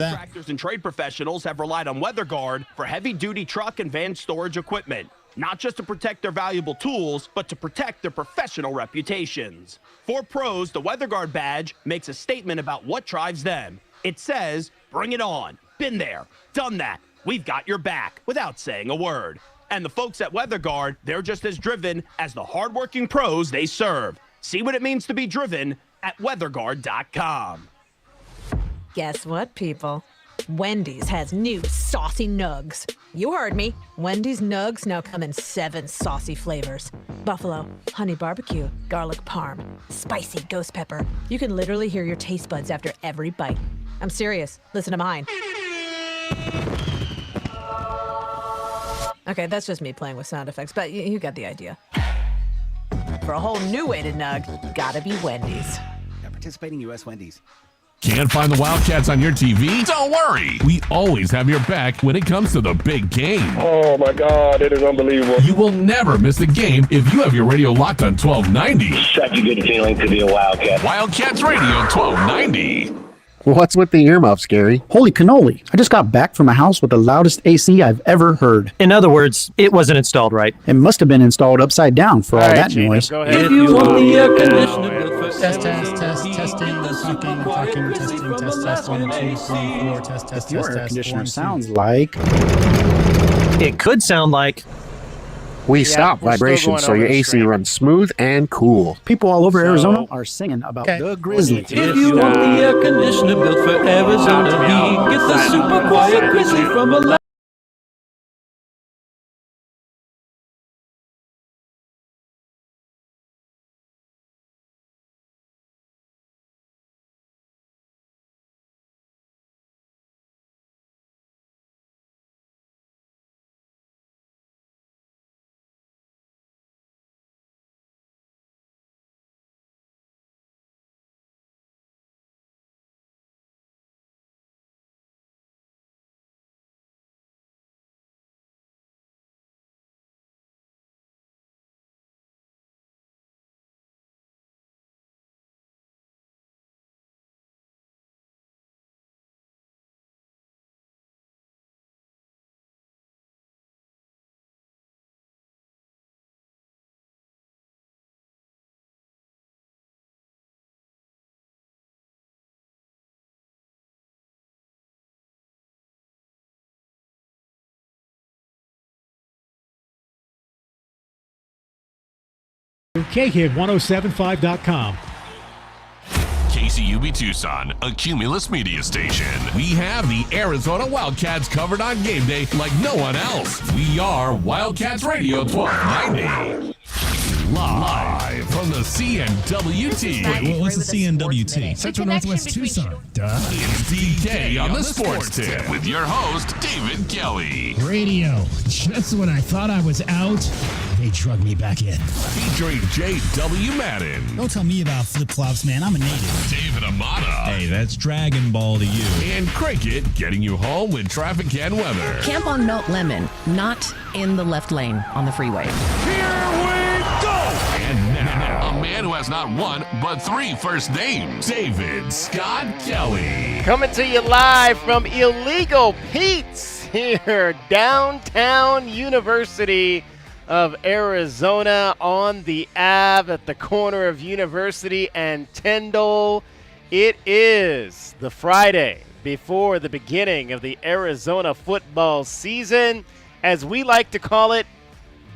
Contractors and trade professionals have relied on WeatherGuard for heavy-duty truck and van storage equipment, not just to protect their valuable tools, but to protect their professional reputations. For pros, the WeatherGuard badge makes a statement about what drives them. It says, "Bring it on. Been there. Done that. We've got your back," without saying a word. And the folks at WeatherGuard, they're just as driven as the hardworking pros they serve. See what it means to be driven at WeatherGuard.com. Guess what, people? Wendy's has new saucy nugs. You heard me. Wendy's nugs now come in 7 saucy flavors. Buffalo, honey barbecue, garlic parm, spicy ghost pepper. You can literally hear your taste buds after every bite. I'm serious. Listen to mine. Okay, that's just me playing with sound effects, but you got the idea. For a whole new way to nug, gotta be Wendy's. Participating U.S. Wendy's. Can't find the Wildcats on your TV? Don't worry. We always have your back when it comes to the big game. Oh, my God. It is unbelievable. You will never miss a game if you have your radio locked on 1290. Such a good feeling to be a Wildcat. Wildcats Radio 1290. What's with the earmuffs, Gary? Holy cannoli. I just got back from a house with the loudest AC I've ever heard. In other words, it wasn't installed right. It must have been installed upside down for all that noise. Go ahead. If you want the air conditioner, testing, test, 1, 2, 3, 4, test, Your air conditioner sounds like... It could sound like... We stop vibrations so your AC runs smooth and cool. People all over Arizona are singing about the Grizzly. If you want the air conditioner built for Arizona heat, get the super quiet Grizzly from a... KHID1075.com. KCUB Tucson, a Cumulus media station. We have the Arizona Wildcats covered on game day like no one else. We are Wildcats Radio 1290. Live from the CNWT. Wait, what's the CNWT? Central Northwest Tucson. Duh. It's DK on the Sports Tip with your host, David Kelly. Radio. Just when I thought I was out, they drug me back in. Featuring J.W. Madden. Don't tell me about flip-flops, man. I'm a native. David Amata. Hey, that's Dragon Ball to you. And Cricket getting you home with traffic and weather. Camp on Mount Lemon, not in the left lane on the freeway. Here we go! And now, a man who has not one, but 3 first names, David Scott Kelly. Coming to you live from Illegal Pete's here, downtown University of Arizona on the Ave at the corner of University and Tyndall. It is the Friday before the beginning of the Arizona football season, as we like to call it,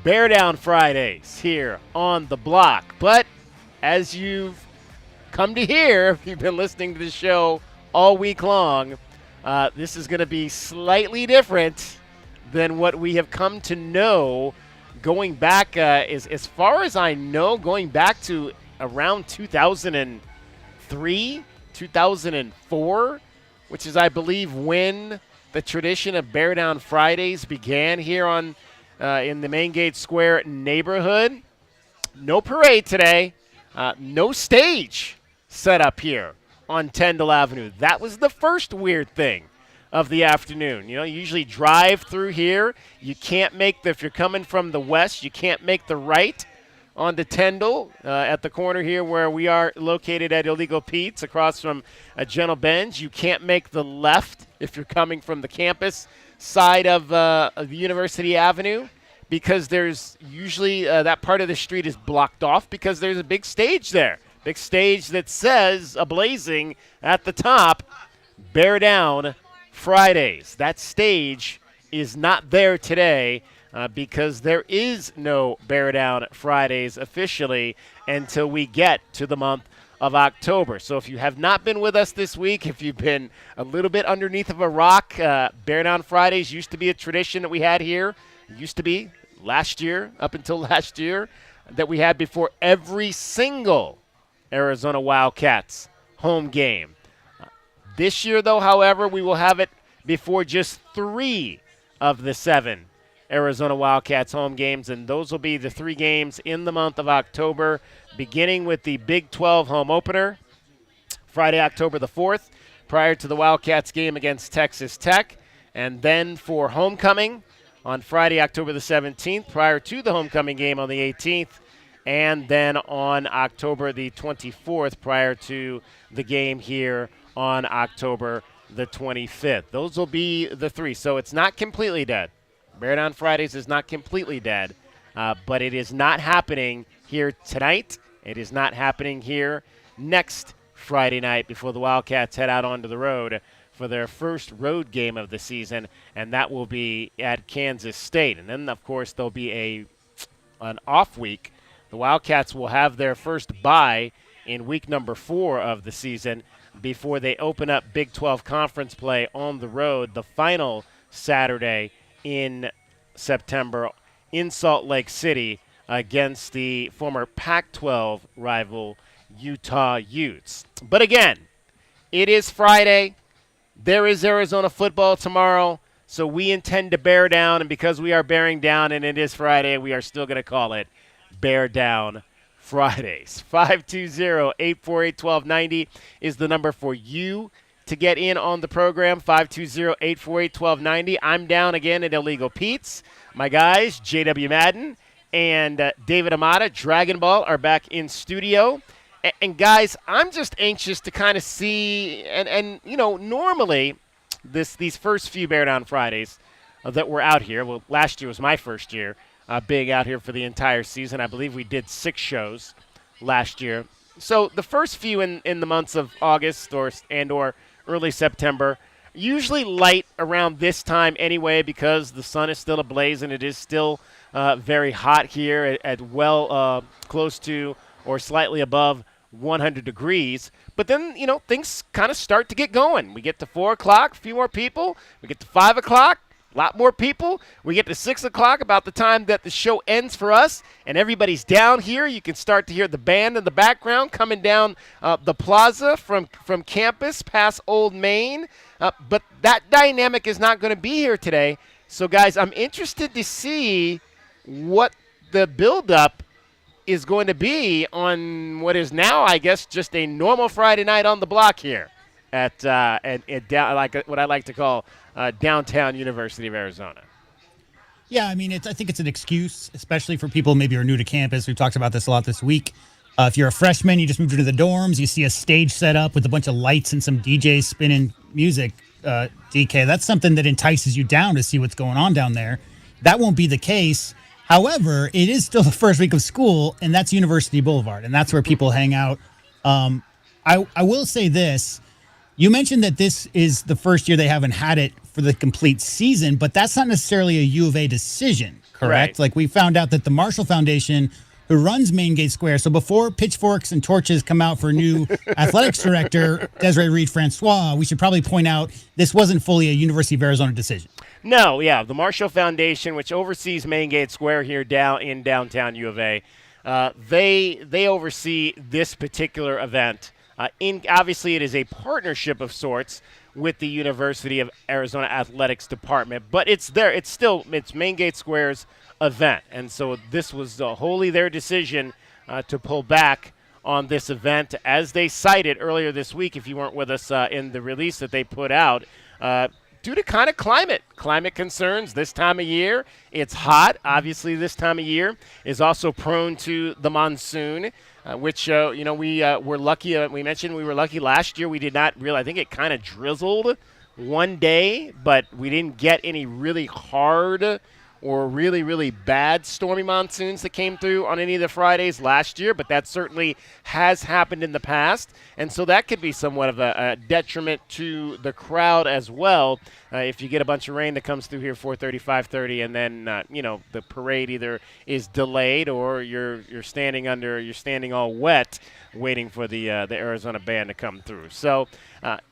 Bear Down Fridays here on the block. But as you've come to hear, if you've been listening to the show all week long, this is going to be slightly different than what we have come to know going back, as far as I know, going back to around 2003, 2004, which is, I believe, when the tradition of Bear Down Fridays began here on in the Main Gate Square neighborhood. No parade today. No stage set up here on Tyndall Avenue. That was the first weird thing of the afternoon. You know, you usually drive through here. You can't make if you're coming from the west, you can't make the right on the Tyndall at the corner here where we are located at Illegal Pete's across from Gentle Ben's. You can't make the left if you're coming from the campus side of University Avenue because there's usually that part of the street is blocked off because there's a big stage there. Big stage that says, ablazing at the top, Bear Down Fridays. That stage is not there today because there is no Bear Down Fridays officially until we get to the month of October. So if you have not been with us this week, if you've been a little bit underneath of a rock, Bear Down Fridays used to be a tradition that we had here. It used to be last year, up until last year, that we had before every single Arizona Wildcats home game. This year, though, however, we will have it before just 3 of the 7 Arizona Wildcats home games, and those will be the 3 games in the month of October, beginning with the Big 12 home opener, Friday, October the 4th, prior to the Wildcats game against Texas Tech, and then for homecoming on Friday, October the 17th, prior to the homecoming game on the 18th, and then on October the 24th, prior to the game here on October the 25th. Those will be the 3. So it's not completely dead. Bear Down Fridays is not completely dead, but it is not happening here tonight. It is not happening here next Friday night before the Wildcats head out onto the road for their first road game of the season, and that will be at Kansas State. And then, of course, there'll be an off week. The Wildcats will have their first bye in week number 4 of the season before they open up Big 12 conference play on the road the final Saturday in September in Salt Lake City against the former Pac-12 rival Utah Utes. But again, it is Friday. There is Arizona football tomorrow, so we intend to bear down, and because we are bearing down and it is Friday, we are still going to call it Bear Down Fridays. 520-848-1290 is the number for you to get in on the program. 520-848-1290. I'm down again at Illegal Pete's. My guys, J.W. Madden and David Amata, Dragon Ball, are back in studio. And guys, I'm just anxious to kind of see, and you know, normally these first few Bear Down Fridays that we're out here, well, last year was my first year being out here for the entire season. I believe we did 6 shows last year. So the first few in the months of August or early September, usually light around this time anyway because the sun is still ablaze and it is still very hot here at close to or slightly above 100 degrees. But then, you know, things kind of start to get going. We get to 4 o'clock, a few more people. We get to 5 o'clock, a lot more people. We get to 6 o'clock, about the time that the show ends for us, and everybody's down here. You can start to hear the band in the background coming down the plaza from campus past Old Main. But that dynamic is not going to be here today. So, guys, I'm interested to see what the build-up is going to be on what is now, I guess, just a normal Friday night on the block here at like what I like to call downtown University of Arizona. Yeah, I mean, I think it's an excuse, especially for people maybe who are new to campus. We've talked about this a lot this week. If you're a freshman, you just moved into the dorms, you see a stage set up with a bunch of lights and some DJs spinning music, DK. That's something that entices you down to see what's going on down there. That won't be the case. However, it is still the first week of school, and that's University Boulevard, and that's where people hang out. I will say this. You mentioned that this is the first year they haven't had it for the complete season, but that's not necessarily a U of A decision, correct? Right. Like, we found out that the Marshall Foundation, who runs Main Gate Square, so before pitchforks and torches come out for new athletics director, Desiree Reed-Francois, we should probably point out this wasn't fully a University of Arizona decision. No, yeah, the Marshall Foundation, which oversees Main Gate Square here in downtown U of A, they oversee this particular event. Obviously, it is a partnership of sorts with the University of Arizona Athletics Department, but it's Main Gate Square's event, and so this was wholly their decision to pull back on this event, as they cited earlier this week. If you weren't with us in the release that they put out, due to kind of climate concerns this time of year. It's hot. Obviously, this time of year is also prone to the monsoon, which, we were lucky. We mentioned we were lucky last year. We did not really, I think it kind of drizzled one day, but we didn't get any really hard or really, really bad stormy monsoons that came through on any of the Fridays last year, but that certainly has happened in the past. And so that could be somewhat of a detriment to the crowd as well. If you get a bunch of rain that comes through here 4:30, 5:30, and then, the parade either is delayed or you're standing all wet waiting for the Arizona band to come through. So,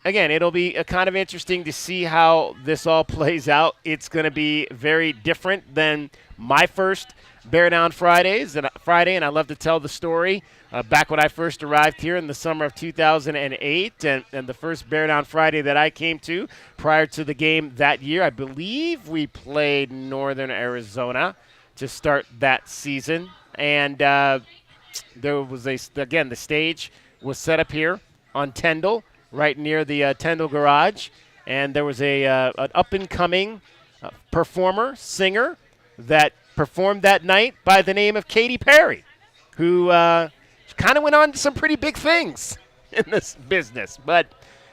again, it'll be kind of interesting to see how this all plays out. It's going to be very different than my first Bear Down Friday, and I love to tell the story. Back when I first arrived here in the summer of 2008, and the first Bear Down Friday that I came to prior to the game that year, I believe we played Northern Arizona to start that season. And there was the stage was set up here on Tyndall, right near the Tyndall Garage, and there was an up-and-coming performer, singer, that performed that night by the name of Katy Perry, who kind of went on to some pretty big things in this business, but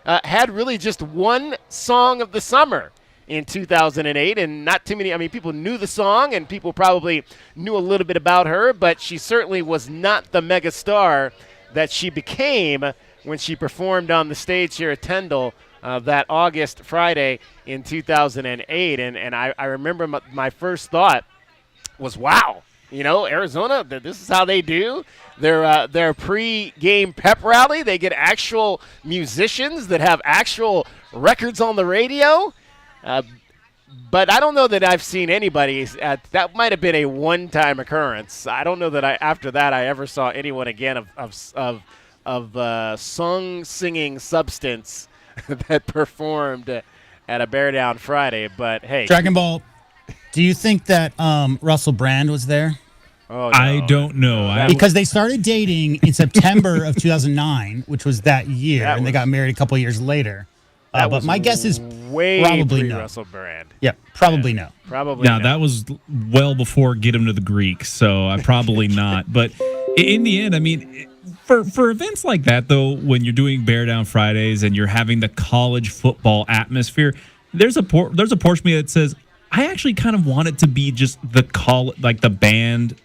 had really just one song of the summer in 2008, and not too many. I mean, people knew the song, and people probably knew a little bit about her, but she certainly was not the mega star that she became when she performed on the stage here at Tyndall that August Friday in 2008. And I remember my first thought was, wow, Arizona, this is how they do their pre-game pep rally. They get actual musicians that have actual records on the radio. But I don't know that I've seen anybody. That might have been a one-time occurrence. I don't know that after that I ever saw anyone again of singing substance that performed at a Bear Down Friday. But hey, Dragon Ball, do you think that Russell Brand was there? Oh, no. I don't know. Because they started dating in September of 2009, which was that year, and they got married a couple of years later. But my guess is probably no. Russell Brand. Yeah, probably no. Probably no. That was well before Get Him to the Greeks, so I probably not. But in the end, I mean, for events like that, though, when you're doing Bear Down Fridays and you're having the college football atmosphere, there's a portion of me that says, I actually kind of want it to be just the band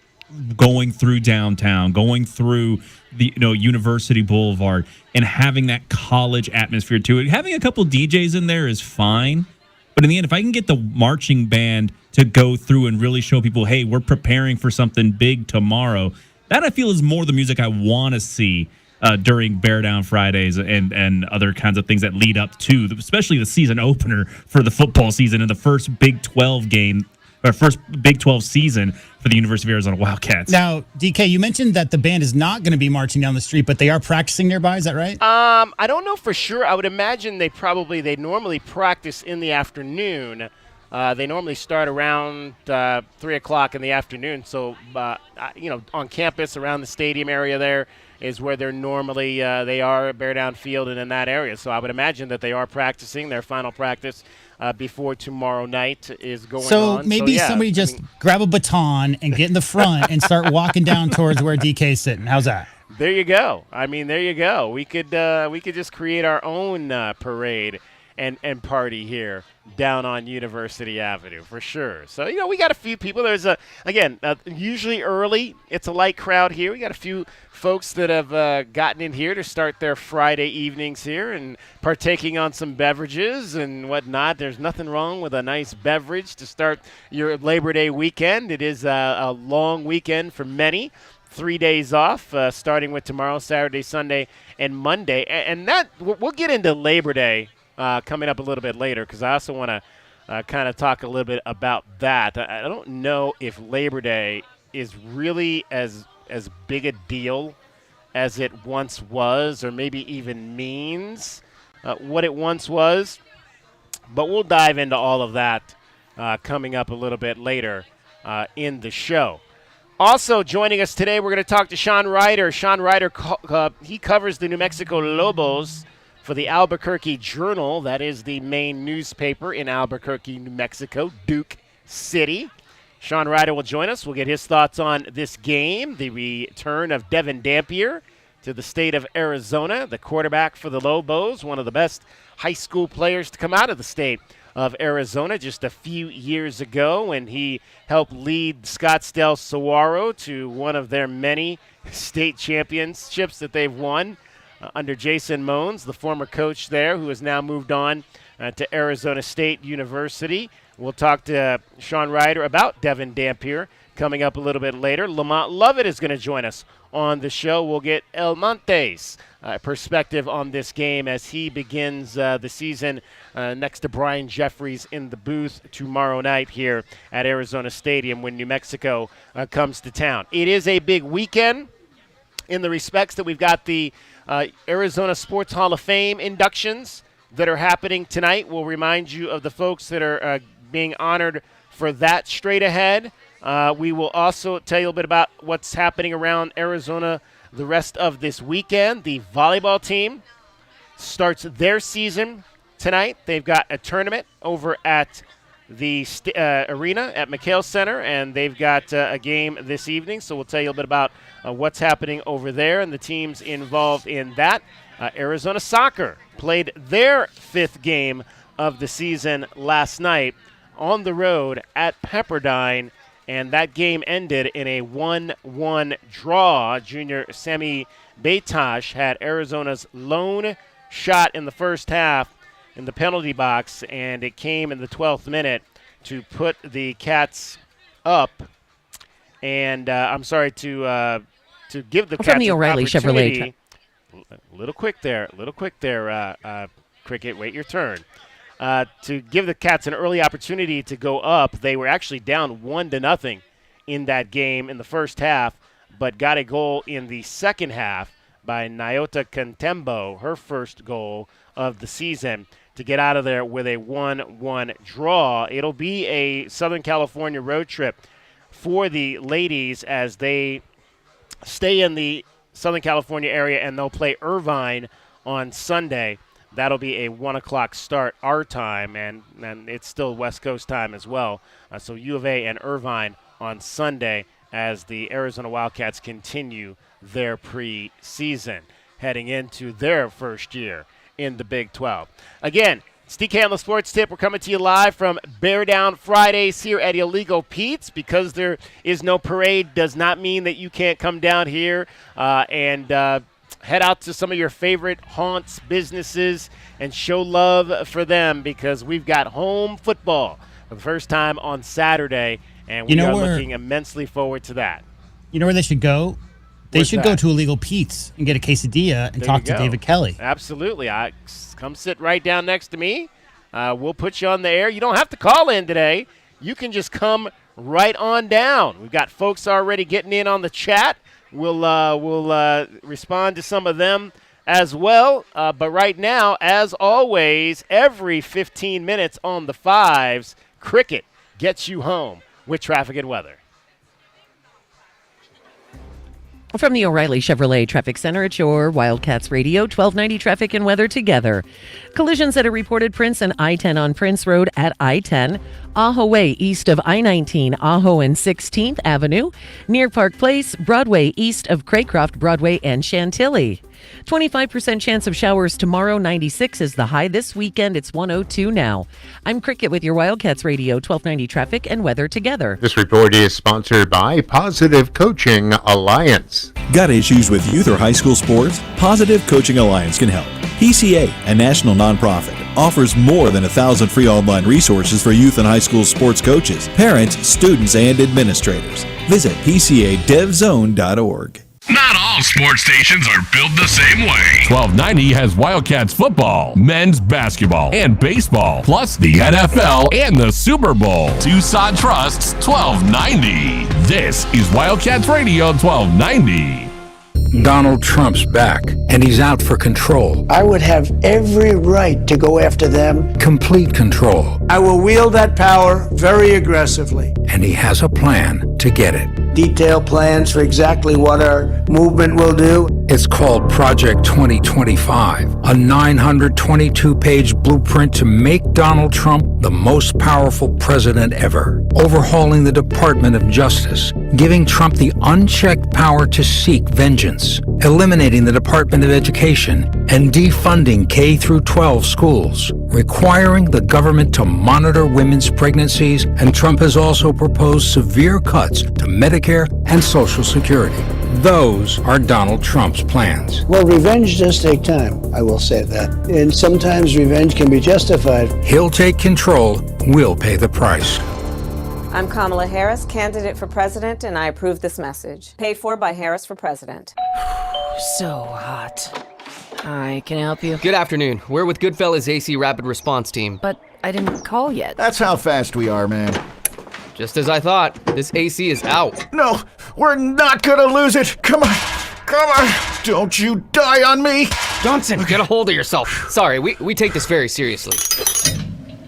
going through downtown, going through the University Boulevard, and having that college atmosphere to it. Having a couple DJs in there is fine, but in the end, if I can get the marching band to go through and really show people, hey, we're preparing for something big tomorrow, that I feel is more the music I want to see during Bear Down Fridays and other kinds of things that lead up to, especially the season opener for the football season and the first Big 12 game, or first Big 12 season for the University of Arizona Wildcats. Now, DK, you mentioned that the band is not going to be marching down the street, but they are practicing nearby. Is that right? I don't know for sure. I would imagine they normally practice in the afternoon. They normally start around 3 o'clock in the afternoon. So, on campus around the stadium area there is where they're normally they are at Bear Down Field and in that area. So I would imagine that they are practicing their final practice before tomorrow night is going on. So maybe somebody just grab a baton and get in the front and start walking down towards where DK's sitting. How's that? There you go. I mean, there you go. We could just create our own parade and party here down on University Avenue for sure. So, we got a few people. There's usually early. It's a light crowd here. We got a few folks that have gotten in here to start their Friday evenings here and partaking on some beverages and whatnot. There's nothing wrong with a nice beverage to start your Labor Day weekend. It is a long weekend for many. 3 days off, starting with tomorrow, Saturday, Sunday, and Monday. And that we'll get into Labor Day coming up a little bit later, because I also want to kind of talk a little bit about that. I don't know if Labor Day is really as big a deal as it once was, or maybe even means what it once was. But we'll dive into all of that coming up a little bit later in the show. Also joining us today, we're going to talk to Sean Ryder. Sean Ryder, he covers the New Mexico Lobos for the Albuquerque Journal. That is the main newspaper in Albuquerque, New Mexico, Duke City. Sean Ryder will join us. We'll get his thoughts on this game, the return of Devin Dampier to the state of Arizona, the quarterback for the Lobos, one of the best high school players to come out of the state of Arizona just a few years ago when he helped lead Scottsdale Saguaro to one of their many state championships that they've won under Jason Moans, the former coach there, who has now moved on to Arizona State University. We'll talk to Sean Ryder about Devin Dampier coming up a little bit later. Lamont Lovett is going to join us on the show. We'll get El Monte's perspective on this game as he begins the season next to Brian Jeffries in the booth tomorrow night here at Arizona Stadium when New Mexico comes to town. It is a big weekend in the respects that we've got the Arizona Sports Hall of Fame inductions that are happening tonight. We'll remind you of the folks that are being honored for that straight ahead. We will also tell you a bit about what's happening around Arizona the rest of this weekend. The volleyball team starts their season tonight. They've got a tournament over at the arena at McHale Center, and they've got a game this evening. So we'll tell you a bit about what's happening over there and the teams involved in that. Arizona Soccer played their 5th game of the season last night on the road at Pepperdine, and that game ended in a 1-1 draw. Junior Semi Betash had Arizona's lone shot in the first half in the penalty box, and it came in the 12th minute to put the Cats up. And to give the Cats from the O'Reilly Chevrolet. A little quick there, Cricket. Wait your turn. To give the Cats an early opportunity to go up. They were actually down 1-0 in that game in the first half, but got a goal in the second half by Nyota Contembo, her first goal of the season, to get out of there with a 1-1 draw. It'll be a Southern California road trip for the ladies as they stay in the Southern California area, and they'll play Irvine on Sunday. That'll be a 1 o'clock start our time, and it's still West Coast time as well. So U of A and Irvine on Sunday as the Arizona Wildcats continue their preseason, heading into their first year in the Big 12. Again, it's DK on the Sports Tip. We're coming to you live from Bear Down Fridays here at Illegal Pete's. Because there is no parade does not mean that you can't come down here and head out to some of your favorite haunts, businesses, and show love for them, because we've got home football for the first time on Saturday, and we are looking immensely forward to that. You know where they should go? They should go to Illegal Pete's and get a quesadilla and talk to David Kelly. Absolutely. Come sit right down next to me. We'll put you on the air. You don't have to call in today. You can just come right on down. We've got folks already getting in on the chat. We'll respond to some of them as well. But right now, as always, every 15 minutes on the fives, Cricket gets you home with traffic and weather. From the O'Reilly Chevrolet Traffic Center at your Wildcats Radio, 1290 traffic and weather together. Collisions at a reported Prince and I-10 on Prince Road at I-10. Ajo Way east of I-19, Ajo and 16th Avenue. Near Park Place, Broadway east of Craycroft, Broadway and Chantilly. 25% chance of showers tomorrow, 96 is the high. This weekend, it's 102 now. I'm Cricket with your Wildcats Radio, 1290 traffic and weather together. This report is sponsored by Positive Coaching Alliance. Got issues with youth or high school sports? Positive Coaching Alliance can help. PCA, a national nonprofit, offers more than 1,000 free online resources for youth and high school sports coaches, parents, students, and administrators. Visit PCADevZone.org. Not all sports stations are built the same way. 1290 has Wildcats football, men's basketball, and baseball, plus the NFL and the Super Bowl. Tucson trusts 1290. This is Wildcats Radio 1290. Donald Trump's back, and he's out for control. I would have every right to go after them. Complete control. I will wield that power very aggressively. And he has a plan to get it. Detailed plans for exactly what our movement will do. It's called Project 2025, a 922-page blueprint to make Donald Trump the most powerful president ever, overhauling the Department of Justice, giving Trump the unchecked power to seek vengeance, eliminating the Department of Education, and defunding K-12 schools, requiring the government to monitor women's pregnancies, and Trump has also proposed severe cuts to Medicare and Social Security. Those are Donald Trump's plans. Well, revenge does take time, I will say that. And sometimes revenge can be justified. He'll take control, we'll pay the price. I'm Kamala Harris, candidate for president, and I approve this message. Paid for by Harris for president. So hot. Hi, can I help you? Good afternoon. We're with Goodfellas AC Rapid Response Team. But I didn't call yet. That's how fast we are, man. Just as I thought, this AC is out. No, we're not gonna lose it. Come on. Don't you die on me. Johnson, get a hold of yourself. Sorry, we take this very seriously.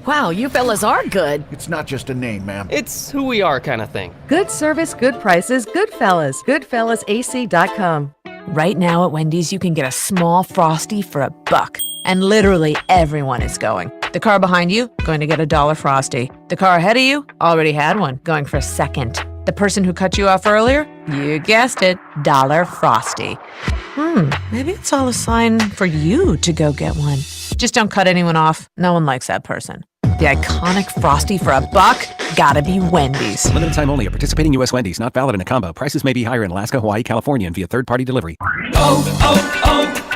Wow, you fellas are good. It's not just a name, ma'am. It's who we are kind of thing. Good service, good prices, Goodfellas. GoodfellasAC.com. Right now at Wendy's, you can get a small Frosty for $1. And literally everyone is going. The car behind you, going to get $1 Frosty. The car ahead of you, already had one, going for a second. The person who cut you off earlier, you guessed it, $1 Frosty. Maybe it's all a sign for you to go get one. Just don't cut anyone off. No one likes that person. The iconic Frosty for $1, gotta be Wendy's. Limited time only at participating U.S. Wendy's. Not valid in a combo. Prices may be higher in Alaska, Hawaii, California, and via third-party delivery.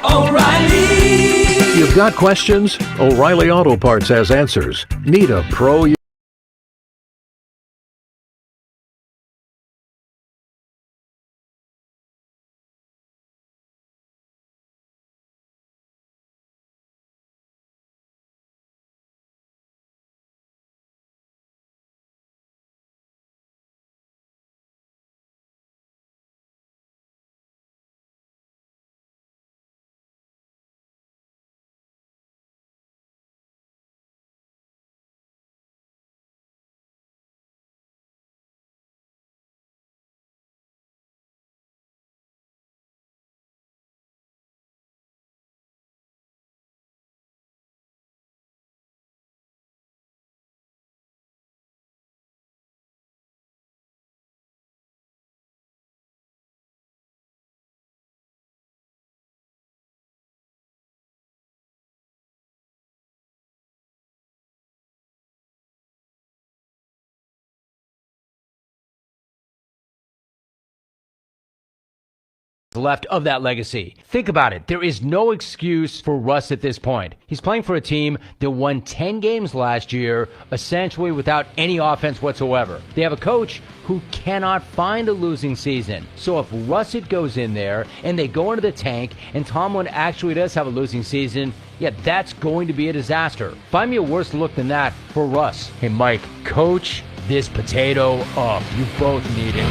O'Reilly! You've got questions? O'Reilly Auto Parts has answers. Need a pro? Left of that legacy. Think about it. There is no excuse for Russ at this point. He's playing for a team that won 10 games last year, essentially without any offense whatsoever. They have a coach who cannot find a losing season. So if Russett goes in there and they go into the tank and Tomlin actually does have a losing season, yeah, that's going to be a disaster. Find me a worse look than that for Russ. Hey, Mike, coach this potato up. You both need it.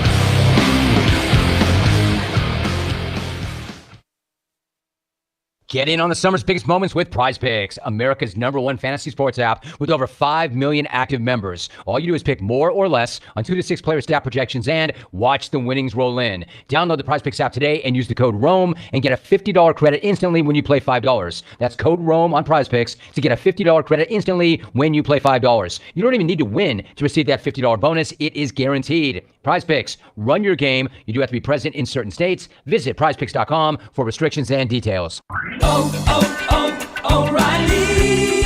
Get in on the summer's biggest moments with Prize Picks, America's #1 fantasy sports app with over 5 million active members. All you do is pick more or less on 2 to 6 player stat projections and watch the winnings roll in. Download the Prize Picks app today and use the code ROAM and get a $50 credit instantly when you play $5. That's code ROAM on Prize Picks to get a $50 credit instantly when you play $5. You don't even need to win to receive that $50 bonus. It is guaranteed. Prize Picks, run your game. You do have to be present in certain states. Visit prizepicks.com for restrictions and details. O'Reilly!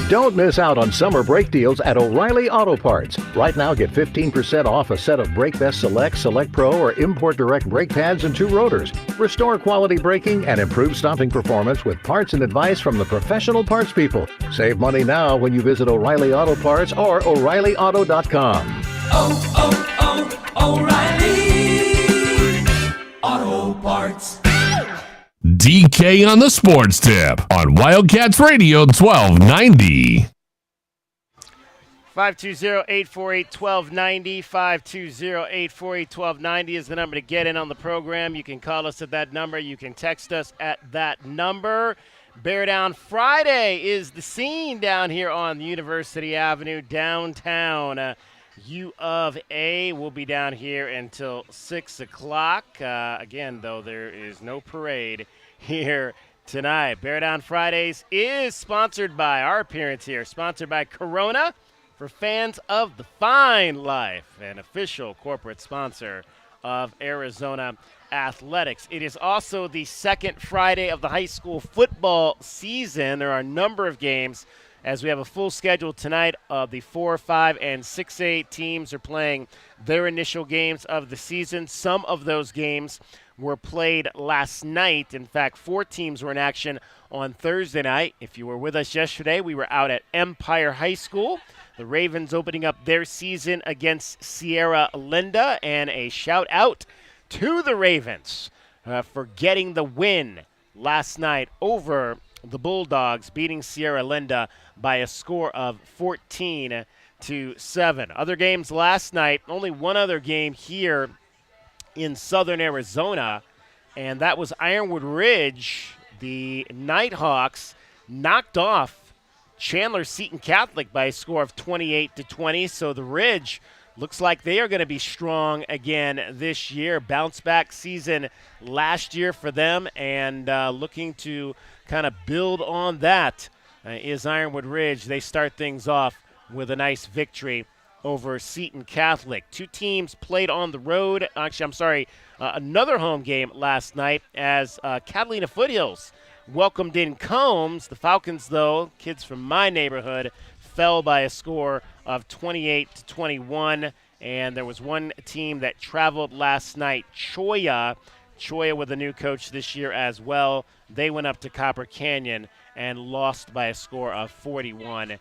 Don't miss out on summer brake deals at O'Reilly Auto Parts. Right now, get 15% off a set of Brake Best Select, Select Pro, or Import Direct brake pads and 2 rotors. Restore quality braking and improve stopping performance with parts and advice from the professional parts people. Save money now when you visit O'Reilly Auto Parts or O'ReillyAuto.com. O'Reilly Auto Parts. DK on the Sports Tip on Wildcats Radio 1290. 520-848-1290. 520-848-1290 is the number to get in on the program. You can call us at that number. You can text us at that number. Bear Down Friday is the scene down here on University Avenue downtown. U of A will be down here until 6 o'clock. Again, though, there is no parade here tonight. Bear Down Fridays is sponsored by our appearance here, sponsored by Corona for fans of the fine life, an official corporate sponsor of Arizona Athletics. It is also the second Friday of the high school football season. There are a number of games as we have a full schedule tonight of the 4, 5, and 6A teams are playing their initial games of the season. Some of those games were played last night. In fact, 4 teams were in action on Thursday night. If you were with us yesterday, we were out at Empire High School. The Ravens opening up their season against Sierra Linda, and a shout out to the Ravens for getting the win last night over the Bulldogs, beating Sierra Linda by a score of 14-7. Other games last night, only one other game here in southern Arizona, and that was Ironwood Ridge. The Nighthawks knocked off Chandler Seton Catholic by a score of 28-20, so the Ridge looks like they are going to be strong again this year. Bounce back season last year for them, and looking to kind of build on that is Ironwood Ridge. They start things off with a nice victory over Seton Catholic. 2 teams played on the road. Actually, another home game last night as Catalina Foothills welcomed in Combs. The Falcons, though, kids from my neighborhood, fell by a score of 28-21. And there was one team that traveled last night, Choya with a new coach this year as well. They went up to Copper Canyon and lost by a score of 41-0.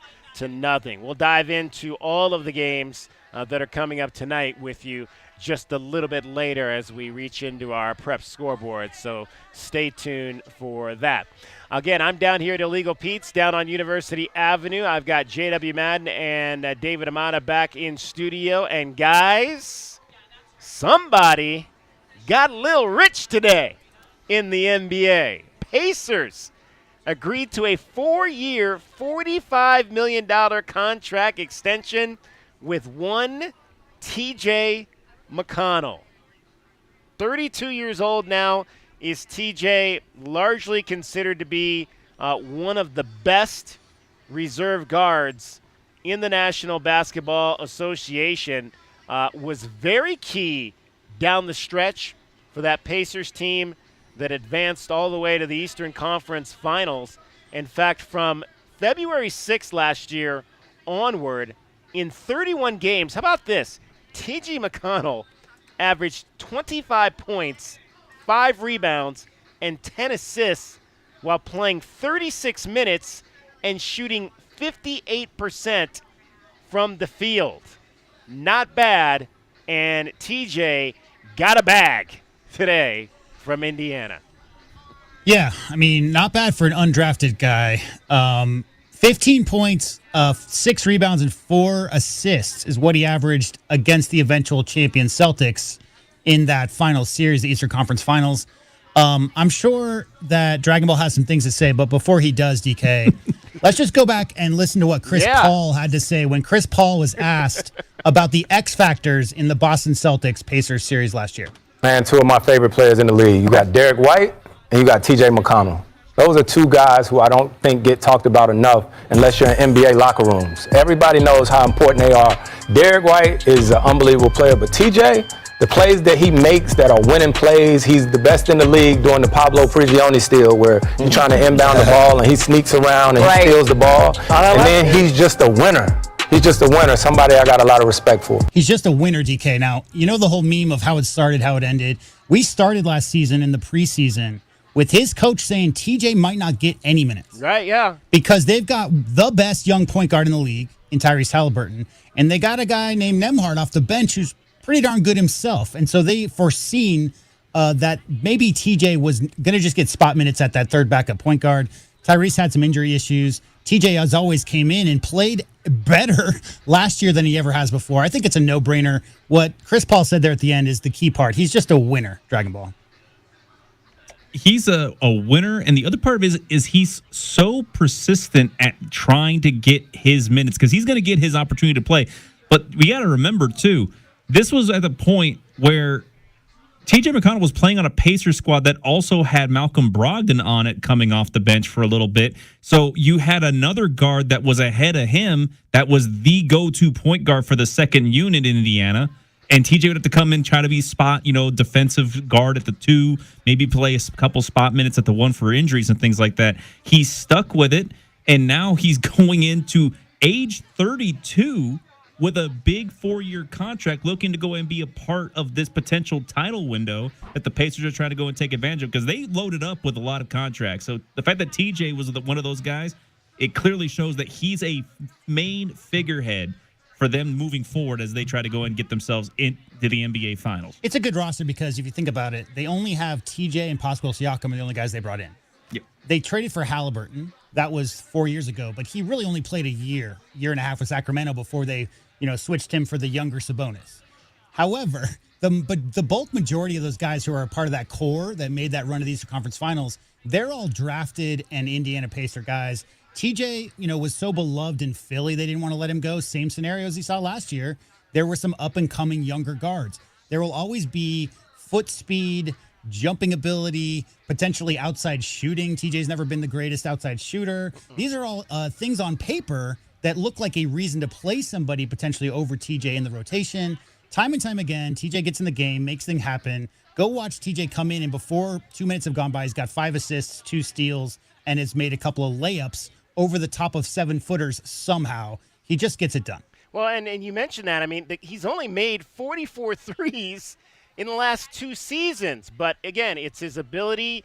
We'll dive into all of the games that are coming up tonight with you just a little bit later as we reach into our prep scoreboard, so stay tuned for that. Again, I'm down here at Illegal Pete's down on University Avenue. I've got J.W. Madden and David Amata back in studio. And guys, somebody got a little rich today in the NBA. Pacers agreed to a 4-year, $45 million contract extension with one T.J. McConnell. 32 years old now is T.J., largely considered to be one of the best reserve guards in the National Basketball Association. Was very key down the stretch for that Pacers team that advanced all the way to the Eastern Conference Finals. In fact, from February 6th last year onward, in 31 games, how about this? T.J. McConnell averaged 25 points, 5 rebounds, and 10 assists while playing 36 minutes and shooting 58% from the field. Not bad, and TJ got a bag today from Indiana. Yeah, I mean, not bad for an undrafted guy. 15 points, 6 rebounds, and 4 assists is what he averaged against the eventual champion Celtics in that final series, the Eastern Conference Finals. I'm sure that Dragon Ball has some things to say, but before he does, DK, let's just go back and listen to what Chris Paul had to say when Chris Paul was asked about the X factors in the Boston Celtics Pacers series last year. Man, 2 of my favorite players in the league. You got Derek White and you got T.J. McConnell. Those are 2 guys who I don't think get talked about enough unless you're in NBA locker rooms. Everybody knows how important they are. Derek White is an unbelievable player, but T.J., the plays that he makes that are winning plays, he's the best in the league doing the Pablo Prigioni steal where you're trying to inbound the ball and he sneaks around and he steals the ball. And then he's just a winner. He's just a winner, somebody I got a lot of respect for. He's just a winner, DK. Now, you know the whole meme of how it started, how it ended. We started last season in the preseason with his coach saying TJ might not get any minutes. Right, yeah. Because they've got the best young point guard in the league in Tyrese Halliburton, and they got a guy named Nembhard off the bench who's pretty darn good himself. And so they foreseen that maybe TJ was going to just get spot minutes at that third backup point guard. Tyrese had some injury issues. TJ, as always, came in and played better last year than he ever has before. I think it's a no-brainer. What Chris Paul said there at the end is the key part. He's just a winner, Dragon Ball. He's a winner, and the other part of it is he's so persistent at trying to get his minutes because he's going to get his opportunity to play. But we got to remember, too, this was at the point where T.J. McConnell was playing on a Pacers squad that also had Malcolm Brogdon on it coming off the bench for a little bit. So you had another guard that was ahead of him that was the go-to point guard for the second unit in Indiana. And TJ would have to come in, try to be defensive guard at the 2, maybe play a couple spot minutes at the 1 for injuries and things like that. He's stuck with it, and now he's going into age 32 with a big 4-year contract, looking to go and be a part of this potential title window that the Pacers are trying to go and take advantage of, because they loaded up with a lot of contracts. So the fact that TJ was one of those guys, it clearly shows that he's a main figurehead for them moving forward as they try to go and get themselves into the NBA Finals. It's a good roster because if you think about it, they only have TJ and Pascal Siakam are the only guys they brought in. Yep. They traded for Halliburton. That was 4 years ago, but he really only played a year and a half with Sacramento before they switched him for the younger Sabonis. However, the bulk majority of those guys who are a part of that core that made that run to the Eastern Conference Finals, they're all drafted and Indiana Pacer guys. TJ, was so beloved in Philly, they didn't want to let him go. Same scenario as he saw last year. There were some up-and-coming younger guards. There will always be foot speed, jumping ability, potentially outside shooting. TJ's never been the greatest outside shooter. These are all things on paper that look like a reason to play somebody potentially over TJ in the rotation. Time and time again, TJ gets in the game, makes things happen. Go watch TJ come in, and before 2 minutes have gone by, he's got 5 assists, 2 steals, and has made a couple of layups over the top of 7-footers somehow. He just gets it done. Well, and you mentioned that. I mean, he's only made 44 threes in the last 2 seasons. But, again, it's his ability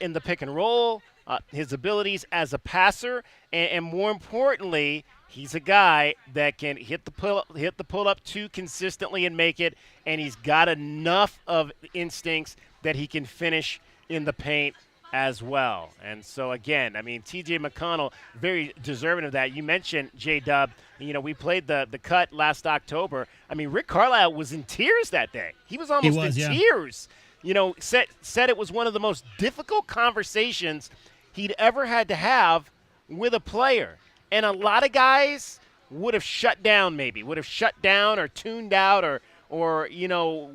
in the pick and roll, his abilities as a passer, and more importantly, he's a guy that can hit the pull-up 2 consistently and make it, and he's got enough of instincts that he can finish in the paint as well. And so, again, I mean, T.J. McConnell, very deserving of that. You mentioned, J-Dub, we played the cut last October. I mean, Rick Carlisle was in tears that day. He was almost in tears. Said it was one of the most difficult conversations he'd ever had to have with a player. And a lot of guys would have shut down or tuned out or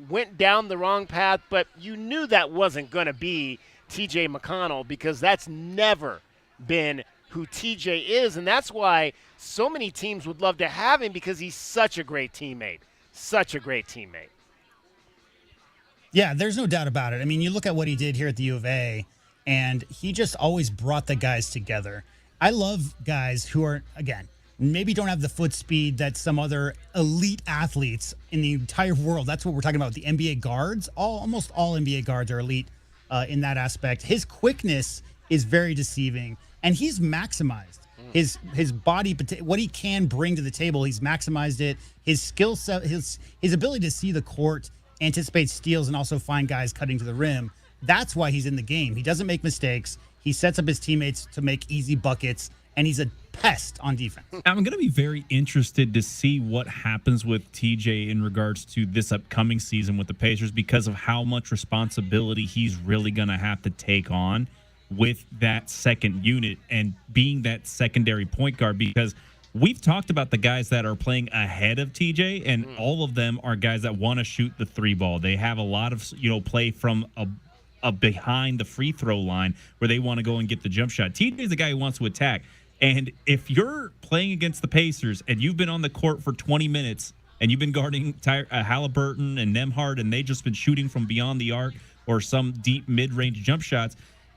went down the wrong path. But you knew that wasn't going to be T.J. McConnell, because that's never been who T.J. is. And that's why so many teams would love to have him, because he's such a great teammate. Such a great teammate. Yeah, there's no doubt about it. I mean, you look at what he did here at the U of A, and he just always brought the guys together. I love guys who are, again, maybe don't have the foot speed that some other elite athletes in the entire world. That's what we're talking about. The NBA guards, almost all NBA guards are elite in that aspect. His quickness is very deceiving, and he's maximized his body, what he can bring to the table. He's maximized it. His skill set, his ability to see the court, anticipate steals, and also find guys cutting to the rim. That's why he's in the game. He doesn't make mistakes. He sets up his teammates to make easy buckets, and he's a pest on defense. I'm going to be very interested to see what happens with TJ in regards to this upcoming season with the Pacers, because of how much responsibility he's really going to have to take on with that second unit and being that secondary point guard, because we've talked about the guys that are playing ahead of TJ, and all of them are guys that want to shoot the 3 ball. They have a lot of, play from a behind the free throw line where they want to go and get the jump shot. TJ is the guy who wants to attack. And if you're playing against the Pacers and you've been on the court for 20 minutes and you've been guarding Halliburton and Nembhard, and they just been shooting from beyond the arc or some deep mid-range jump shots,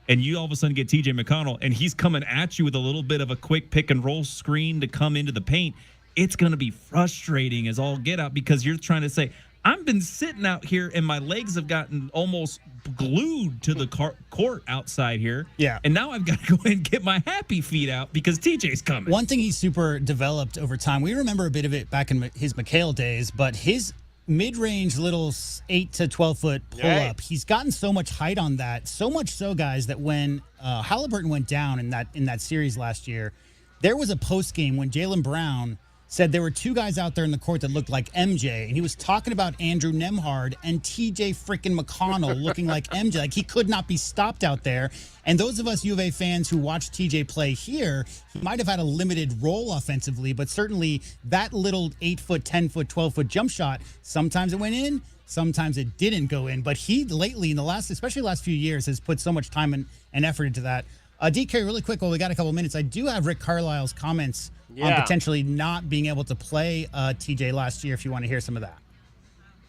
and you all of a sudden get TJ McConnell and he's coming at you with a little bit of a quick pick and roll screen to come into the paint, it's going to be frustrating as all get out, because you're trying to say, I've been sitting out here and my legs have gotten almost glued to the court outside here. Yeah. And now I've got to go and get my happy feet out because TJ's coming. One thing he's super developed over time, we remember a bit of it back in his McHale days, but his mid-range little 8 to 12-foot pull-up, he's gotten so much height on that, so much so, guys, that when Halliburton went down in that series last year, there was a post-game when Jaylen Brown said there were two guys out there in the court that looked like MJ, and he was talking about Andrew Nembhard and TJ freaking McConnell looking like MJ. Like, he could not be stopped out there. And those of us U of A fans who watched TJ play here, he might have had a limited role offensively, but certainly that little 8-foot, 10-foot, 12-foot jump shot, sometimes it went in, sometimes it didn't go in. But he lately, in the last, especially the last few years, has put so much time and effort into that. DK, really quick, while we got a couple minutes, I do have Rick Carlisle's comments on potentially not being able to play TJ last year, if you want to hear some of that.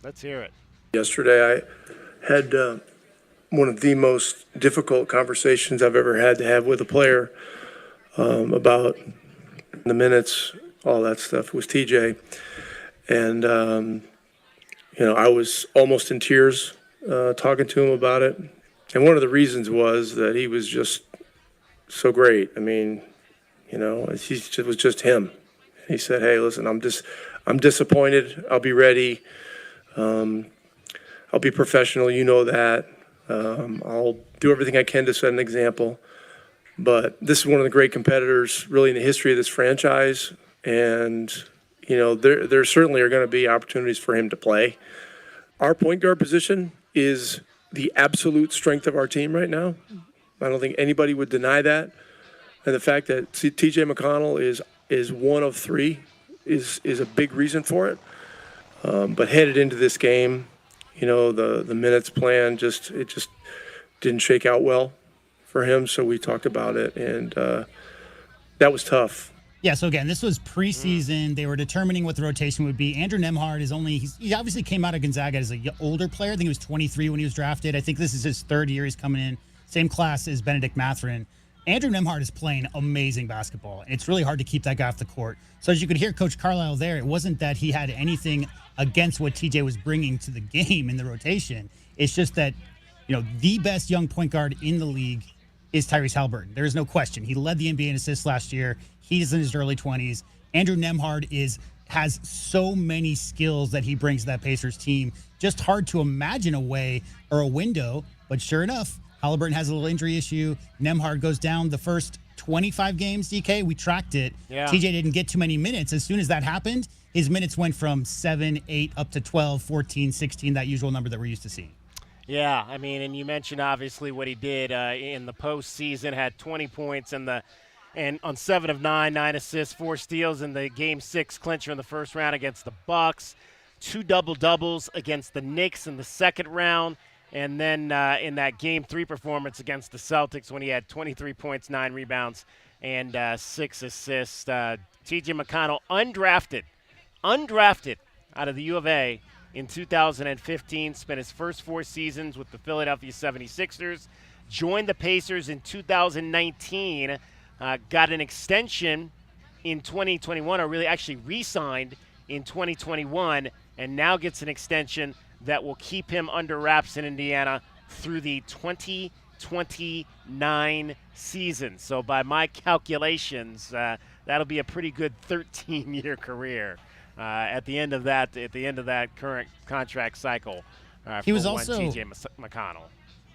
Let's hear it. Yesterday, I had one of the most difficult conversations I've ever had to have with a player about the minutes, all that stuff with TJ. And, I was almost in tears talking to him about it. And one of the reasons was that he was just so great. I mean, it was just him. He said, "Hey, listen, I'm disappointed. I'll be ready. I'll be professional. You know that. I'll do everything I can to set an example. But this is one of the great competitors, really, in the history of this franchise. And there certainly are going to be opportunities for him to play. Our point guard position is the absolute strength of our team right now. I don't think anybody would deny that. And the fact that TJ McConnell is one of three is a big reason for it. But headed into this game, the minutes plan just didn't shake out well for him. So we talked about it, and that was tough. Yeah, so again, this was preseason. They were determining what the rotation would be. Andrew Nembhard he obviously came out of Gonzaga as an older player. I think he was 23 when he was drafted. I think this is his third year he's coming in. Same class as Benedict Mathurin. Andrew Nembhard is playing amazing basketball, and it's really hard to keep that guy off the court. So as you could hear Coach Carlisle there, it wasn't that he had anything against what TJ was bringing to the game in the rotation. It's just that, the best young point guard in the league is Tyrese Haliburton. There is no question. He led the NBA in assists last year. He's in his early 20s. Andrew Nembhard has so many skills that he brings to that Pacers team. Just hard to imagine a way or a window, but sure enough, Haliburton has a little injury issue. Nembhard goes down the first 25 games, DK. We tracked it. Yeah. TJ didn't get too many minutes. As soon as that happened, his minutes went from 7, 8, up to 12, 14, 16, that usual number that we're used to seeing. Yeah, I mean, and you mentioned obviously what he did in the postseason, had 20 points and on 7 of 9, 9 assists, 4 steals in the Game 6 clincher in the first round against the Bucks, 2 double-doubles against the Knicks in the second round, and then in that Game 3 performance against the Celtics when he had 23 points, 9 rebounds, and 6 assists. T.J. McConnell, undrafted out of the U of A in 2015, spent his first 4 seasons with the Philadelphia 76ers, joined the Pacers in 2019, got an extension in 2021, or really actually re-signed in 2021, and now gets an extension that will keep him under wraps in Indiana through the 2029 season. So by my calculations, that'll be a pretty good 13-year career at the end of that current contract cycle. He was also T.J. McConnell.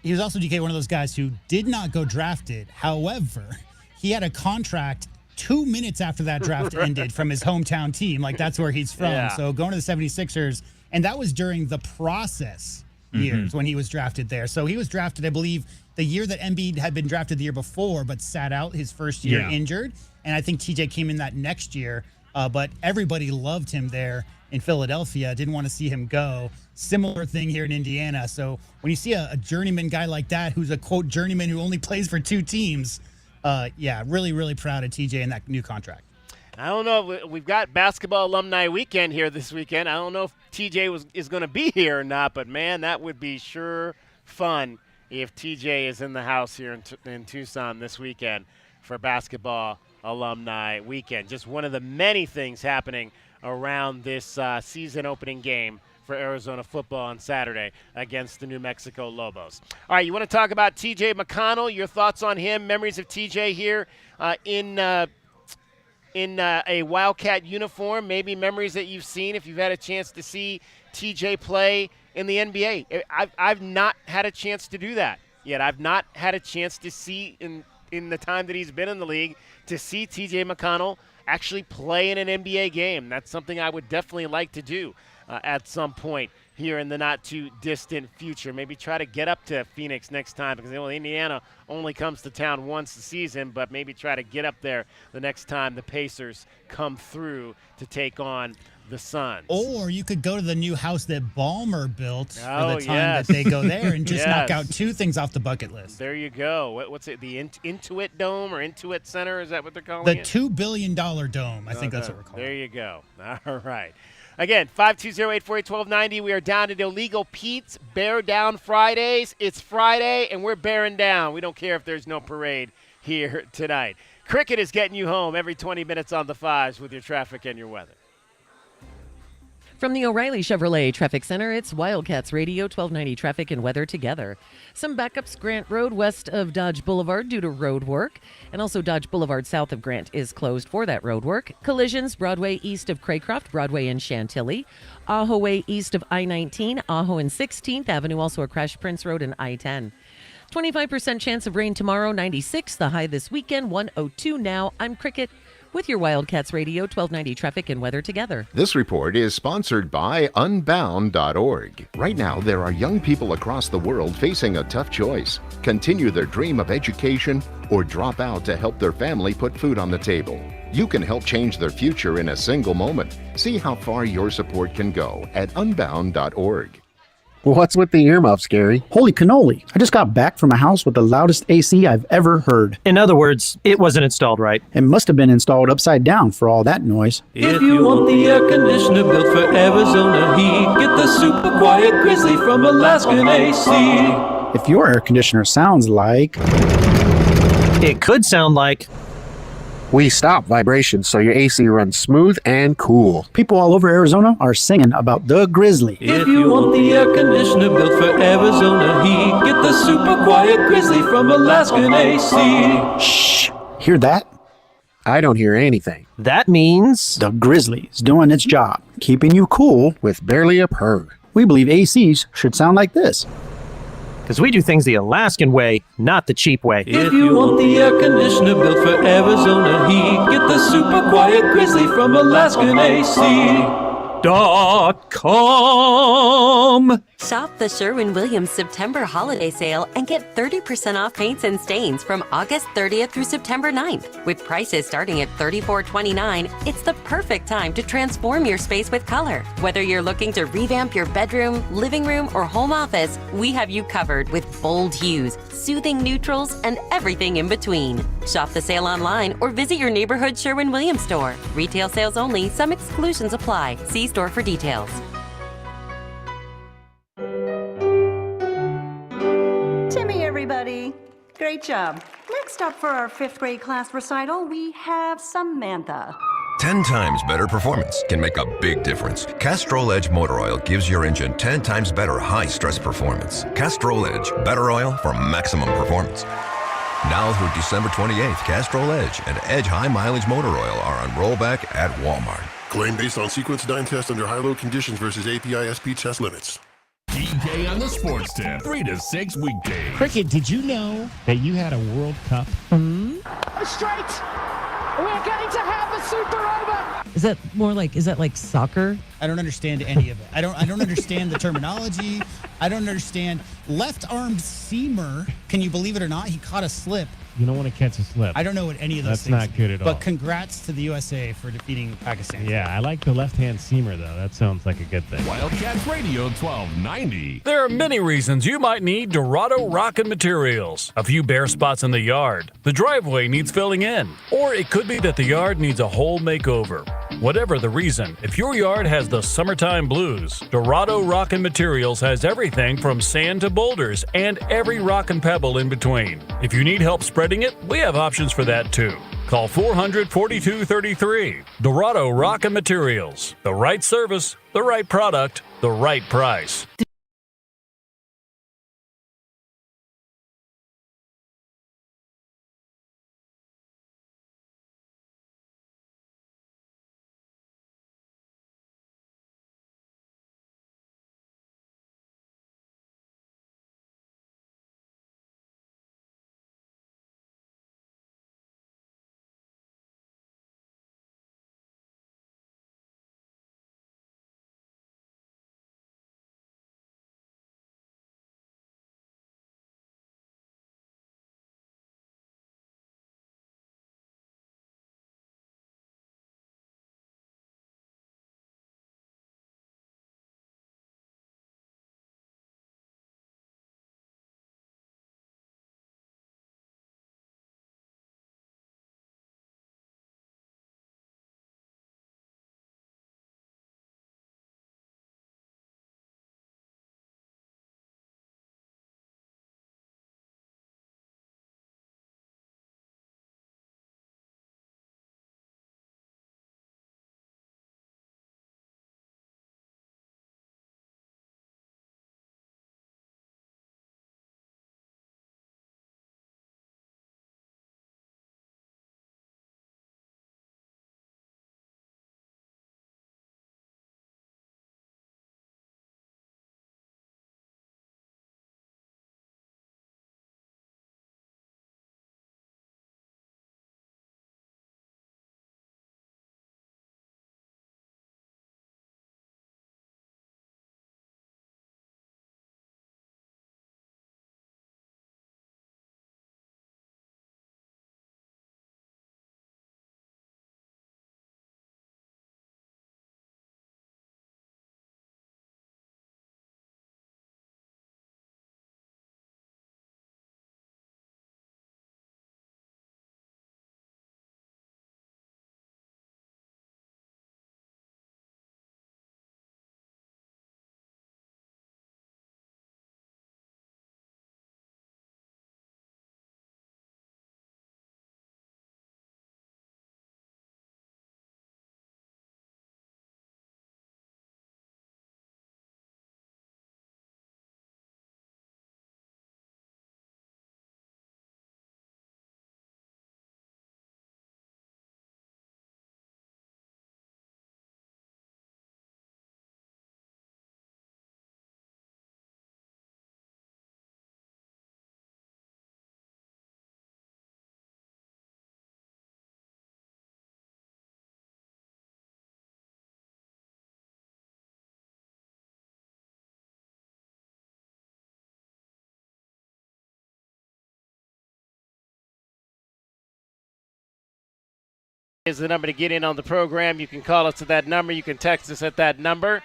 He was also, DK, one of those guys who did not go drafted. However, he had a contract 2 minutes after that draft ended from his hometown team. Like, that's where he's from. Yeah. So going to the 76ers, and that was during the process years when he was drafted there. So he was drafted, I believe, the year that Embiid had been drafted the year before, but sat out his first year injured. And I think TJ came in that next year. But everybody loved him there in Philadelphia, didn't want to see him go. Similar thing here in Indiana. So when you see a journeyman guy like that, who's a, quote, journeyman who only plays for 2 teams, really, really proud of TJ in that new contract. I don't know. We've got basketball alumni weekend here this weekend. I don't know if TJ is going to be here or not, but, man, that would be sure fun if TJ is in the house here in Tucson this weekend for basketball alumni weekend. Just one of the many things happening around this season opening game for Arizona football on Saturday against the New Mexico Lobos. All right, you want to talk about T.J. McConnell, your thoughts on him, memories of T.J. here in a Wildcat uniform, maybe memories that you've seen if you've had a chance to see T.J. play in the NBA. I've not had a chance to do that yet. I've not had a chance to see in the time that he's been in the league to see T.J. McConnell actually play in an NBA game. That's something I would definitely like to do at some point here in the not-too-distant future. Maybe try to get up to Phoenix next time because Indiana only comes to town once a season, but maybe try to get up there the next time the Pacers come through to take on the Suns. Or you could go to the new house that Ballmer built for the time yes. that they go there and just Yes. knock out 2 things off the bucket list. There you go. What's it, the Intuit Dome or Intuit Center? Is that what they're calling The it? $2 billion dome. I think that's what we're calling it. There you go. All right. Again, 520-848-1290. We are down at Illegal Pete's Bear Down Fridays. It's Friday, and we're bearing down. We don't care if there's no parade here tonight. Cricket is getting you home every 20 minutes on the fives with your traffic and your weather. From the O'Reilly Chevrolet Traffic Center, it's Wildcats Radio 1290 traffic and weather together. Some backups Grant Road west of Dodge Boulevard due to road work. And also Dodge Boulevard south of Grant is closed for that road work. Collisions Broadway east of Craycroft, Broadway and Chantilly. Ajo Way east of I-19, Ajo and 16th Avenue, also a crash Prince Road and I-10. 25% chance of rain tomorrow, 96. The high this weekend, 102 now. I'm Cricket with your Wildcats Radio 1290 traffic and weather together. This report is sponsored by Unbound.org. Right now, there are young people across the world facing a tough choice: continue their dream of education or drop out to help their family put food on the table. You can help change their future in a single moment. See how far your support can go at Unbound.org. What's with the earmuffs, Gary? Holy cannoli. I just got back from a house with the loudest AC I've ever heard. In other words, it wasn't installed right. It must have been installed upside down for all that noise. If you want the air conditioner built for Arizona heat, get the super quiet Grizzly from Alaskan AC. If your air conditioner sounds like... It could sound like... We stop vibrations so your AC runs smooth and cool. People all over Arizona are singing about the Grizzly. If you want the air conditioner built for Arizona heat, get the super quiet Grizzly from Alaskan AC. Shh! Hear that? I don't hear anything. That means... The Grizzly's doing its job, keeping you cool with barely a purr. We believe ACs should sound like this. Because we do things the Alaskan way, not the cheap way. If you want the air conditioner built for Arizona heat, get the super quiet Grizzly from Alaskan AC.com. Shop the Sherwin-Williams September holiday sale and get 30% off paints and stains from August 30th through September 9th. With prices starting at $34.29, it's the perfect time to transform your space with color. Whether you're looking to revamp your bedroom, living room, or home office, we have you covered with bold hues, soothing neutrals, and everything in between. Shop the sale online or visit your neighborhood Sherwin-Williams store. Retail sales only. Some exclusions apply. See store for details. Timmy, everybody. Great job. Next up for our 5th grade class recital, we have Samantha. 10 times better performance can make a big difference. Castrol Edge Motor Oil gives your engine 10 times better high-stress performance. Castrol Edge, better oil for maximum performance. Now through December 28th, Castrol Edge and Edge High Mileage Motor Oil are on rollback at Walmart. Claim based on sequence 9 test under high-load conditions versus API-SP test limits. DK on the Sports Tip, 3 to 6 weekdays. Cricket, did you know that you had a World Cup? Straight! We're going to have a super over! Is that like soccer? I don't understand any of it. I don't understand the terminology. I don't understand. Left-armed seamer, can you believe it or not? He caught a slip. You don't want to catch a slip. I don't know what any of those things. That's not good at all. But congrats to the USA for defeating Pakistan. Yeah, I like the left-hand seamer, though. That sounds like a good thing. Wildcats Radio 1290. There are many reasons you might need Dorado Rockin' Materials. A few bare spots in the yard. The driveway needs filling in. Or it could be that the yard needs a whole makeover. Whatever the reason, if your yard has the summertime blues, Dorado Rockin' Materials has everything from sand to boulders and every rock and pebble in between. If you need help spreading it, we have options for that too. Call 400-4233. Dorado Rockin' Materials. The right service, the right product, the right price. is the number to get in on the program. You can call us at that number. You can text us at that number.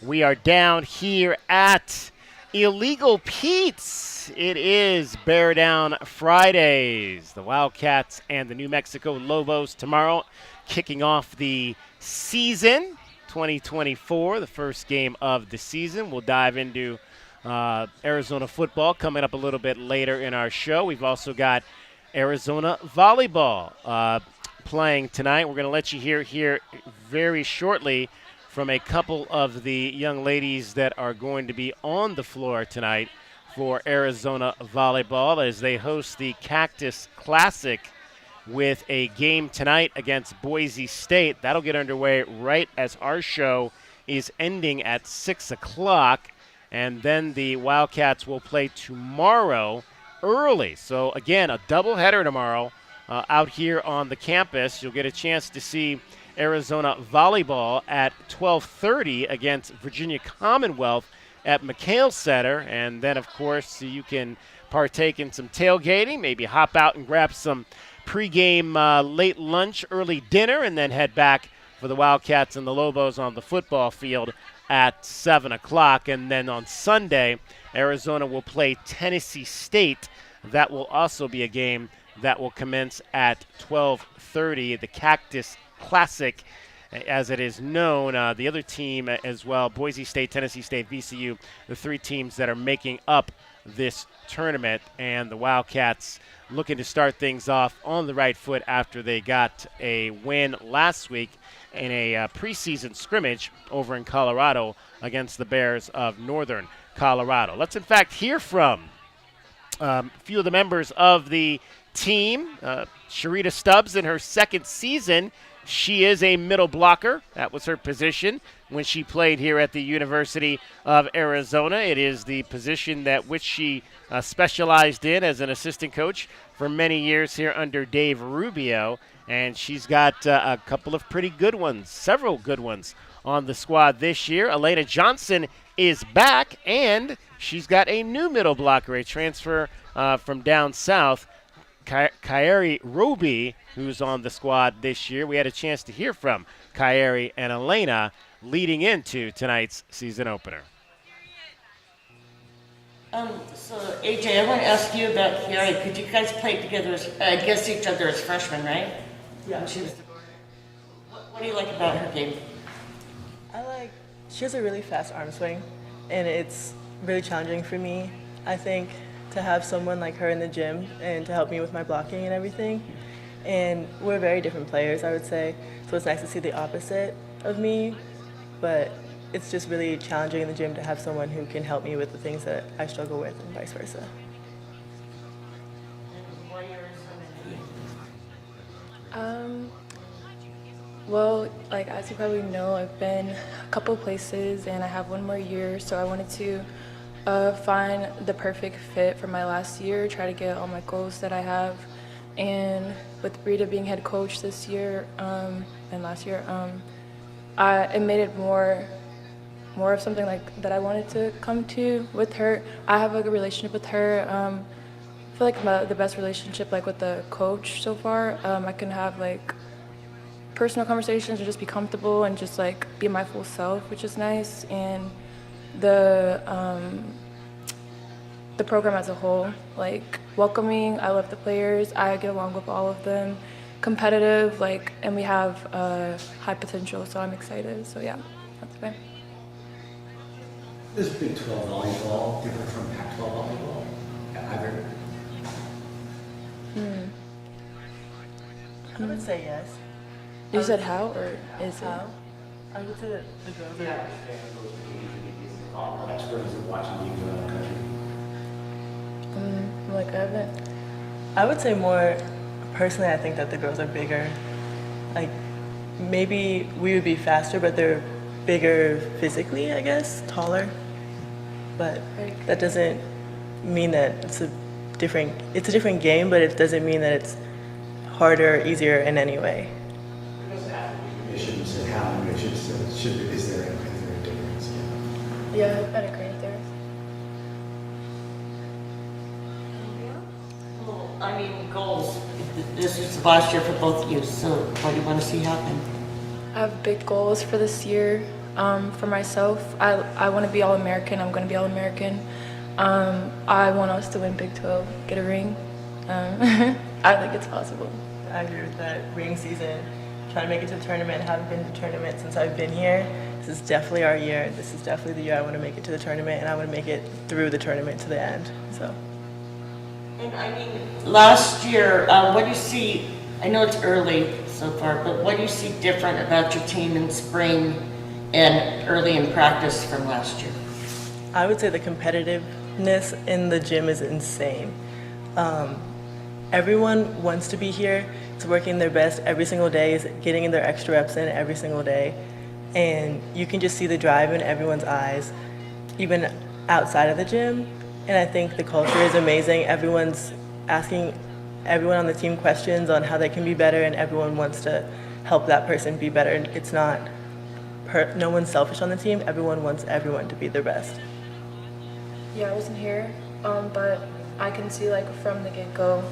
We are down here at Illegal Pete's. It is Bear Down Fridays. The Wildcats and the New Mexico Lobos tomorrow, kicking off the season 2024, the first game of the season. We'll dive into Arizona football coming up a little bit later in our show. We've also got Arizona volleyball playing tonight. We're going to let you hear very shortly from a couple of the young ladies that are going to be on the floor tonight for Arizona volleyball as they host the Cactus Classic with a game tonight against Boise State. That'll get underway right as our show is ending at 6 o'clock. And then the Wildcats will play tomorrow early. So, again, a doubleheader tomorrow out here on the campus. You'll get a chance to see Arizona volleyball at 12:30 against Virginia Commonwealth at McHale Center. And then, of course, you can partake in some tailgating, maybe hop out and grab some pregame late lunch, early dinner, and then head back for the Wildcats and the Lobos on the football field at 7 o'clock. And then on Sunday, Arizona will play Tennessee State. That will also be a game that will commence at 12:30. The Cactus Classic, as it is known. The other team as well, Boise State, Tennessee State, VCU, the three teams that are making up this tournament. And the Wildcats looking to start things off on the right foot after they got a win last week in a preseason scrimmage over in Colorado against the Bears of Northern Colorado. Let's, in fact, hear from a few of the members of the team. Sharita Stubbs in her second season. She is a middle blocker. That was her position when she played here at the University of Arizona. It is the position that which she specialized in as an assistant coach for many years here under Dave Rubio. And she's got a couple of pretty good ones, several good ones on the squad this year. Elena Johnson is back, and she's got a new middle blocker, a transfer from down south, Kyrie Roby, who's on the squad this year. We had a chance to hear from Kyrie and Elena leading into tonight's season opener. So, AJ, I want to ask you about Kyrie, because you guys played together against each other as freshmen, right? Yeah. And she was the what do you like about her game? She has a really fast arm swing, and it's really challenging for me, I think, to have someone like her in the gym and to help me with my blocking and everything. And we're very different players, I would say, so it's nice to see the opposite of me, but it's just really challenging in the gym to have someone who can help me with the things that I struggle with and vice versa. Well, as you probably know, I've been a couple places and I have one more year, so I wanted to find the perfect fit for my last year, try to get all my goals that I have. And with Rita being head coach this year and last year, it made it more of something that I wanted to come to with her. I have a good relationship with her. I feel like the best relationship with the coach so far. I can have personal conversations and just be comfortable and just be my full self, which is nice. And the program as a whole, welcoming. I love the players. I get along with all of them. Competitive, and we have high potential, so I'm excited. So yeah, that's fine. Is Big 12 volleyball different from Pac-12 volleyball? Either? I would say yes. You said how, or is it? How? I would say that the girls are... All experts are watching you go around the country. I haven't. I would say more, personally, I think that the girls are bigger. Maybe we would be faster, but they're bigger physically, I guess, taller. But that doesn't mean that it's a different game, but it doesn't mean that it's harder or easier in any way. Missions and how missions is there a difference? Yeah, I'd agree with there. Goals. this is the last year for both of you, so what do you want to see happen? I have big goals for this year. For myself, I want to be All-American. I'm going to be All-American. I want us to win Big 12, get a ring. I think it's possible. I agree with that. Ring season, trying to make it to the tournament. Haven't been to the tournament since I've been here. This is definitely our year. This is definitely the year I want to make it to the tournament, and I want to make it through the tournament to the end. So. And I mean, last year, what do you see? I know it's early so far, but what do you see different about your team in spring and early in practice from last year? I would say the competitiveness in the gym is insane. Everyone wants to be here. It's working their best every single day, is getting in their extra reps in every single day. And you can just see the drive in everyone's eyes, even outside of the gym. And I think the culture is amazing. Everyone's asking everyone on the team questions on how they can be better, and everyone wants to help that person be better. It's not, no one's selfish on the team. Everyone wants everyone to be their best. Yeah, I wasn't here, but I can see like from the get-go,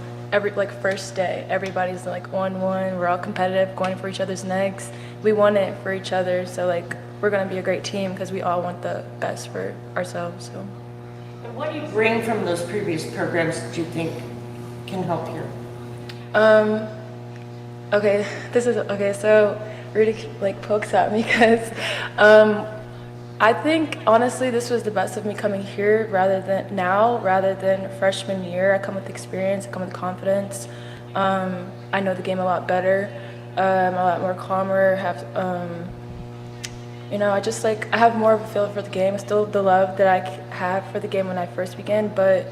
first day, everybody's like 1-1. We're all competitive, going for each other's necks. We want it for each other, so like we're gonna be a great team because we all want the best for ourselves. So. And what do you bring from those previous programs that you think can help here? Okay, so Rudy like pokes at me because I think honestly this was the best of me coming here rather than freshman year. I come with experience, I come with confidence. I know the game a lot better. I'm a lot more calmer, I have more of a feel for the game. Still the love that I have for the game when I first began, but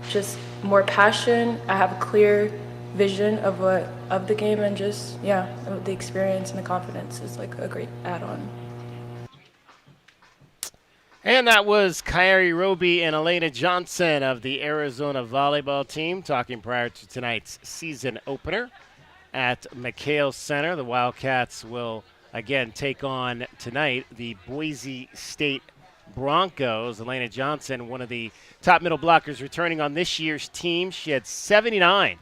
just more passion. I have a clear vision of the game, and just the experience and the confidence is like a great add-on. And that was Kyrie Roby and Elena Johnson of the Arizona volleyball team talking prior to tonight's season opener at McHale Center. The Wildcats will again take on tonight the Boise State Broncos. Elena Johnson, one of the top middle blockers returning on this year's team. She had 79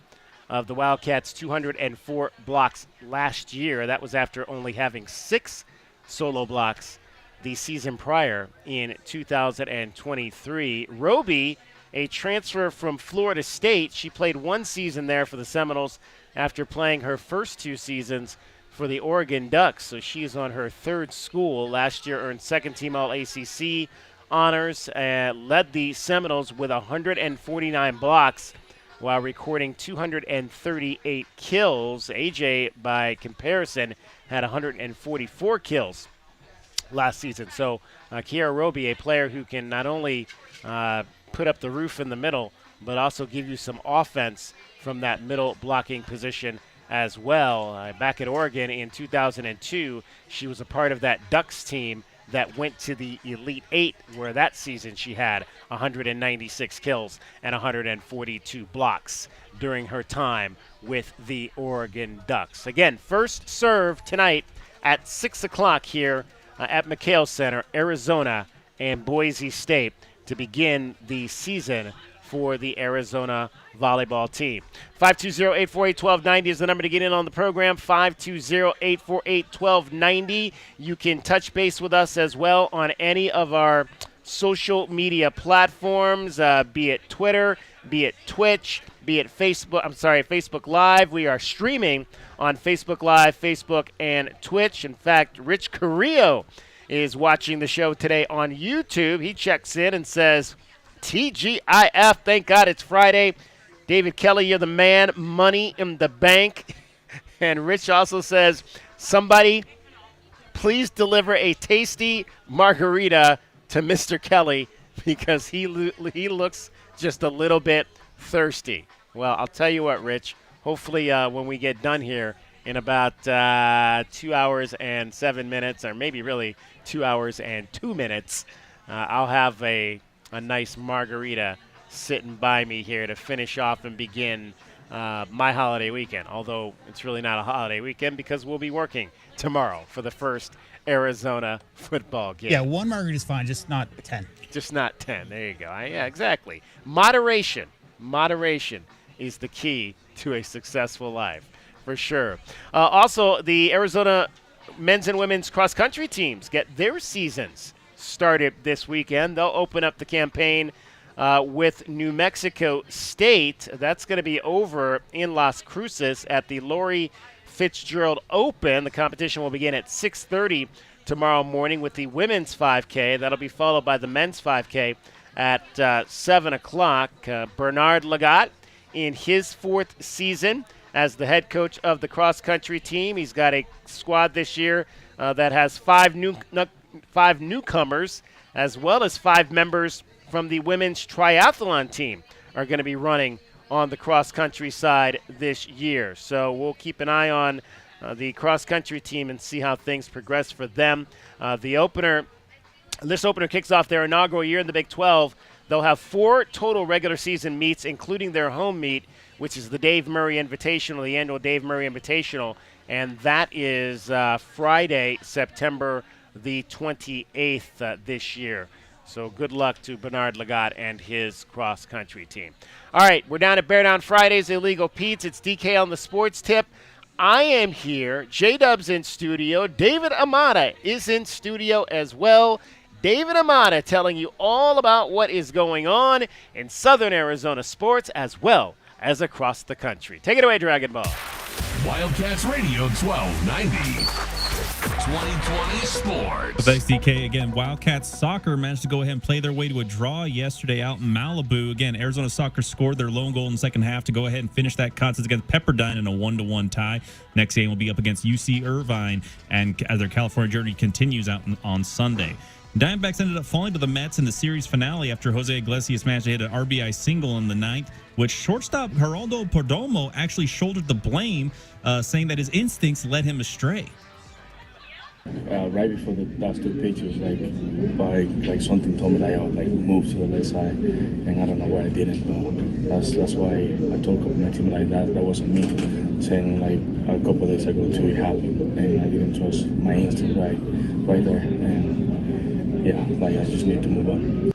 of the Wildcats' 204 blocks last year. That was after only having 6 solo blocks the season prior in 2023. Roby, a transfer from Florida State. She played 1 season there for the Seminoles after playing her first 2 seasons for the Oregon Ducks. So she's on her 3rd school. Last year earned 2nd team All-ACC honors and led the Seminoles with 149 blocks while recording 238 kills. AJ, by comparison, had 144 kills last season. So Kiara Roby, a player who can not only put up the roof in the middle, but also give you some offense from that middle blocking position as well. Back at Oregon in 2002, she was a part of that Ducks team that went to the Elite Eight, where that season she had 196 kills and 142 blocks during her time with the Oregon Ducks. Again, first serve tonight at 6 o'clock here at McHale Center, Arizona and Boise State to begin the season for the Arizona volleyball team. 520-848-1290 is the number to get in on the program, 520-848-1290. You can touch base with us as well on any of our social media platforms, be it Twitter, be it Twitch, be it Facebook Live. We are streaming on Facebook Live, Facebook, and Twitch. In fact, Rich Carrillo is watching the show today on YouTube. He checks in and says, TGIF, thank God it's Friday. David Kelly, you're the man. Money in the bank. And Rich also says, somebody please deliver a tasty margarita to Mr. Kelly because he looks just a little bit thirsty. Well, I'll tell you what, Rich. Hopefully when we get done here in about 2 hours and 7 minutes, or maybe really 2 hours and 2 minutes, I'll have a nice margarita sitting by me here to finish off and begin my holiday weekend. Although it's really not a holiday weekend because we'll be working tomorrow for the first Arizona football game. Yeah, 1 margarita is fine, just not 10. Just not 10. There you go. Yeah, exactly. Moderation is the key to a successful life, for sure. Also, the Arizona men's and women's cross-country teams get their seasons started this weekend. They'll open up the campaign with New Mexico State. That's going to be over in Las Cruces at the Lori Fitzgerald Open. The competition will begin at 6:30 tomorrow morning with the women's 5K. That'll be followed by the men's 5K at 7 o'clock. Bernard Lagat in his 4th season as the head coach of the cross-country team. He's got a squad this year that has 5 newcomers, as well as 5 members from the women's triathlon team are going to be running on the cross-country side this year. So we'll keep an eye on the cross-country team and see how things progress for them. This opener kicks off their inaugural year in the Big 12. They'll have 4 total regular season meets, including their home meet, which is the Dave Murray Invitational, the annual Dave Murray Invitational, and that is Friday, September the 28th this year. So good luck to Bernard Lagat and his cross-country team. All right, we're down at Bear Down Fridays, Illegal Pete's. It's DK on the Sports Tip. I am here. J-Dub's in studio. David Amata is in studio as well. David Amata telling you all about what is going on in Southern Arizona sports as well as across the country. Take it away, Dragon Ball. Wildcats Radio 1290. 2020 Sports. Thanks, DK. Again, Wildcats soccer managed to go ahead and play their way to a draw yesterday out in Malibu. Again, Arizona soccer scored their lone goal in the second half to go ahead and finish that contest against Pepperdine in a 1-1 tie. Next game will be up against UC Irvine, and as their California journey continues out on Sunday. Diamondbacks ended up falling to the Mets in the series finale after Jose Iglesias managed to hit an RBI single in the ninth, which shortstop Geraldo Perdomo actually shouldered the blame, saying that his instincts led him astray. Right before the last 2 pitches, something told me that I would move to the left side, and I don't know why I didn't. But that's why I told my team that wasn't me. Saying a couple of days ago too, it happened, and I didn't trust my instinct right there, and I just need to move on.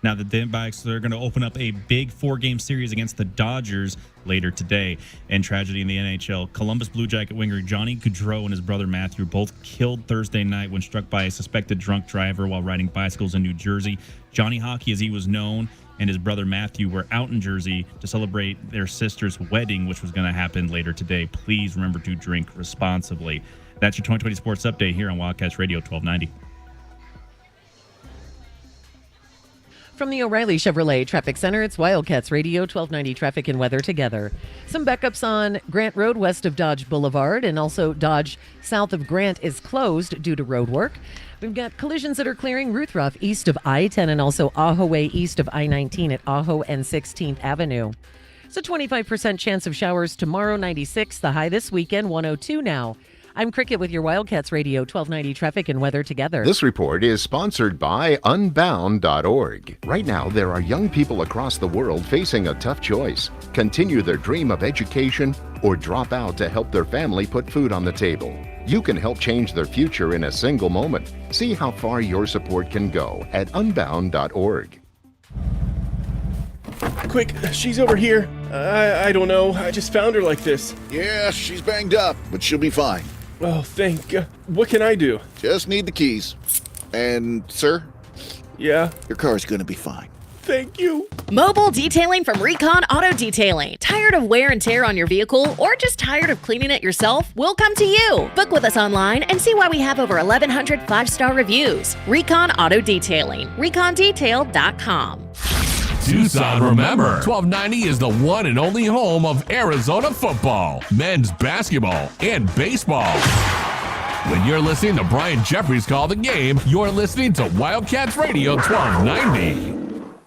Now the Diamondbacks, they're going to open up a big 4-game series against the Dodgers later today. And tragedy in the NHL, Columbus Blue Jacket winger Johnny Gaudreau and his brother Matthew both killed Thursday night when struck by a suspected drunk driver while riding bicycles in New Jersey. Johnny Hockey, as he was known, and his brother Matthew were out in Jersey to celebrate their sister's wedding, which was going to happen later today. Please remember to drink responsibly. That's your 2020 Sports Update here on Wildcats Radio 1290. From the O'Reilly Chevrolet Traffic Center, it's Wildcats Radio 1290 Traffic and Weather together. Some backups on Grant Road west of Dodge Boulevard, and also Dodge south of Grant is closed due to road work. We've got collisions that are clearing Ruthroff east of I-10 and also Ajo Way east of I-19 at Ajo and 16th Avenue. It's a 25% chance of showers tomorrow, 96. The high this weekend, 102 now. I'm Cricket with your Wildcats Radio 1290 Traffic and Weather together. This report is sponsored by Unbound.org. Right now, there are young people across the world facing a tough choice. Continue their dream of education or drop out to help their family put food on the table. You can help change their future in a single moment. See how far your support can go at Unbound.org. Quick, she's over here. I don't know. I just found her like this. Yeah, she's banged up, but she'll be fine. Oh, thank God. What can I do? Just need the keys. And, sir? Yeah? Your car's gonna be fine. Thank you. Mobile detailing from Recon Auto Detailing. Tired of wear and tear on your vehicle or just tired of cleaning it yourself? We'll come to you. Book with us online and see why we have over 1,100 5-star reviews. Recon Auto Detailing. ReconDetail.com. Tucson, remember, 1290 is the one and only home of Arizona football, men's basketball, and baseball. When you're listening to Brian Jeffries call the game, you're listening to Wildcats Radio 1290.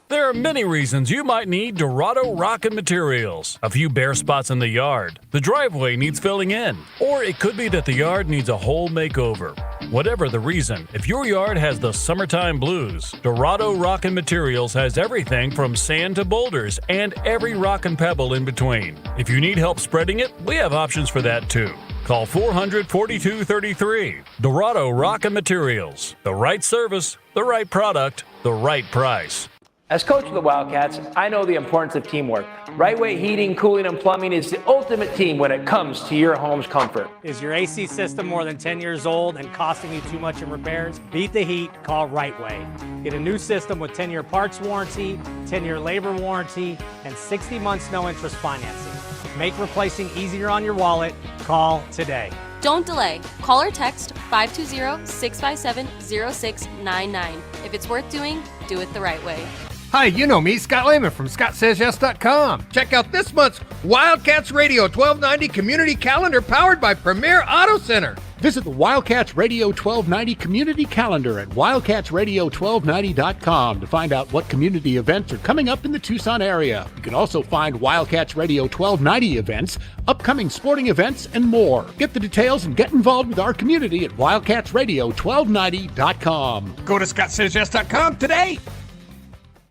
There are many reasons you might need Dorado Rock Materials. A few bare spots in the yard. The driveway needs filling in. Or it could be that the yard needs a whole makeover. Whatever the reason, if your yard has the summertime blues, Dorado Rock Materials has everything from sand to boulders and every rock and pebble in between. If you need help spreading it, we have options for that too. Call 400-4233. Dorado Rock Materials. The right service, the right product, the right price. As coach of the Wildcats, I know the importance of teamwork. Right Way Heating, Cooling, and Plumbing is the ultimate team when it comes to your home's comfort. Is your AC system more than 10 years old and costing you too much in repairs? Beat the heat, call Right Way. Get a new system with 10-year parts warranty, 10-year labor warranty, and 60 months no-interest financing. Make replacing easier on your wallet. Call today. Don't delay. Call or text 520-657-0699. If it's worth doing, do it the right way. Hi, you know me, Scott Lehman from ScottSaysYes.com. Check out this month's Wildcats Radio 1290 Community Calendar powered by Premier Auto Center. Visit the Wildcats Radio 1290 Community Calendar at wildcatsradio1290.com to find out what community events are coming up in the Tucson area. You can also find Wildcats Radio 1290 events, upcoming sporting events, and more. Get the details and get involved with our community at wildcatsradio1290.com. Go to ScottSaysYes.com today.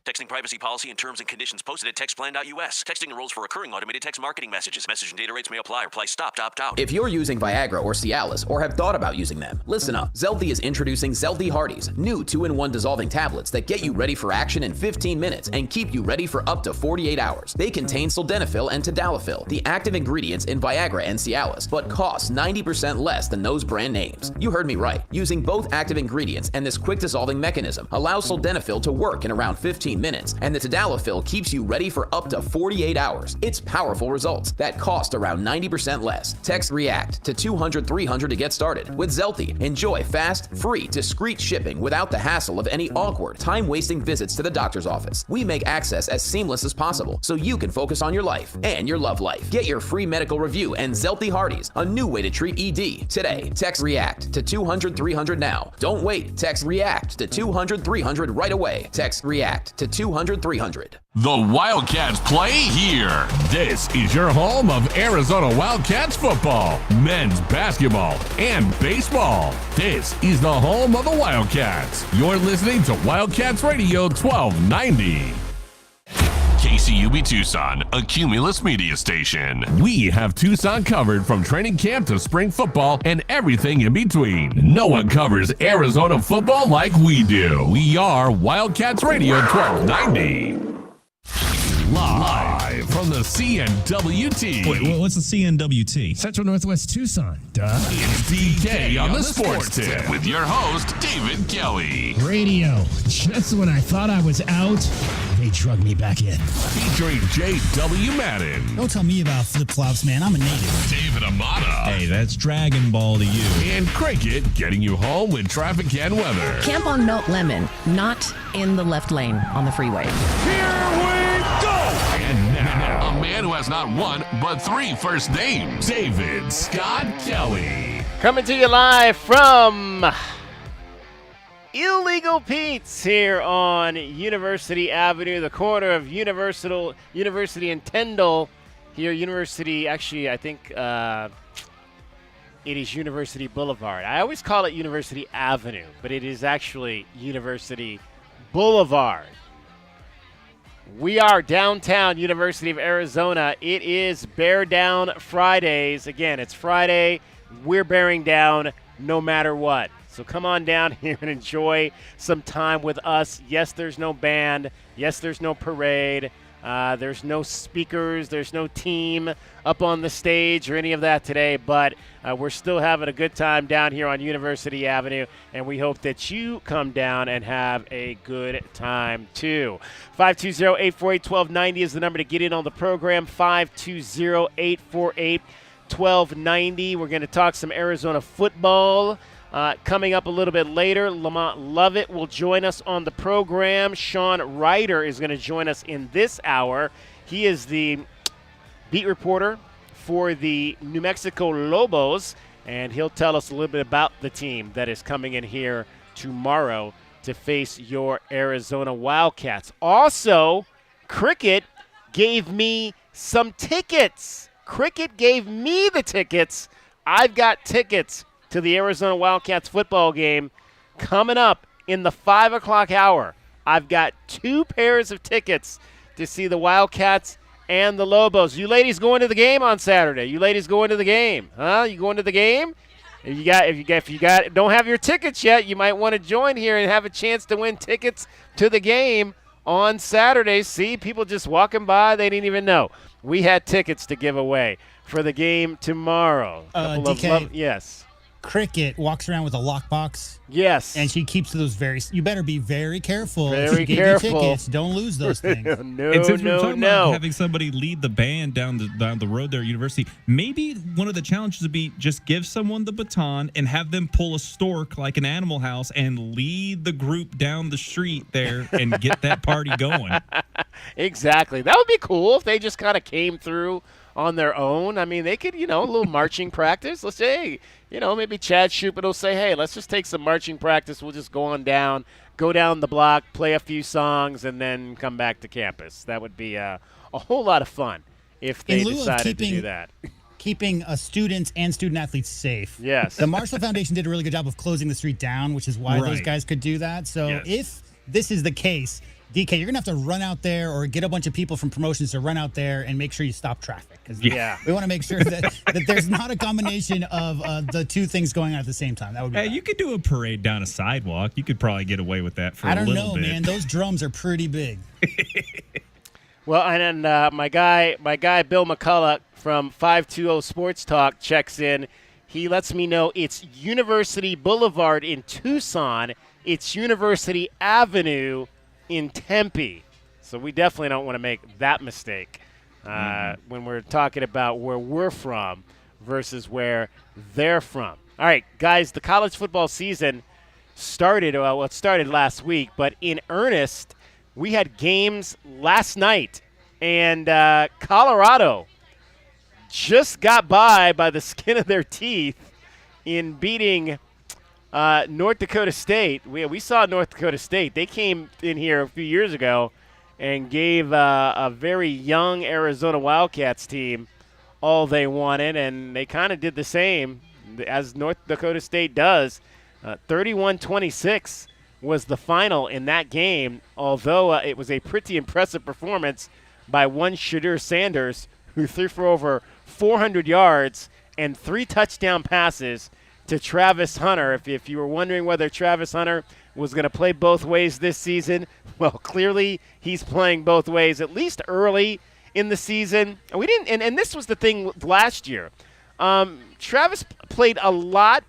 Texting privacy policy and terms and conditions posted at textplan.us. Texting enrolls for recurring automated text marketing messages. Message and data rates may apply. Reply stop to opt out. If you're using Viagra or Cialis or have thought about using them, listen up. Zeldy is introducing Zeldy Hardies, new 2-in-1 dissolving tablets that get you ready for action in 15 minutes and keep you ready for up to 48 hours. They contain sildenafil and tadalafil, the active ingredients in Viagra and Cialis, but cost 90% less than those brand names. You heard me right. Using both active ingredients and this quick dissolving mechanism allows sildenafil to work in around 15 minutes, and the tadalafil keeps you ready for up to 48 hours. It's powerful results that cost around 90% less. Text REACT to 200-300 to get started. With Zelty, enjoy fast, free, discreet shipping without the hassle of any awkward, time-wasting visits to the doctor's office. We make access as seamless as possible so you can focus on your life and your love life. Get your free medical review and Zelty Hardies, a new way to treat ED, today. Text REACT to 200-300 now. Don't wait. Text REACT to 200-300 right away. Text REACT to 200-300. The Wildcats play here. This is your home of Arizona Wildcats football, men's basketball, and baseball. This is the home of the Wildcats. You're listening to Wildcats Radio 1290. KCUB Tucson, a Cumulus media station. We have Tucson covered from training camp to spring football and everything in between. No one covers Arizona football like we do. We are Wildcats Radio 1290. Live from the CNWT. Wait, what's the CNWT? Central Northwest Tucson. Duh. It's DK on the Sports Tip with your host, David Kelly. Radio. Just when I thought I was out, they drug me back in. Featuring J.W. Madden. Don't tell me about flip-flops, man. I'm a native. David Amata. Hey, that's Dragon Ball to you. And Cricket getting you home with traffic and weather. Camp on Mount Lemon, not in the left lane on the freeway. Here we go! And now, a man who has not one, but 3 first names, David Scott Kelly. Coming to you live from Illegal Pete's here on University Avenue, the corner of University and Tyndall. Here, University, actually, I think it is University Boulevard. I always call it University Avenue, but it is actually University Boulevard. We are downtown University of Arizona. It is Bear Down Fridays. Again, it's Friday. We're bearing down no matter what. So come on down here and enjoy some time with us. Yes, there's no band. Yes, there's no parade. There's no speakers. There's no team up on the stage or any of that today. But we're still having a good time down here on University Avenue, and we hope that you come down and have a good time too. 520-848-1290 is the number to get in on the program. 520-848-1290. We're going to talk some Arizona football. Coming up a little bit later, Lamont Lovett will join us on the program. Sean Ryder is going to join us in this hour. He is the beat reporter for the New Mexico Lobos, and he'll tell us a little bit about the team that is coming in here tomorrow to face your Arizona Wildcats. Also, Cricket gave me some tickets. Cricket gave me the tickets. I've got tickets to the Arizona Wildcats football game coming up in the 5 o'clock hour. I've got 2 pairs of tickets to see the Wildcats and the Lobos. You ladies going to the game on Saturday? You ladies going to the game? Huh? You going to the game? If you don't have your tickets yet, you might want to join here and have a chance to win tickets to the game on Saturday. See, people just walking by, they didn't even know. We had tickets to give away for the game tomorrow. DK, yes. Cricket walks around with a lockbox. Yes. And she keeps those you better be very careful. Very if she gave careful. You tickets, don't lose those things. And since we're talking about having somebody lead the band down the road there at university, maybe one of the challenges would be just give someone the baton and have them pull a stork like an Animal House and lead the group down the street there and get that party going. Exactly. That would be cool if they just kind of came through on their own. I mean, they could, a little marching practice. Let's say, maybe Chad Shupin will say, hey, let's just take some marching practice. We'll just go down the block, play a few songs, and then come back to campus. That would be a whole lot of fun if they decided to do that. Keeping students and student athletes safe. Yes. The Marshall Foundation did a really good job of closing the street down, which is why those guys could do that. So if this is the case, DK, you're going to have to run out there or get a bunch of people from promotions to run out there and make sure you stop traffic. We want to make sure that there's not a combination of the two things going on at the same time. That would be bad. You could do a parade down a sidewalk. You could probably get away with that for a little bit. I don't know, man. Those drums are pretty big. Well, and then my guy Bill McCullough from 520 Sports Talk checks in. He lets me know it's University Boulevard in Tucson. It's University Avenue in Tempe. So we definitely don't want to make that mistake when we're talking about where we're from versus where they're from. All right, guys, the college football season started, it started last week, but in earnest, we had games last night, and Colorado just got by the skin of their teeth in beating North Dakota State. We saw North Dakota State. They came in here a few years ago and gave a very young Arizona Wildcats team all they wanted, and they kind of did the same as North Dakota State does. 31-26 was the final in that game, although it was a pretty impressive performance by one Shedeur Sanders, who threw for over 400 yards and 3 touchdown passes to Travis Hunter. If you were wondering whether Travis Hunter was going to play both ways this season, well, clearly he's playing both ways, at least early in the season. We didn't, and this was the thing last year. Travis played a lot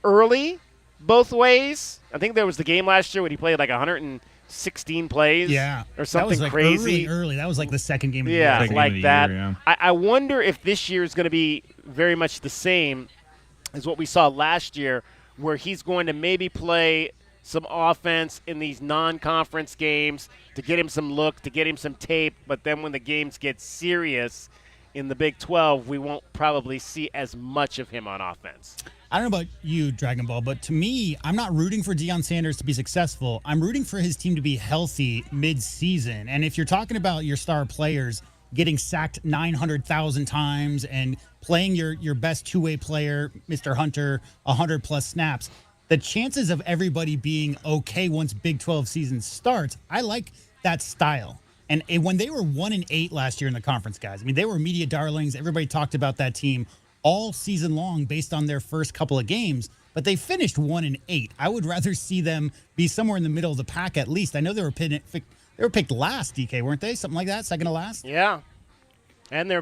early, both ways. I think there was the game last year when he played like 116 plays, or something that was like crazy. Early. That was like the second game of the year. Yeah, Second like game of the that. year, I wonder if this year is going to be very much the same as what we saw last year, where he's going to maybe play some offense in these non-conference games to get him some look, to get him some tape, but then when the games get serious in the Big 12, we won't probably see as much of him on offense. I don't know about you, Dragon Ball, but to me, I'm not rooting for Deion Sanders to be successful. I'm rooting for his team to be healthy mid-season. And if you're talking about your star players getting sacked 900,000 times and playing your best two-way player, Mr. Hunter, 100-plus snaps, the chances of everybody being okay once Big 12 season starts, I like that style. And when they were 1-8 last year in the conference, guys, I mean, they were media darlings. Everybody talked about that team all season long based on their first couple of games, but they finished 1-8. I would rather see them be somewhere in the middle of the pack at least. I know they were picked last, DK, weren't they? Something like that, second to last. Yeah, and they're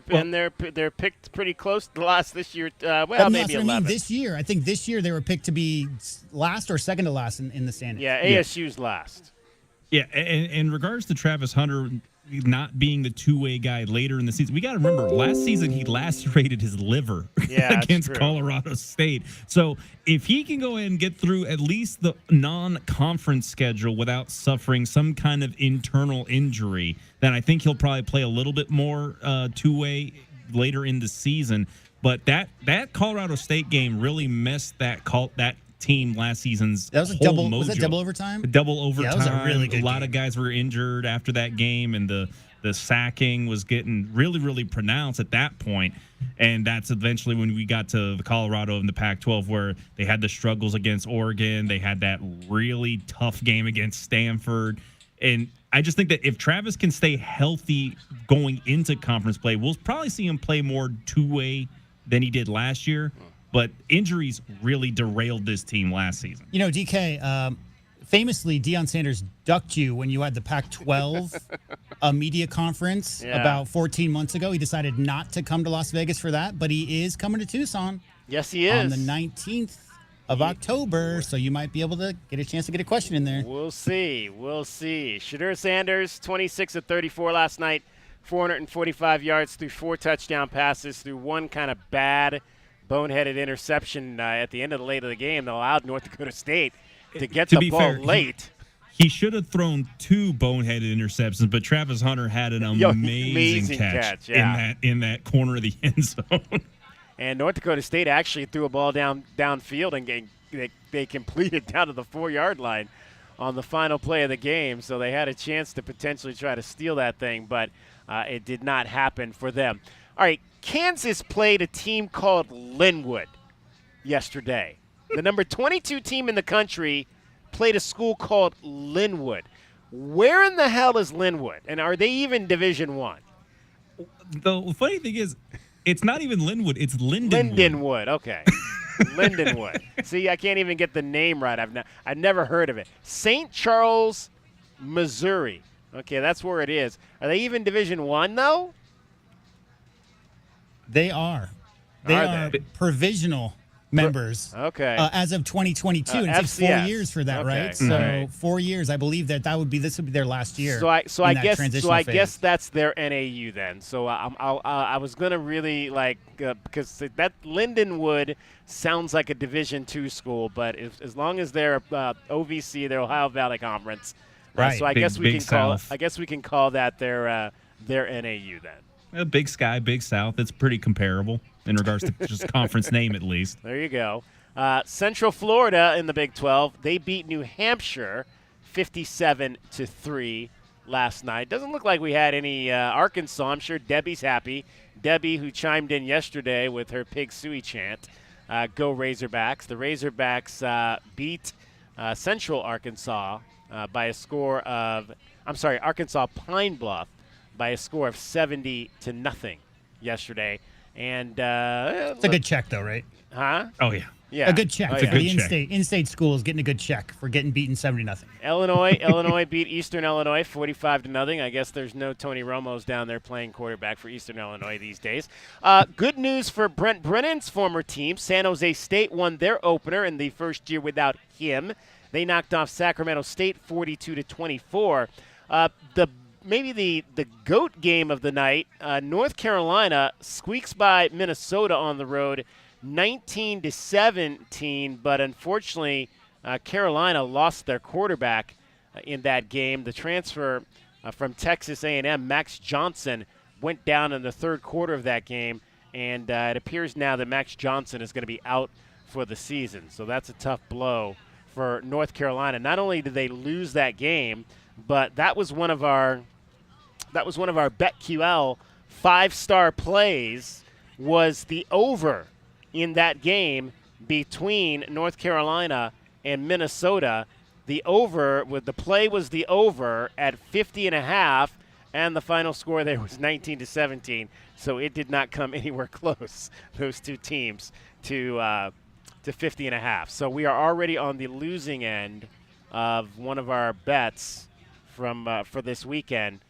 picked pretty close to last this year. Maybe 11. I mean, this year, I think this year they were picked to be last or second to last in the standings. Yeah, ASU's last. Yeah, and in regards to Travis Hunter not being the two-way guy later in the season, we got to remember last season he lacerated his liver against Colorado State. So if he can go ahead and get through at least the non-conference schedule without suffering some kind of internal injury, then I think he'll probably play a little bit more two-way later in the season. But that Colorado State game really messed that team last season's that was a whole double. mojo. Was that double overtime? Double overtime. Yeah, that was a really good lot of guys were injured after that game, and the sacking was getting really, really pronounced at that point. And that's eventually when we got to the Colorado and the Pac-12, where they had the struggles against Oregon. They had that really tough game against Stanford. And I just think that if Travis can stay healthy going into conference play, we'll probably see him play more two-way than he did last year. But injuries really derailed this team last season. You know, DK, famously, Deion Sanders ducked you when you had the Pac-12 media conference about 14 months ago. He decided not to come to Las Vegas for that, but he is coming to Tucson. Yes, he is. On the 19th of October, so you might be able to get a chance to get a question in there. We'll see. We'll see. Shedeur Sanders, 26 of 34 last night, 445 yards through 4 touchdown passes, through one kind of bad, boneheaded interception at the end of the late of the game that allowed North Dakota State to get the ball late. He should have thrown 2 boneheaded interceptions, but Travis Hunter had an amazing catch in that corner of the end zone. And North Dakota State actually threw a ball downfield, and they completed down to the 4-yard line on the final play of the game. So they had a chance to potentially try to steal that thing, but it did not happen for them. All right, Kansas played a team called Linwood yesterday. The number 22 team in the country played a school called Linwood. Where in the hell is Linwood? And are they even Division I? The funny thing is, it's not even Linwood. It's Lindenwood. Lindenwood, okay. Lindenwood. See, I can't even get the name right. I've never heard of it. St. Charles, Missouri. Okay, that's where it is. Are they even Division I, though? They are. They are provisional members. Okay. As of 2022, and it takes 4 years for that, Okay. right? So Right. 4 years, I believe this would be their last year. So I in that guess transitional phase. guess that's their NAU then. So I was gonna really because that Lindenwood sounds like a Division II school, but as long as they're OVC, their Ohio Valley Conference, right? So I Big- guess we Big can call South. I guess we can call that their NAU then. Big Sky, Big South. It's pretty comparable in regards to just conference name, at least. There you go. Central Florida in the Big 12, they beat New Hampshire 57-3 last night. Doesn't look like we had any Arkansas. I'm sure Debbie's happy. Debbie, who chimed in yesterday with her Pig Suey chant. Go Razorbacks. The Razorbacks beat Central Arkansas by a score of, Arkansas Pine Bluff by a score of 70-0 yesterday. And It's a good check, though, right? Huh? Oh, yeah. Yeah. A good check. Oh, for yeah. the in-state schools getting a good check for getting beaten 70-0. Illinois beat Eastern Illinois 45-0. I guess there's no Tony Romo's down there playing quarterback for Eastern Illinois these days. Good news for Brent Brennan's former team. San Jose State won their opener in the first year without him. They knocked off Sacramento State 42-24. Maybe the GOAT game of the night, North Carolina squeaks by Minnesota on the road 19-17, but unfortunately Carolina lost their quarterback in that game. The transfer from Texas A&M, Max Johnson, went down in the third quarter of that game, and it appears now that Max Johnson is going to be out for the season. So that's a tough blow for North Carolina. Not only did they lose that game, but that was one of our BetQL 5-star plays, was the over in that game between North Carolina and Minnesota. The play was the over at 50.5, and the final score there was 19-17. So it did not come anywhere close, those two teams, to 50.5. So we are already on the losing end of one of our bets for this weekend.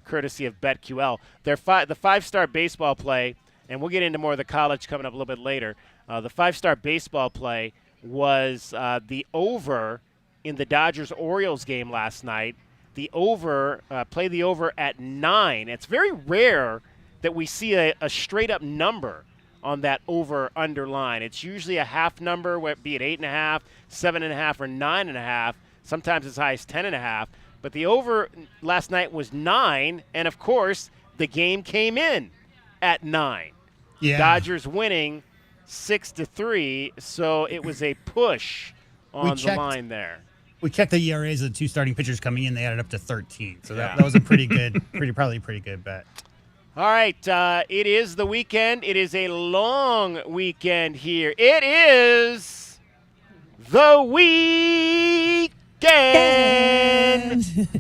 Courtesy of BetQL. The 5-star baseball play, and we'll get into more of the college coming up a little bit later. The 5-star baseball play was the over in the Dodgers-Orioles game last night. The over, play the over at 9. It's very rare that we see a straight-up number on that over-under line. It's usually a half number, be it 8.5, 7.5, or 9.5. Sometimes as high as 10.5. But the over last night was 9, and of course, the game came in at 9. Yeah. Dodgers winning 6-3, so it was a push on the line there. We checked the ERAs of the two starting pitchers coming in. They added up to 13. So that was a pretty good, probably a pretty good bet. All right, it is the weekend. It is a long weekend here. It is the weekend.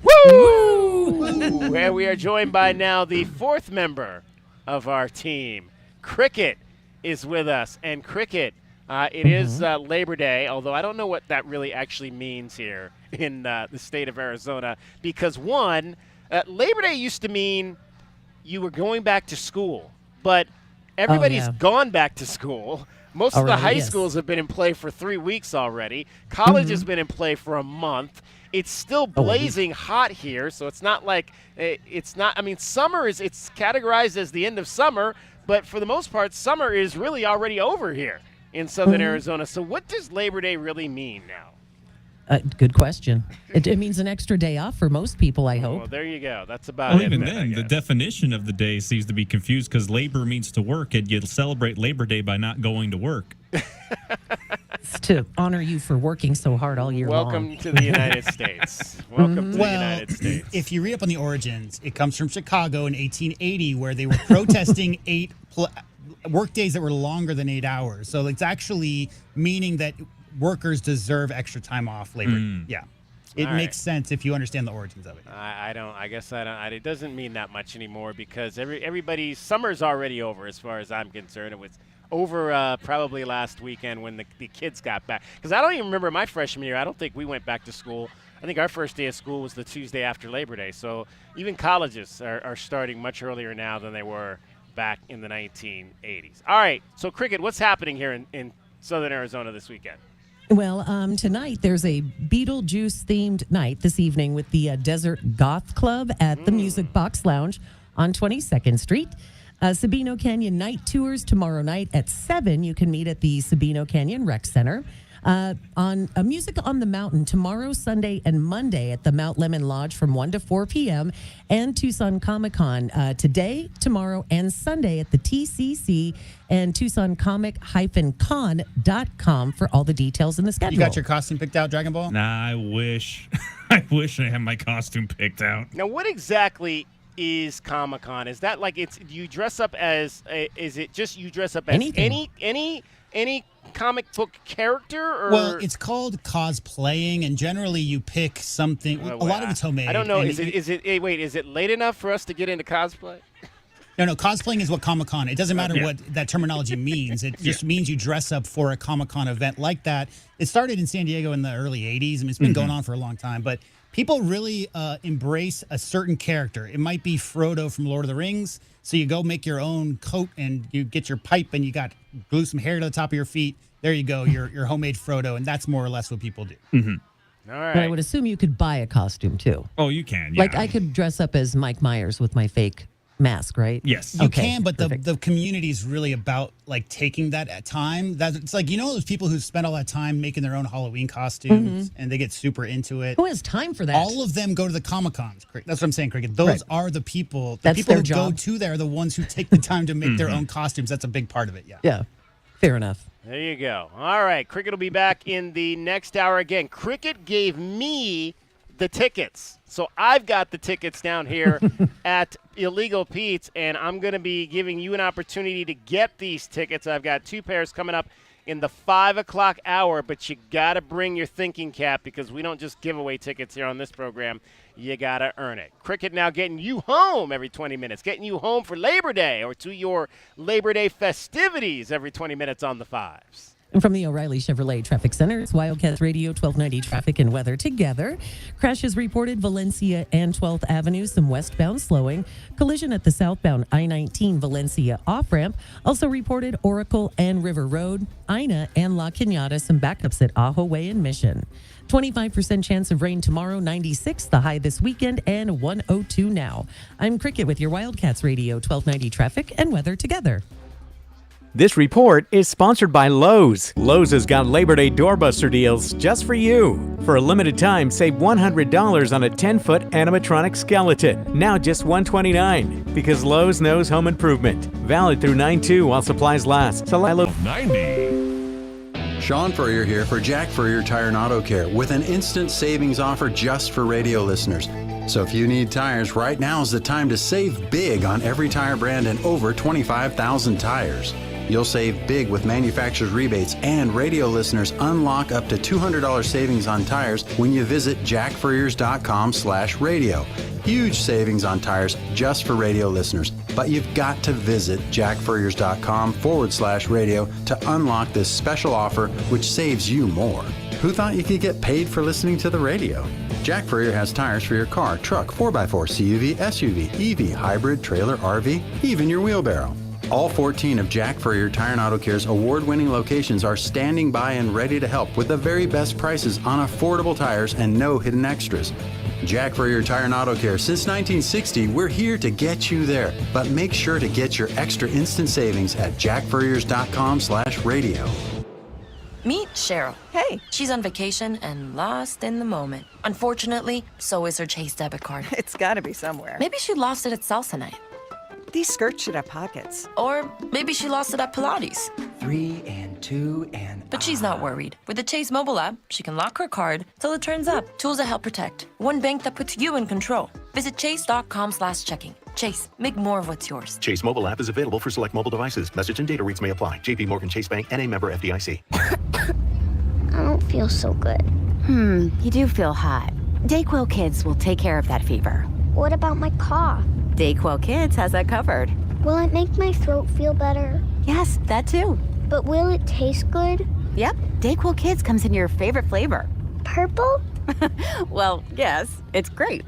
Woo! Where we are joined by now the fourth member of our team. Cricket is with us. And Cricket, It is Labor Day, although I don't know what that really actually means here in the state of Arizona. Because, one, Labor Day used to mean you were going back to school. But everybody's gone back to school. Most of the high schools have been in play for 3 weeks already. College has been in play for a month. It's still blazing hot here, so it's not like it's not. I mean, summer it's categorized as the end of summer, but for the most part, summer is really already over here in southern Arizona. So what does Labor Day really mean now? Good question. It means an extra day off for most people, I hope. Well, there you go. That's about it. Even then, the definition of the day seems to be confused because labor means to work, and you'll celebrate Labor Day by not going to work. It's to honor you for working so hard all year long. Welcome to the United States. Welcome to the United States. If you read up on the origins, it comes from Chicago in 1880, where they were protesting work days that were longer than 8 hours. So it's actually meaning that workers deserve extra time off labor. Yeah. It makes sense if you understand the origins of it. I don't. I guess I don't. It doesn't mean that much anymore because everybody's summer's already over as far as I'm concerned. It was over probably last weekend when the kids got back. Because I don't even remember my freshman year. I don't think we went back to school. I think our first day of school was the Tuesday after Labor Day. So even colleges are starting much earlier now than they were back in the 1980s. All right. So Cricket, what's happening here in southern Arizona this weekend? Well, tonight there's a Beetlejuice-themed night this evening with the Desert Goth Club at the Music Box Lounge on 22nd Street. Sabino Canyon Night Tours tomorrow night at 7. You can meet at the Sabino Canyon Rec Center. On Music on the Mountain tomorrow, Sunday, and Monday at the Mount Lemon Lodge from 1 to 4 p.m. and Tucson Comic-Con today, tomorrow, and Sunday at the TCC and TucsonComic-Con.com for all the details in the schedule. You got your costume picked out, Dragon Ball? Nah, I wish. I wish I had my costume picked out. Now, what exactly is Comic-Con? Is that like do you dress up as is it just you dress up as any comic book character? Or? Well, it's called cosplaying, and generally you pick something. A lot of it's homemade. I don't know. Is it late enough for us to get into cosplay? No, cosplaying is what Comic-Con. It doesn't matter what that terminology means. It just means you dress up for a Comic-Con event like that. It started in San Diego in the early 80s. I mean, it's been going on for a long time, but people really embrace a certain character. It might be Frodo from Lord of the Rings. So you go make your own coat and you get your pipe and you glue some hair to the top of your feet. There you go, your homemade Frodo, and that's more or less what people do. All right. But I would assume you could buy a costume too. Oh, you can. Yeah. Like I could dress up as Mike Myers with my fake mask, right? Yes, you can, but the community is really about like taking that time. It's like, you know, those people who spend all that time making their own Halloween costumes and they get super into it. Who has time for that? All of them go to the Comic-Cons. That's what I'm saying, Cricket. Those are the people. The That's people their who job. go to there are the ones who take the time to make their own costumes. That's a big part of it. Yeah. Yeah. Fair enough. There you go. All right. Cricket will be back in the next hour again. Cricket gave me the tickets. So I've got the tickets down here at Illegal Pete's, and I'm going to be giving you an opportunity to get these tickets. I've got 2 pairs coming up in the 5 o'clock hour, but you got to bring your thinking cap because we don't just give away tickets here on this program. You got to earn it. Cricket now getting you home every 20 minutes, getting you home for Labor Day or to your Labor Day festivities every 20 minutes on the 5s. And from the O'Reilly Chevrolet Traffic Center, it's Wildcats Radio 1290 Traffic and Weather together. Crashes reported Valencia and 12th Avenue, some westbound slowing. Collision at the southbound I-19 Valencia off-ramp. Also reported Oracle and River Road, Ina and La Cañada, some backups at Ajo Way and Mission. 25% chance of rain tomorrow, 96 the high this weekend, and 102 now. I'm Cricket with your Wildcats Radio 1290 Traffic and Weather together. This report is sponsored by Lowe's. Lowe's has got Labor Day doorbuster deals just for you. For a limited time, save $100 on a 10-foot animatronic skeleton. Now just $129. Because Lowe's knows home improvement. Valid through 9/2 while supplies last. So 90. Sean Furrier here for Jack Furrier Tire and Auto Care with an instant savings offer just for radio listeners. So if you need tires, right now is the time to save big on every tire brand and over 25,000 tires. You'll save big with manufacturer's rebates, and radio listeners unlock up to $200 savings on tires when you visit jackfurriers.com/radio. Huge savings on tires just for radio listeners. But you've got to visit jackfurriers.com/radio to unlock this special offer, which saves you more. Who thought you could get paid for listening to the radio? Jack Furrier has tires for your car, truck, 4x4, CUV, SUV, EV, hybrid, trailer, RV, even your wheelbarrow. All 14 of Jack Furrier Tire and Auto Care's award-winning locations are standing by and ready to help with the very best prices on affordable tires and no hidden extras. Jack Furrier Tire and Auto Care. Since 1960, we're here to get you there. But make sure to get your extra instant savings at jackfurriers.com/radio. Meet Cheryl. Hey. She's on vacation and lost in the moment. Unfortunately, so is her Chase debit card. It's gotta be somewhere. Maybe she lost it at salsa night. These skirts should have pockets. Or maybe she lost it at Pilates. 3 and 2 and... But she's not worried. With the Chase mobile app, she can lock her card till it turns up. Tools that help protect. One bank that puts you in control. Visit chase.com/checking. Chase, make more of what's yours. Chase mobile app is available for select mobile devices. Message and data rates may apply. JP Morgan Chase Bank, N.A. member FDIC. I don't feel so good. You do feel hot. Dayquil Kids will take care of that fever. What about my cough? Dayquil Kids has that covered. Will it make my throat feel better? Yes, that too. But will it taste good? Yep, Dayquil Kids comes in your favorite flavor. Purple? Well, yes, it's grape.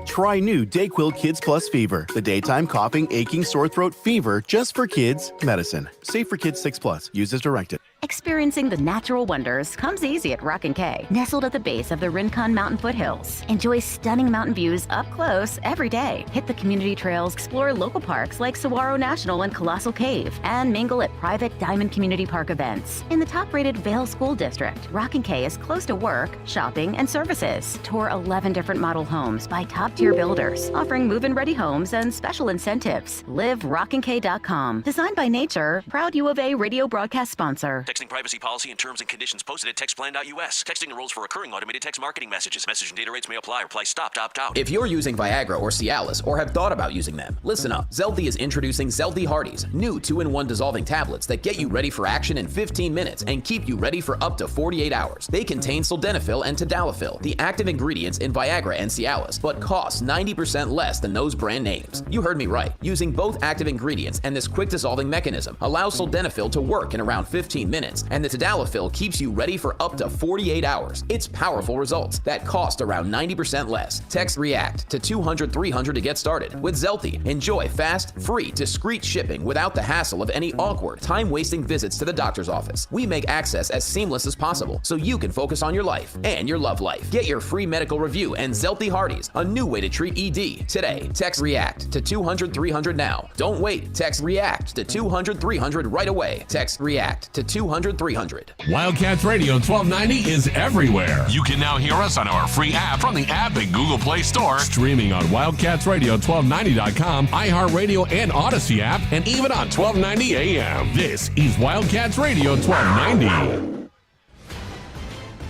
Try new Dayquil Kids Plus Fever, the daytime coughing, aching, sore throat fever just for kids medicine. Safe for kids 6+. Use as directed. Experiencing the natural wonders comes easy at Rock & Kay, nestled at the base of the Rincon Mountain foothills. Enjoy stunning mountain views up close every day. Hit the community trails, explore local parks like Saguaro National and Colossal Cave, and mingle at private Diamond Community Park events. In the top-rated Vail School District, Rock & Kay is close to work, shopping, and services. Tour 11 different model homes by top-tier builders, offering move-in ready homes and special incentives. Live RockandK.com. Designed by Nature, proud U of A radio broadcast sponsor. Texting privacy policy and terms and conditions posted at textplan.us. Texting enrolls for recurring automated text marketing messages. Message and data rates may apply. Reply stop, opt out. If you're using Viagra or Cialis or have thought about using them, listen up. Zeldy is introducing Zeldy Hardy's, new 2-in-1 dissolving tablets that get you ready for action in 15 minutes and keep you ready for up to 48 hours. They contain sildenafil and tadalafil, the active ingredients in Viagra and Cialis, but cost 90% less than those brand names. You heard me right. Using both active ingredients and this quick dissolving mechanism allows sildenafil to work in around 15 minutes, and the tadalafil keeps you ready for up to 48 hours. It's powerful results that cost around 90% less. Text REACT to 200-300 to get started. With Zelty, enjoy fast, free, discreet shipping without the hassle of any awkward, time-wasting visits to the doctor's office. We make access as seamless as possible so you can focus on your life and your love life. Get your free medical review and Zelty Hardy's, a new way to treat ED, today. Text REACT to 200-300 now. Don't wait. Text REACT to 200-300 right away. Text REACT to 200-300. Wildcats Radio 1290 is everywhere. You can now hear us on our free app from the App and Google Play Store, streaming on WildcatsRadio1290.com, iHeartRadio and Odyssey app, and even on 1290 AM. This is Wildcats Radio 1290.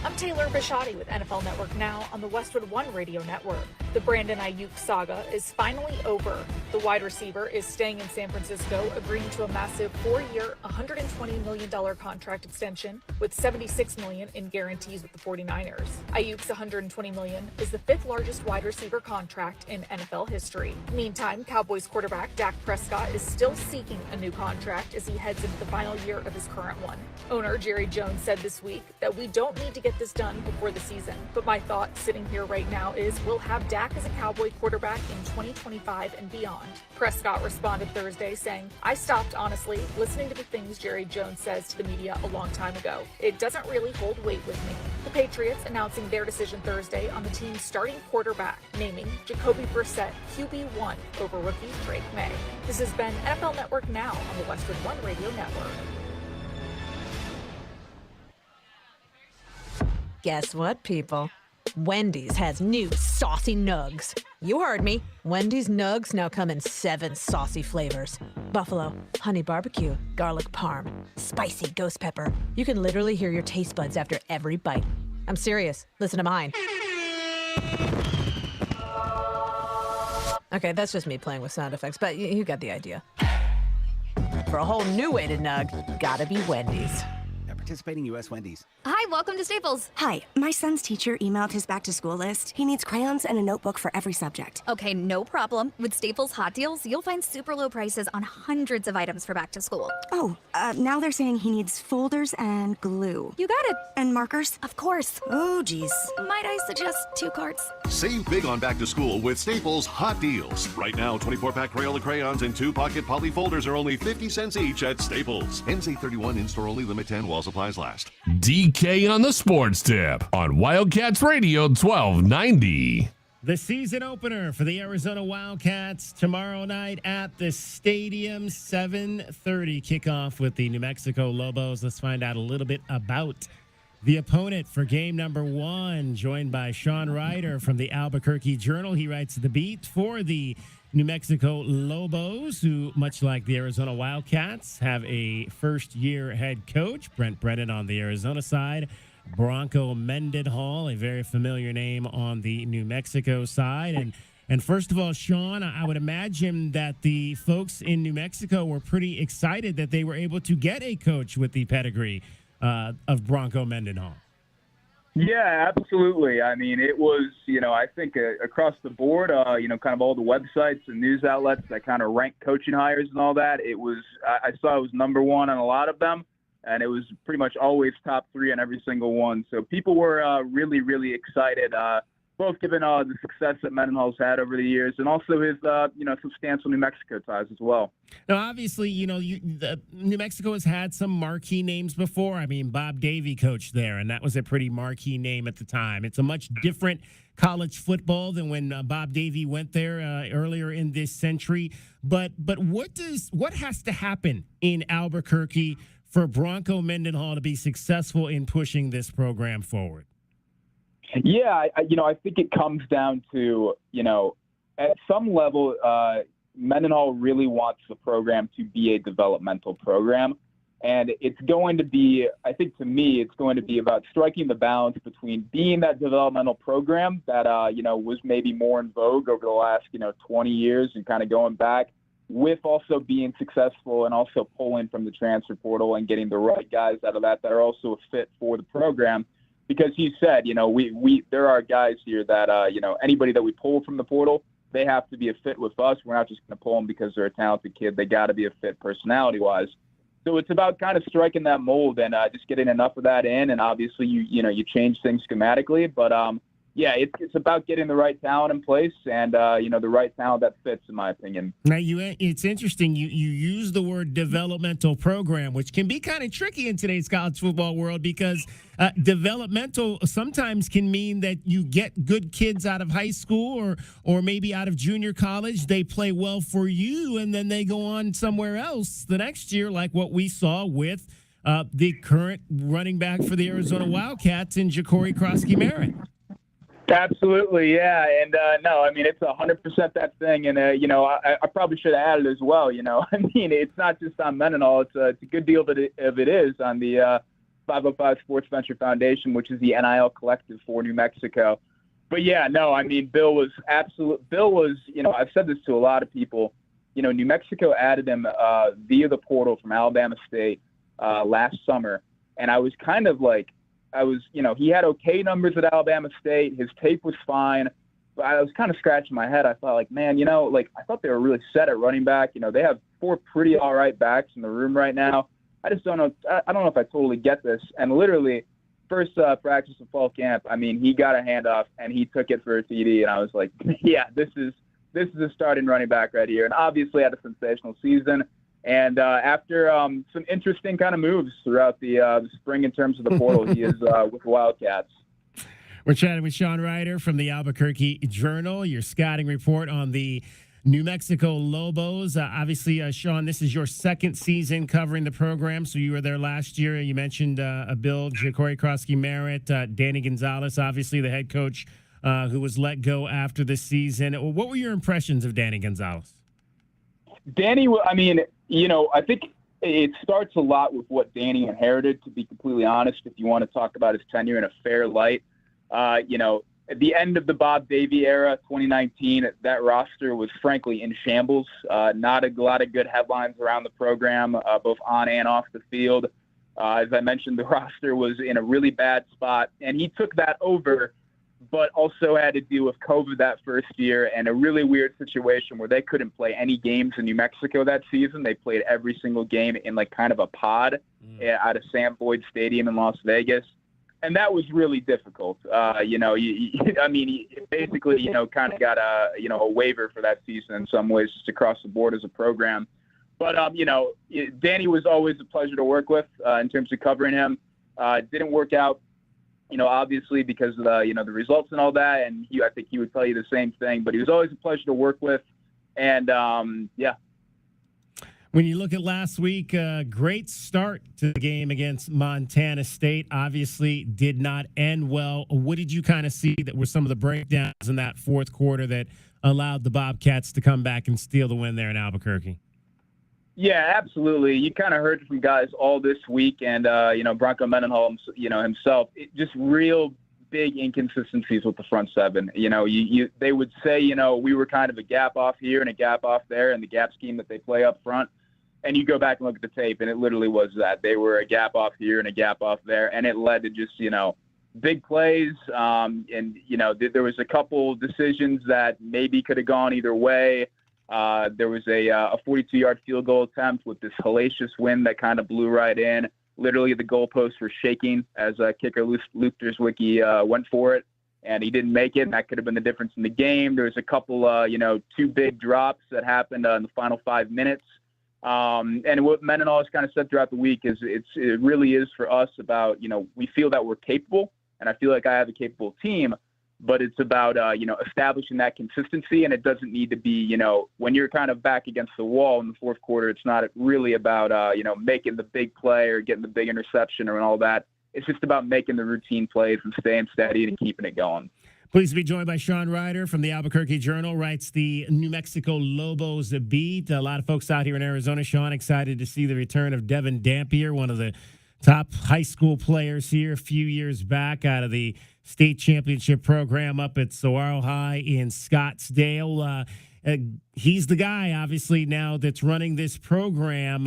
I'm Taylor Bishotti with NFL Network Now on the Westwood One Radio Network. The Brandon Ayuk saga is finally over. The wide receiver is staying in San Francisco, agreeing to a massive 4-year, $120 million contract extension with $76 million in guarantees with the 49ers. Ayuk's $120 million is the 5th largest wide receiver contract in NFL history. Meantime, Cowboys quarterback Dak Prescott is still seeking a new contract as he heads into the final year of his current one. Owner Jerry Jones said this week that we don't need to get this done before the season, but my thought sitting here right now is we'll have Dak as a Cowboy quarterback in 2025 and beyond. Prescott responded Thursday saying, "I stopped, honestly, listening to the things Jerry Jones says to the media a long time ago. It doesn't really hold weight with me." The Patriots announcing their decision Thursday on the team's starting quarterback, naming Jacoby Brissett QB1 over rookie Drake May. This has been NFL Network Now on the Westwood One Radio Network. Guess what, people? Wendy's has new saucy nugs. You heard me. Wendy's nugs now come in 7 saucy flavors. Buffalo, honey barbecue, garlic parm, spicy ghost pepper. You can literally hear your taste buds after every bite. I'm serious. Listen to mine. Okay, that's just me playing with sound effects, but you got the idea. For a whole new way to nug, gotta be Wendy's. Participating U.S. Wendy's. Hi, welcome to Staples. Hi, my son's teacher emailed his back-to-school list. He needs crayons and a notebook for every subject. Okay, no problem. With Staples Hot Deals, you'll find super low prices on hundreds of items for back to school. Oh, now they're saying he needs folders and glue. You got it. And markers? Of course. Oh, geez. Might I suggest 2 carts? Save big on back to school with Staples Hot Deals. Right now, 24-pack Crayola crayons and 2-pocket poly folders are only 50 cents each at Staples. NC31 in-store only, limit 10 while supplies last. DK on the sports tip on Wildcats Radio 1290. The season opener for the Arizona Wildcats tomorrow night at the stadium, 7:30 kickoff with the New Mexico Lobos. Let's find out a little bit about the opponent for game number 1, joined by Sean Ryder from the Albuquerque Journal. He writes the beat for the New Mexico Lobos, who, much like the Arizona Wildcats, have a first-year head coach, Brent Brennan on the Arizona side, Bronco Mendenhall, a very familiar name on the New Mexico side. And first of all, Sean, I would imagine that the folks in New Mexico were pretty excited that they were able to get a coach with the pedigree of Bronco Mendenhall. Yeah, absolutely. I mean, it was, I think across the board, kind of all the websites and news outlets that kind of rank coaching hires and all that, it was, I saw it was number 1 on a lot of them, and it was pretty much always top 3 on every single one. So people were really, really excited, both given the success that Mendenhall's had over the years and also his, substantial New Mexico ties as well. Now, obviously, New Mexico has had some marquee names before. I mean, Bob Davie coached there, and that was a pretty marquee name at the time. It's a much different college football than when Bob Davie went there earlier in this century. But what has to happen in Albuquerque for Bronco Mendenhall to be successful in pushing this program forward? Yeah, I think it comes down to, at some level, Mendenhall really wants the program to be a developmental program. And it's going to be, I think to me, it's going to be about striking the balance between being that developmental program that, was maybe more in vogue over the last, 20 years and kind of going back, with also being successful and also pulling from the transfer portal and getting the right guys out of that are also a fit for the program. Because he said, there are guys here that, anybody that we pull from the portal, they have to be a fit with us. We're not just going to pull them because they're a talented kid. They got to be a fit personality-wise. So it's about kind of striking that mold and just getting enough of that in. And obviously, you change things schematically. But, it's about getting the right talent in place and, the right talent that fits, in my opinion. Now, it's interesting. You use the word developmental program, which can be kind of tricky in today's college football world because developmental sometimes can mean that you get good kids out of high school or maybe out of junior college. They play well for you, and then they go on somewhere else the next year, like what we saw with the current running back for the Arizona Wildcats in Ja'Cory Krosky-Merritt. Absolutely, yeah, and no, I mean it's 100% that thing, and I probably should have added as well. I mean it's not just on Mendenhall; it's a good deal of it is on the 505 Sports Venture Foundation, which is the NIL collective for New Mexico. But yeah, no, I mean Bill was, I've said this to a lot of people. New Mexico added him via the portal from Alabama State last summer, and I was kind of like. He had okay numbers at Alabama State. His tape was fine. But I was kind of scratching my head. I thought, man, I thought they were really set at running back. They have 4 pretty all right backs in the room right now. I just don't know. I don't know if I totally get this. And literally, first practice of fall camp, I mean, he got a handoff and he took it for a TD. And I was like, yeah, this is a starting running back right here. And obviously had a sensational season. And after some interesting kind of moves throughout the spring in terms of the portal, he is with the Wildcats. We're chatting with Sean Ryder from the Albuquerque Journal, your scouting report on the New Mexico Lobos. Obviously, Sean, this is your second season covering the program, so you were there last year. You mentioned Bill Ja'Cory Krosky-Merritt, Danny Gonzalez, obviously the head coach who was let go after the season. What were your impressions of Danny Gonzalez? Danny, I mean, I think it starts a lot with what Danny inherited, to be completely honest, if you want to talk about his tenure in a fair light. At the end of the Bob Davie era, 2019, that roster was frankly in shambles. Not a lot of good headlines around the program, both on and off the field. As I mentioned, the roster was in a really bad spot, and he took that over, but also had to deal with COVID that first year and a really weird situation where they couldn't play any games in New Mexico that season. They played every single game in like kind of a pod out of Sam Boyd Stadium in Las Vegas. And that was really difficult. He basically, kind of got a waiver for that season in some ways just across the board as a program. But, Danny was always a pleasure to work with in terms of covering him. It didn't work out, obviously because of the results and all that. And I think he would tell you the same thing. But he was always a pleasure to work with. And, When you look at last week, great start to the game against Montana State. Obviously did not end well. What did you kind of see that were some of the breakdowns in that fourth quarter that allowed the Bobcats to come back and steal the win there in Albuquerque? Yeah, absolutely. You kind of heard from guys all this week, and Bronco Mendenhall, himself, just real big inconsistencies with the front seven. They would say, we were kind of a gap off here and a gap off there, and the gap scheme that they play up front. And you go back and look at the tape, and it literally was that they were a gap off here and a gap off there, and it led to just big plays. There was a couple decisions that maybe could have gone either way. There was a 42-yard field goal attempt with this hellacious wind that kind of blew right in. Literally, the goalposts were shaking as kicker Luke Terzwicki went for it, and he didn't make it, and that could have been the difference in the game. There was a couple, two big drops that happened in the final 5 minutes. And what Mendenhall has kind of said throughout the week is it really is for us about, we feel that we're capable, and I feel like I have a capable team, but it's about, establishing that consistency, and it doesn't need to be, when you're kind of back against the wall in the fourth quarter, it's not really about, making the big play or getting the big interception or all that. It's just about making the routine plays and staying steady and keeping it going. Pleased to be joined by Sean Ryder from the Albuquerque Journal, writes the New Mexico Lobos beat. A lot of folks out here in Arizona, Sean, excited to see the return of Devin Dampier, one of the top high school players here a few years back out of the state championship program up at Saguaro High in Scottsdale. He's the guy, obviously, now that's running this program.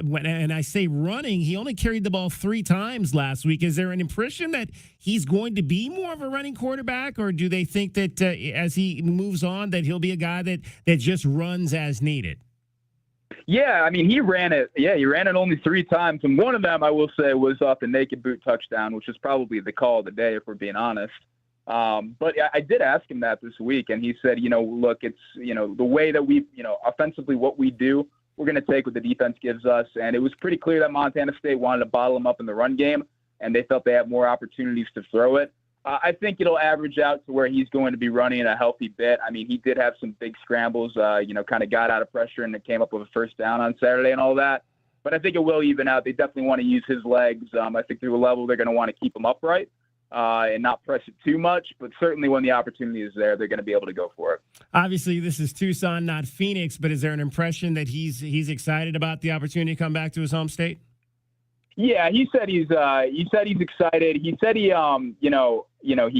When I say running, he only carried the ball 3 times last week. Is there an impression that he's going to be more of a running quarterback, or do they think that as he moves on that he'll be a guy that just runs as needed? Yeah, I mean, he ran it. Yeah, he ran it only 3 times, and one of them, I will say, was off the naked boot touchdown, which is probably the call of the day, if we're being honest. But I did ask him that this week, and he said, look, it's, the way that we, offensively what we do, we're going to take what the defense gives us. And it was pretty clear that Montana State wanted to bottle him up in the run game, and they felt they had more opportunities to throw it. I think it'll average out to where he's going to be running a healthy bit. I mean, he did have some big scrambles, kind of got out of pressure and it came up with a first down on Saturday and all that. But I think it will even out. They definitely want to use his legs. I think through a level they're going to want to keep him upright. And not press it too much, but certainly when the opportunity is there, they're going to be able to go for it. Obviously, this is Tucson, not Phoenix, but is there an impression that he's excited about the opportunity to come back to his home state? Yeah, he said he's excited. He said he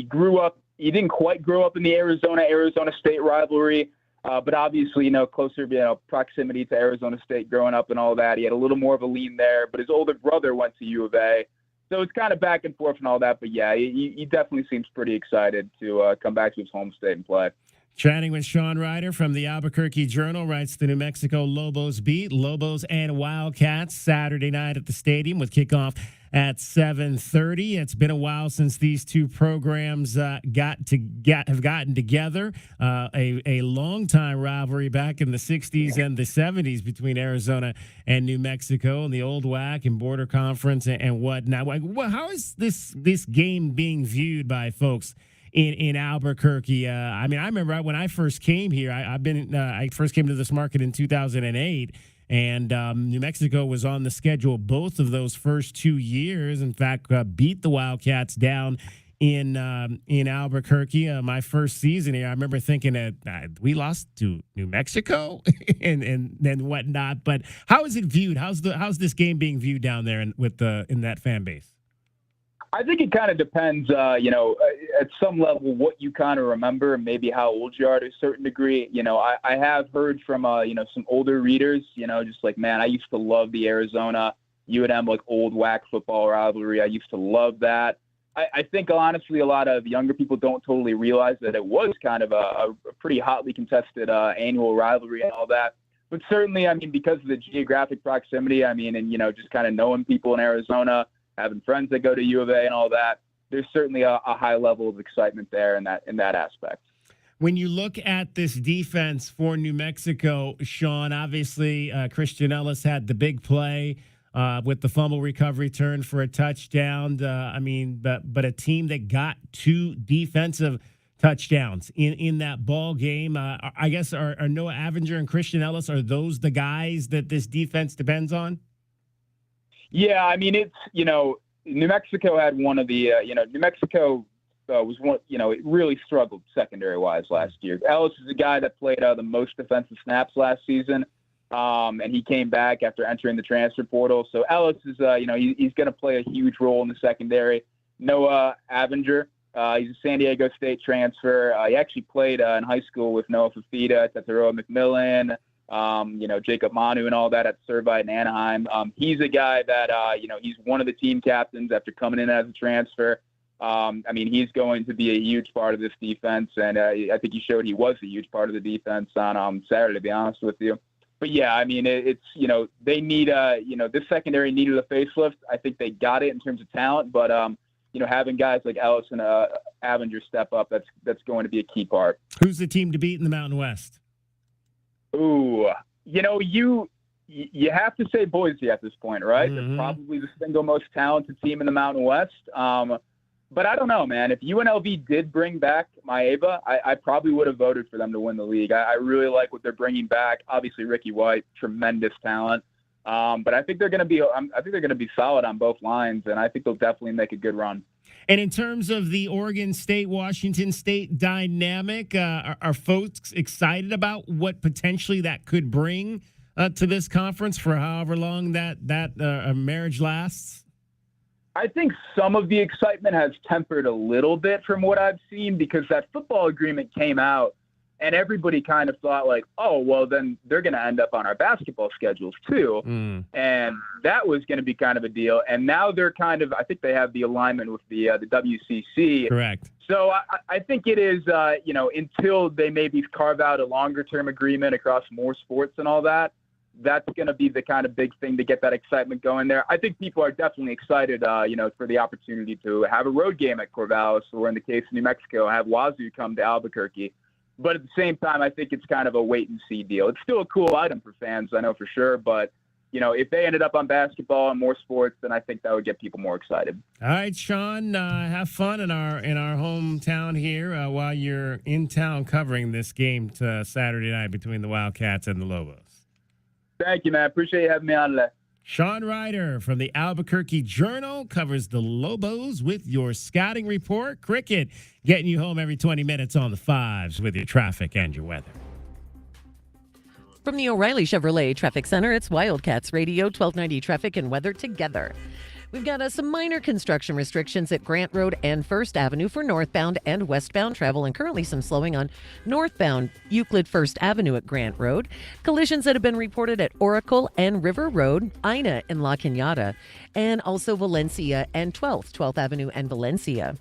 grew up. He didn't quite grow up in the Arizona State rivalry, but obviously, closer, proximity to Arizona State growing up and all that. He had a little more of a lean there, but his older brother went to U of A. So it's kind of back and forth and all that. But, yeah, he definitely seems pretty excited to come back to his home state and play. Chatting with Sean Ryder from the Albuquerque Journal, writes the New Mexico Lobos beat. Lobos and Wildcats Saturday night at the stadium with kickoff at 7:30. It's been a while since these two programs have gotten together. A long-time rivalry back in the 60s and the 70s between Arizona and New Mexico and the old WAC and border conference and whatnot. Well, how is this game being viewed by folks in Albuquerque? I mean, I remember when I first came here, I first came to this market in 2008, and New Mexico was on the schedule both of those first 2 years. In fact, beat the Wildcats down in Albuquerque. My first season here, I remember thinking that we lost to New Mexico and whatnot. But how is it viewed? How's this game being viewed down there in that fan base? I think it kind of depends, at some level what you kind of remember and maybe how old you are to a certain degree. I have heard from, some older readers, just like, man, I used to love the Arizona, UNM, like old WAC football rivalry. I used to love that. I think honestly a lot of younger people don't totally realize that it was kind of a pretty hotly contested annual rivalry and all that. But certainly, I mean, because of the geographic proximity, I mean, and, just kind of knowing people in Arizona, having friends that go to U of A and all that, there's certainly a high level of excitement there in that aspect. When you look at this defense for New Mexico, Sean, obviously Christian Ellis had the big play with the fumble recovery turn for a touchdown. But a team that got 2 defensive touchdowns in that ball game. I guess are Noah Avenger and Christian Ellis, are those the guys that this defense depends on? Yeah, I mean, it's, New Mexico had one of the, New Mexico was one, it really struggled secondary-wise last year. Ellis is a guy that played the most defensive snaps last season, and he came back after entering the transfer portal. So Ellis is, he's going to play a huge role in the secondary. Noah Avenger, he's a San Diego State transfer. He actually played in high school with Noah Fafita, Tetsuroa McMillan, Jacob Manu and all that at Servite and Anaheim. He's a guy that, he's one of the team captains after coming in as a transfer. He's going to be a huge part of this defense, and I think he showed he was a huge part of the defense on Saturday, to be honest with you. But yeah, I mean, it's, they need this secondary needed a facelift. I think they got it in terms of talent, but having guys like Ellis and Avenger step up, that's going to be a key part. Who's the team to beat in the Mountain West? Ooh, you have to say Boise at this point, right? Mm-hmm. They're probably the single most talented team in the Mountain West. But I don't know, man. If UNLV did bring back Maeva, I probably would have voted for them to win the league. I really like what they're bringing back. Obviously, Ricky White, tremendous talent. But I think they're going to be solid on both lines, and I think they'll definitely make a good run. And in terms of the Oregon State, Washington State dynamic, are folks excited about what potentially that could bring to this conference for however long that marriage lasts? I think some of the excitement has tempered a little bit from what I've seen, because that football agreement came out and everybody kind of thought like, oh, well, then they're going to end up on our basketball schedules too. And that was going to be kind of a deal. And now they're kind of, I think they have the alignment with the WCC. Correct. So I think it is, until they maybe carve out a longer term agreement across more sports and all that, that's going to be the kind of big thing to get that excitement going there. I think people are definitely excited, for the opportunity to have a road game at Corvallis, or in the case of New Mexico, have Wazoo come to Albuquerque. But at the same time, I think it's kind of a wait and see deal. It's still a cool item for fans, I know for sure. But, if they ended up on basketball and more sports, then I think that would get people more excited. All right, Sean, have fun in our hometown here while you're in town covering this game Saturday night between the Wildcats and the Lobos. Thank you, man. Appreciate you having me on today. Sean Ryder from the Albuquerque Journal covers the Lobos with your scouting report. Cricket getting you home every 20 minutes on the fives with your traffic and your weather. From the O'Reilly Chevrolet Traffic Center, it's Wildcats Radio 1290 traffic and weather together. We've got some minor construction restrictions at Grant Road and First Avenue for northbound and westbound travel, and currently some slowing on northbound Euclid First Avenue at Grant Road. Collisions that have been reported at Oracle and River Road, Ina and La Cañada, and also Valencia and 12th Avenue and Valencia.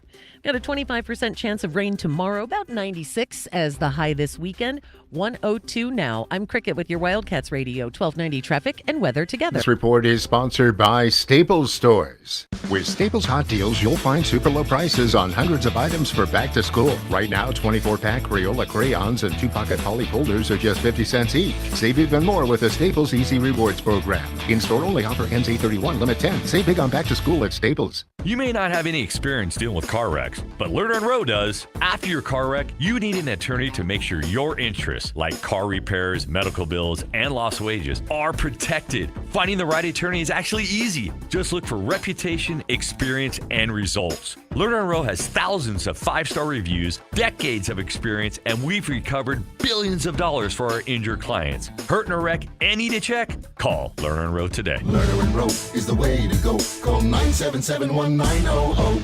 Got a 25% chance of rain tomorrow, about 96 as the high this weekend, 102 now. I'm Cricket with your Wildcats Radio 1290 traffic and weather together. This report is sponsored by Staples Stores. With Staples Hot Deals, you'll find super low prices on hundreds of items for back to school. Right now, 24-pack Crayola crayons and 2-pocket poly folders are just 50 cents each. Save even more with the Staples Easy Rewards program. In-store only offer ends 8/31, limit 10. Save big on back to school at Staples. You may not have any experience dealing with car wrecks, but Lerner & Rowe does. After your car wreck, you need an attorney to make sure your interests, like car repairs, medical bills, and lost wages, are protected. Finding the right attorney is actually easy. Just look for reputation, experience, and results. Lerner & Rowe has thousands of 5-star reviews, decades of experience, and we've recovered billions of dollars for our injured clients. Hurt in a wreck and need a check? Call Lerner & Rowe today. Lerner & Rowe is the way to go. Call 977-1900.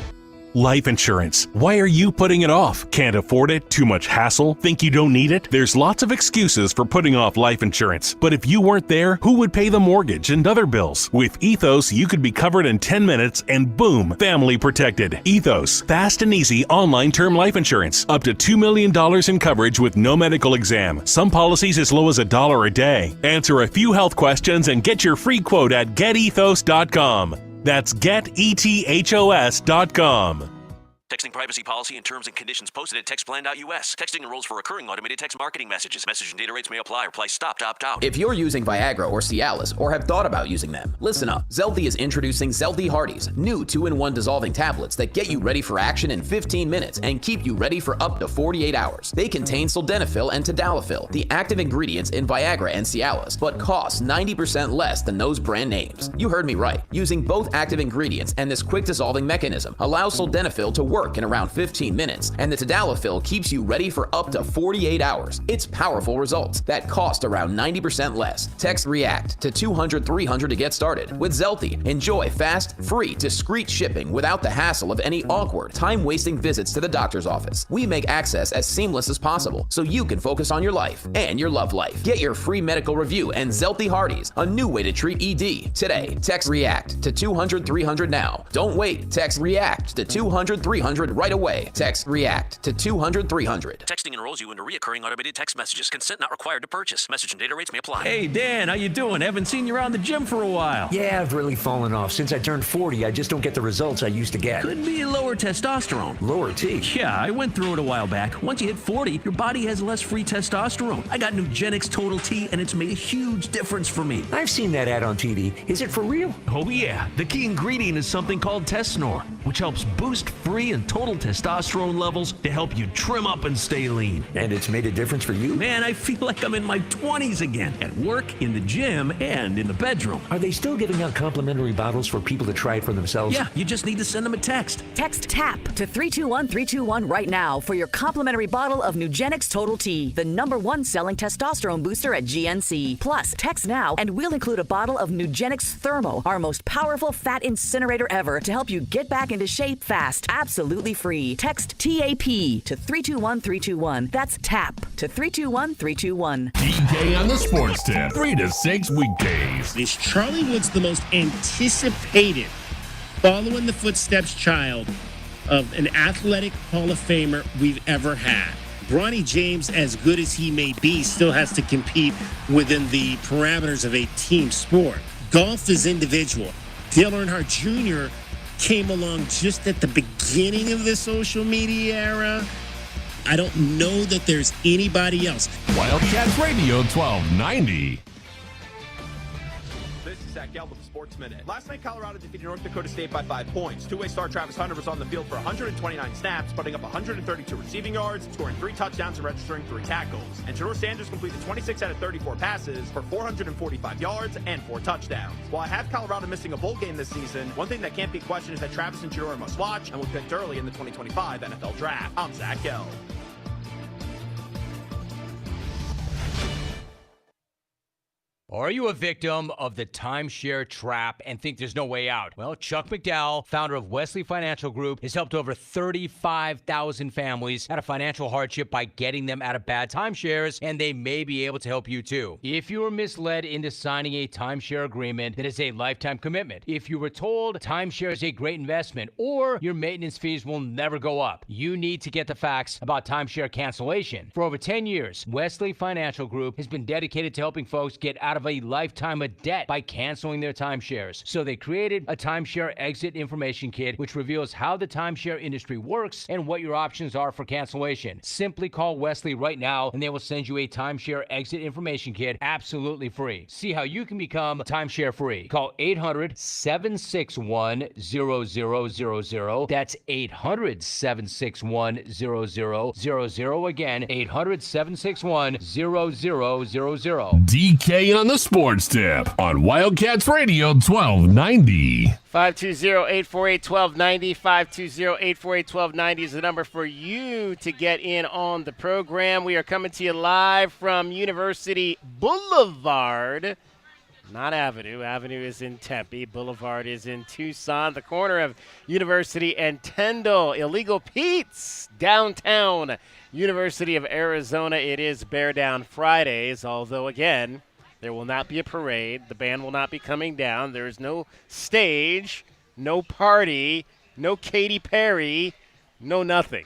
Life insurance. Why are you putting it off? Can't afford it? Too much hassle? Think you don't need it? There's lots of excuses for putting off life insurance. But if you weren't there, who would pay the mortgage and other bills? With Ethos, you could be covered in 10 minutes and boom, family protected. Ethos, fast and easy online term life insurance. Up to $2 million in coverage with no medical exam. Some policies as low as $1 a day. Answer a few health questions and get your free quote at getethos.com. That's getethos.com. Texting privacy policy and terms and conditions posted at textplan.us. Texting enrolls for recurring automated text marketing messages. Message and data rates may apply. Reply stop to opt out. If you're using Viagra or Cialis or have thought about using them, listen up. Zeldy is introducing Zeldy Hardy's, new 2-in-1 dissolving tablets that get you ready for action in 15 minutes and keep you ready for up to 48 hours. They contain sildenafil and tadalafil, the active ingredients in Viagra and Cialis, but cost 90% less than those brand names. You heard me right. Using both active ingredients and this quick dissolving mechanism allows sildenafil to work in around 15 minutes, and the tadalafil keeps you ready for up to 48 hours. It's powerful results that cost around 90% less. Text REACT to 200-300 to get started. With Zelty, enjoy fast, free, discreet shipping without the hassle of any awkward, time-wasting visits to the doctor's office. We make access as seamless as possible so you can focus on your life and your love life. Get your free medical review and Zelty Hardy's, a new way to treat ED, today. Text REACT to 200-300 now. Don't wait. Text REACT to 200-300 right away. Text REACT to 200-300. Texting enrolls you into recurring automated text messages. Consent not required to purchase. Message and data rates may apply. Hey, Dan, how you doing? Haven't seen you around the gym for a while. Yeah, I've really fallen off. Since I turned 40, I just don't get the results I used to get. Could be lower testosterone. Lower T? Yeah, I went through it a while back. Once you hit 40, your body has less free testosterone. I got Nugenix Total T, and it's made a huge difference for me. I've seen that ad on TV. Is it for real? Oh, yeah. The key ingredient is something called Tesnor, which helps boost free and total testosterone levels to help you trim up and stay lean. And it's made a difference for you? Man, I feel like I'm in my 20s again. At work, in the gym, and in the bedroom. Are they still giving out complimentary bottles for people to try it for themselves? Yeah, you just need to send them a text. Text TAP to 321-321 right now for your complimentary bottle of Nugenix Total T, the #1 selling testosterone booster at GNC. Plus, text now and we'll include a bottle of Nugenix Thermo, our most powerful fat incinerator ever, to help you get back into shape fast. Absolutely free. Text TAP to 321-321. That's TAP to 321-321. DK on the Sports Tip, 3 to 6 weekdays. Is Charlie Woods the most anticipated, follow in the footsteps child of an athletic Hall of Famer we've ever had? Bronny James, as good as he may be, still has to compete within the parameters of a team sport. Golf is individual. Dale Earnhardt Jr. came along just at the beginning of the social media era. I don't know that there's anybody else. Wildcats Radio 1290. This is Zach Gelb with the Sports Minute. Last night, Colorado defeated North Dakota State by 5 points. Two-way star Travis Hunter was on the field for 129 snaps, putting up 132 receiving yards, scoring 3 touchdowns and registering 3 tackles. And Jador Sanders completed 26 out of 34 passes for 445 yards and 4 touchdowns. While I have Colorado missing a bowl game this season, one thing that can't be questioned is that Travis and Jador must watch and were picked early in the 2025 NFL Draft. I'm Zach Gelb. Are you a victim of the timeshare trap and think there's no way out? Well, Chuck McDowell, founder of Wesley Financial Group, has helped over 35,000 families out of financial hardship by getting them out of bad timeshares, and they may be able to help you too. If you were misled into signing a timeshare agreement that is a lifetime commitment, if you were told timeshare is a great investment or your maintenance fees will never go up, you need to get the facts about timeshare cancellation. For over 10 years, Wesley Financial Group has been dedicated to helping folks get out of a lifetime of debt by canceling their timeshares. So they created a timeshare exit information kit, which reveals how the timeshare industry works and what your options are for cancellation. Simply call Wesley right now and they will send you a timeshare exit information kit absolutely free. See how you can become timeshare free. Call 800-761-0000. That's 800-761-0000. Again, 800-761-0000. DK on the Sports Tip on Wildcats Radio 1290. 520-848-1290. 520-848-1290 is the number for you to get in on the program. We are coming to you live from University Boulevard Not Avenue. Avenue is in Tempe. Boulevard is in Tucson. The corner of University and Tyndall. Illegal Pete's downtown University of Arizona. It is Bear Down Fridays, although, again, there will not be a parade. The band will not be coming down. There is no stage, no party, no Katy Perry, no nothing,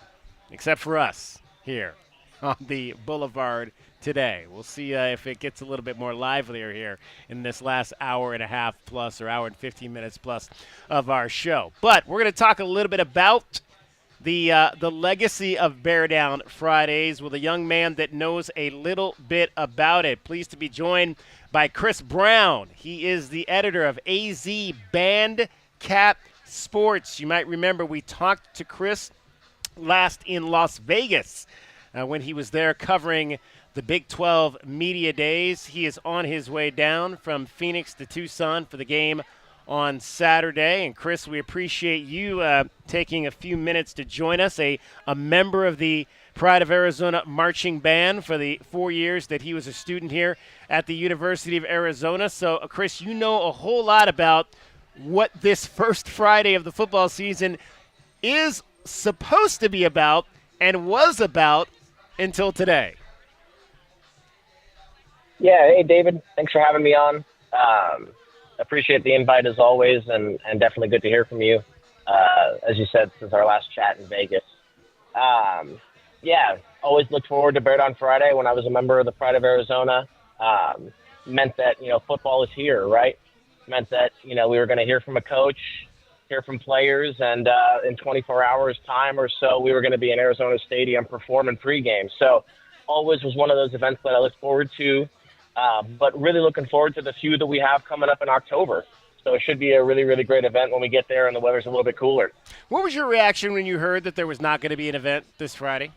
except for us here on the Boulevard today. We'll see if it gets a little bit more livelier here in this last hour and a half plus, or hour and 15 minutes plus of our show. But we're going to talk a little bit about the legacy of Bear Down Fridays with a young man that knows a little bit about it. Pleased to be joined by Chris Brown. He is the editor of AZ Bandcap Sports. You might remember we talked to Chris last in Las Vegas when he was there covering the Big 12 Media Days. He is on his way down from Phoenix to Tucson for the game on Saturday. And Chris, we appreciate you taking a few minutes to join us, a member of the Pride of Arizona Marching Band for the 4 years that he was a student here at the University of Arizona. So, Chris, you know a whole lot about what this first Friday of the football season is supposed to be about and was about until today. Yeah, hey, David. Thanks for having me on. Appreciate the invite as always, and definitely good to hear from you. As you said, since our last chat in Vegas. Yeah, always looked forward to Bear Down Friday when I was a member of the Pride of Arizona. Meant that, football is here, right? Meant that, we were going to hear from a coach, hear from players, and in 24 hours time or so, we were going to be in Arizona Stadium performing pregame. So always was one of those events that I looked forward to. But really looking forward to the few that we have coming up in October. So it should be a really, really great event when we get there and the weather's a little bit cooler. What was your reaction when you heard that there was not going to be an event this Friday?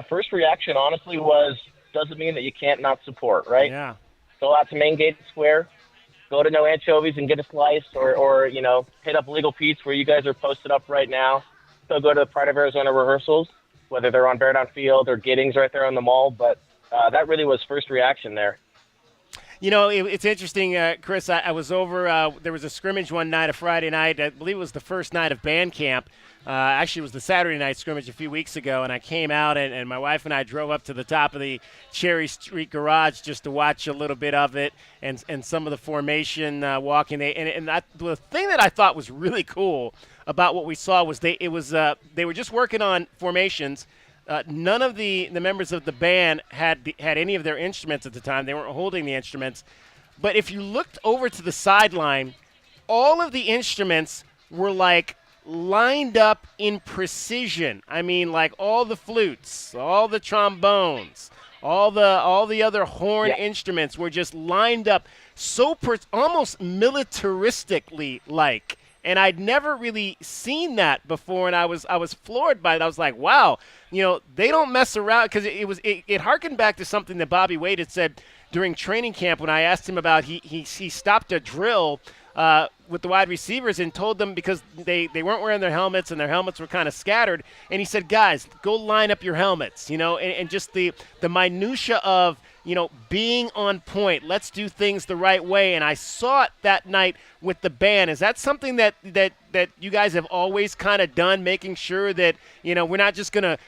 First reaction, honestly, was doesn't mean that you can't not support, right? Yeah. Go out to Main Gate Square, go to No Anchovies and get a slice, or hit up Legal Pete's where you guys are posted up right now. So go to the Pride of Arizona rehearsals, whether they're on Bear Down Field or Giddings right there on the mall. But that really was first reaction there. It's interesting, Chris. I was over. There was a scrimmage one night, a Friday night. I believe it was the first night of band camp. Actually, it was the Saturday night scrimmage a few weeks ago, and I came out, and my wife and I drove up to the top of the Cherry Street Garage just to watch a little bit of it and some of the formation walking. The thing that I thought was really cool about what we saw was they were just working on formations. None of the members of the band had any of their instruments at the time. They weren't holding the instruments. But if you looked over to the sideline, all of the instruments were lined up in precision. I mean, all the flutes, all the trombones, all the other horn instruments were just lined up so almost militaristically like. And I'd never really seen that before, and I was floored by it. I was like, wow, they don't mess around, because it harkened back to something that Bobby Wade had said during training camp when I asked him about he stopped a drill with the wide receivers and told them, because they weren't wearing their helmets and their helmets were kind of scattered, and he said, guys, go line up your helmets, and just the minutia of being on point. Let's do things the right way. And I saw it that night with the band. Is that something that you guys have always kind of done, making sure that we're not just gonna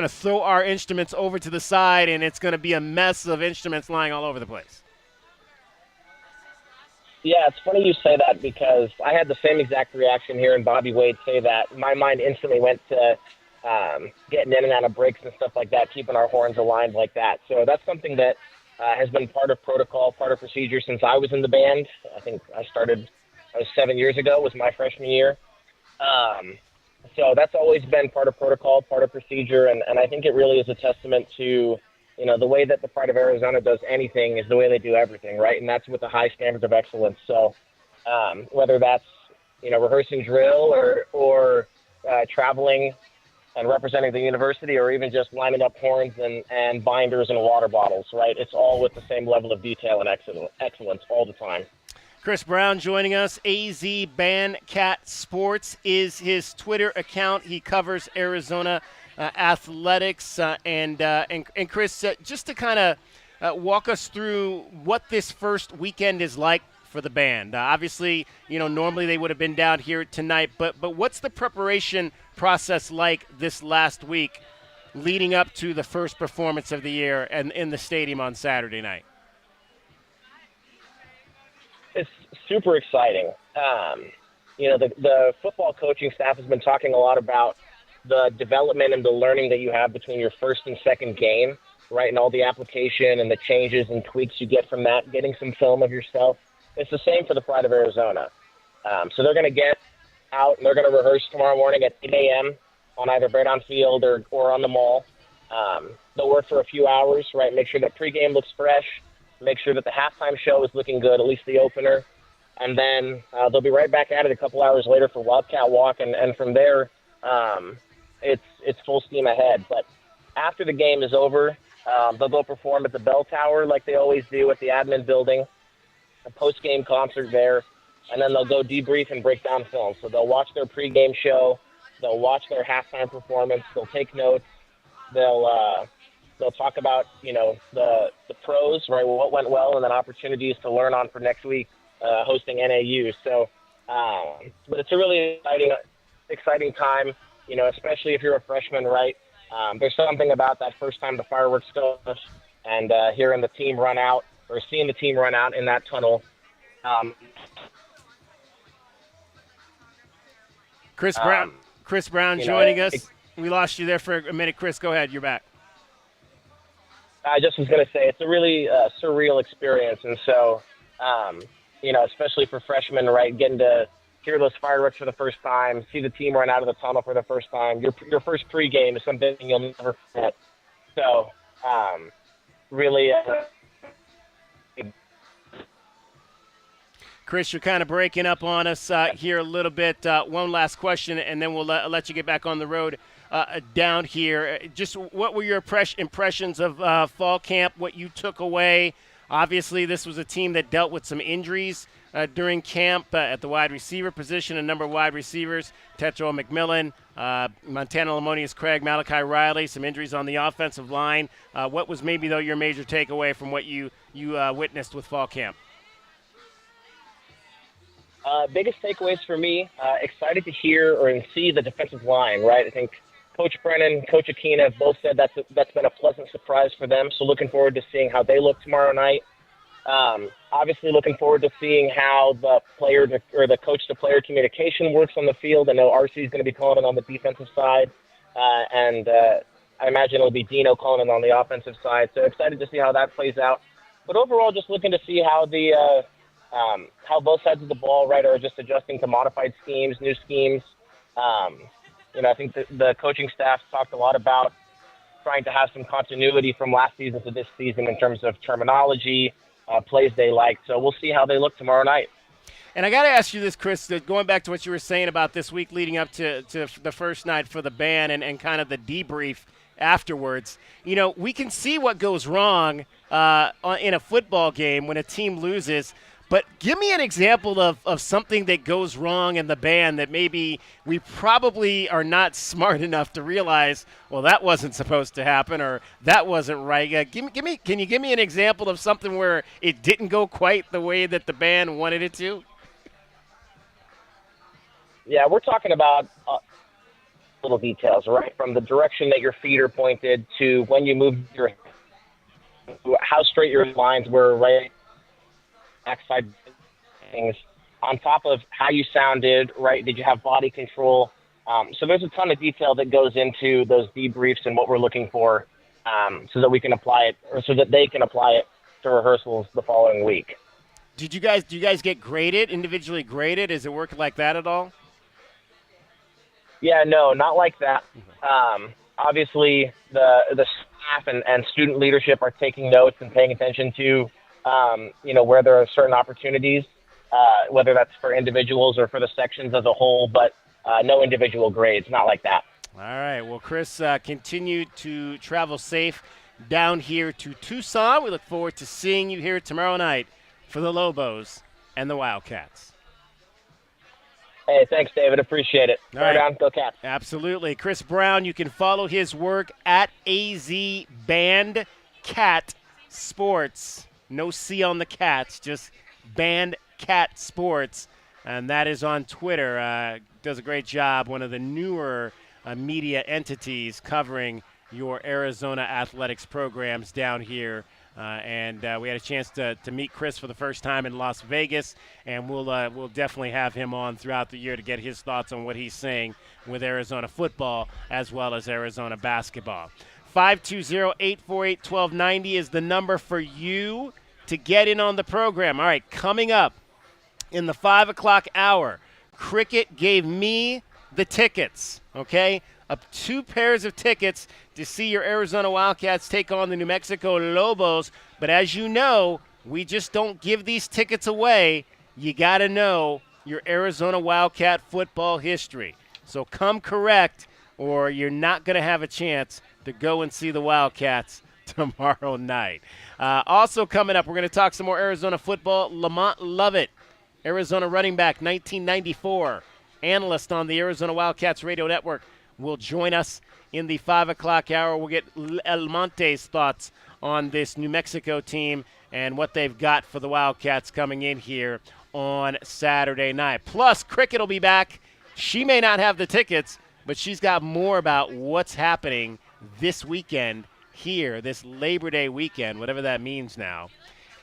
throw our instruments over to the side and it's gonna be a mess of instruments lying all over the place? Yeah, it's funny you say that, because I had the same exact reaction hearing Bobby Wade say that. My mind instantly went to getting in and out of breaks and stuff like that, keeping our horns aligned like that. So that's something that has been part of protocol, part of procedure since I was in the band. I think I was 7 years ago, was my freshman year. So that's always been part of protocol, part of procedure, and I think it really is a testament to, the way that the Pride of Arizona does anything is the way they do everything, right? And that's with the high standards of excellence. So whether that's, rehearsing drill or traveling and representing the university, or even just lining up horns and binders and water bottles, right? It's all with the same level of detail and excellence all the time. Chris Brown joining us. AZ Bandcat Sports is his Twitter account. He covers Arizona athletics. And Chris, just to kind of walk us through what this first weekend is like for the band. Obviously, normally they would have been down here tonight, but what's the preparation process like this last week leading up to the first performance of the year and in the stadium on Saturday night? It's super exciting. The football coaching staff has been talking a lot about the development and the learning that you have between your first and second game, right, and all the application and the changes and tweaks you get from that, getting some film of yourself. It's the same for the Pride of Arizona. So they're going to get out and they're going to rehearse tomorrow morning at 8 a.m. on either Braedon Field or on the mall. They'll work for a few hours, right, make sure that pregame looks fresh, make sure that the halftime show is looking good, at least the opener. And then they'll be right back at it a couple hours later for Wildcat Walk. And from there, it's full steam ahead. But after the game is over, they'll go perform at the Bell Tower like they always do at the admin building, a post-game concert there, and then they'll go debrief and break down film. So they'll watch their pregame show, they'll watch their halftime performance, they'll take notes, they'll talk about, the pros, right, what went well, and then opportunities to learn on for next week, hosting NAU. So, but it's a really exciting time, especially if you're a freshman, right? There's something about that first time the fireworks go and hearing the team run out or seeing the team run out in that tunnel. Chris Brown joining us. We lost you there for a minute. Chris, go ahead. You're back. I just was going to say it's a really surreal experience. And so, especially for freshmen, right, getting to hear those fireworks for the first time, see the team run out of the tunnel for the first time. Your first pregame is something you'll never forget. So, really. Chris, you're kind of breaking up on us here a little bit. One last question, and then we'll let you get back on the road down here. Just what were your impressions of fall camp, what you took away? Obviously, this was a team that dealt with some injuries during camp at the wide receiver position, a number of wide receivers, Tetro McMillan, Montana Lamonius Craig, Malachi Riley, some injuries on the offensive line. What was maybe, though, your major takeaway from what you witnessed with fall camp? Biggest takeaways for me, excited to hear and see the defensive line, right? I think Coach Brennan, Coach Akina have both said that's been a pleasant surprise for them, so looking forward to seeing how they look tomorrow night. Obviously looking forward to seeing how the coach-to-player communication works on the field. I know RC is going to be calling it on the defensive side, and I imagine it'll be Dino calling it on the offensive side, so excited to see how that plays out. But overall, just looking to see how how both sides of the ball, right, are just adjusting to modified schemes, new schemes. I think the coaching staff talked a lot about trying to have some continuity from last season to this season in terms of terminology, plays they liked. So we'll see how they look tomorrow night. And I got to ask you this, Chris, going back to what you were saying about this week leading up to the first night for the band and kind of the debrief afterwards. We can see what goes wrong in a football game when a team loses. But give me an example of something that goes wrong in the band that maybe we probably are not smart enough to realize, well, that wasn't supposed to happen or that wasn't right. Can you give me an example of something where it didn't go quite the way that the band wanted it to? Yeah, we're talking about little details, right? From the direction that your feet are pointed to when you move how straight your lines were, right? Backside things, on top of how you sounded, right? Did you have body control? So there's a ton of detail that goes into those debriefs and what we're looking for, so that we can apply it, or so that they can apply it to rehearsals the following week. Do you guys get graded, individually graded? Does it work like that at all? Yeah, no, not like that. Obviously, the staff and student leadership are taking notes and paying attention to where there are certain opportunities, whether that's for individuals or for the sections as a whole, but no individual grades, not like that. All right. Well, Chris, continue to travel safe down here to Tucson. We look forward to seeing you here tomorrow night for the Lobos and the Wildcats. Hey, thanks, David. Appreciate it. Right on. Go Cats. Absolutely. Chris Brown, you can follow his work at AZBandCat. Sports. No C on the Cats, just Band Cat Sports. And that is on Twitter. Does a great job. One of the newer media entities covering your Arizona athletics programs down here. And we had a chance to meet Chris for the first time in Las Vegas, and we'll definitely have him on throughout the year to get his thoughts on what he's saying with Arizona football as well as Arizona basketball. 520-848-1290 is the number for you to get in on the program. All right, coming up in the 5 o'clock hour, Cricket gave me the tickets, okay? Up 2 pairs of tickets to see your Arizona Wildcats take on the New Mexico Lobos. But as you know, we just don't give these tickets away. You got to know your Arizona Wildcat football history. So come correct, or you're not going to have a chance to go and see the Wildcats tomorrow night. Also coming up, we're going to talk some more Arizona football. Lamont Lovett, Arizona running back, 1994, analyst on the Arizona Wildcats radio network, will join us in the 5 o'clock hour. We'll get El Monte's thoughts on this New Mexico team and what they've got for the Wildcats coming in here on Saturday night. Plus, Cricket will be back. She may not have the tickets, but she's got more about what's happening this weekend here, this Labor Day weekend, whatever that means now,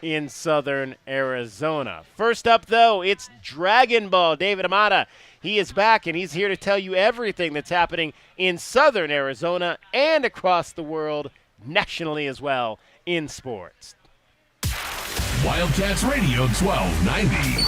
in southern Arizona. First up, though, it's Dragon Ball. David Amata, he is back, and he's here to tell you everything that's happening in southern Arizona and across the world, nationally as well, in sports. Wildcats Radio 1290.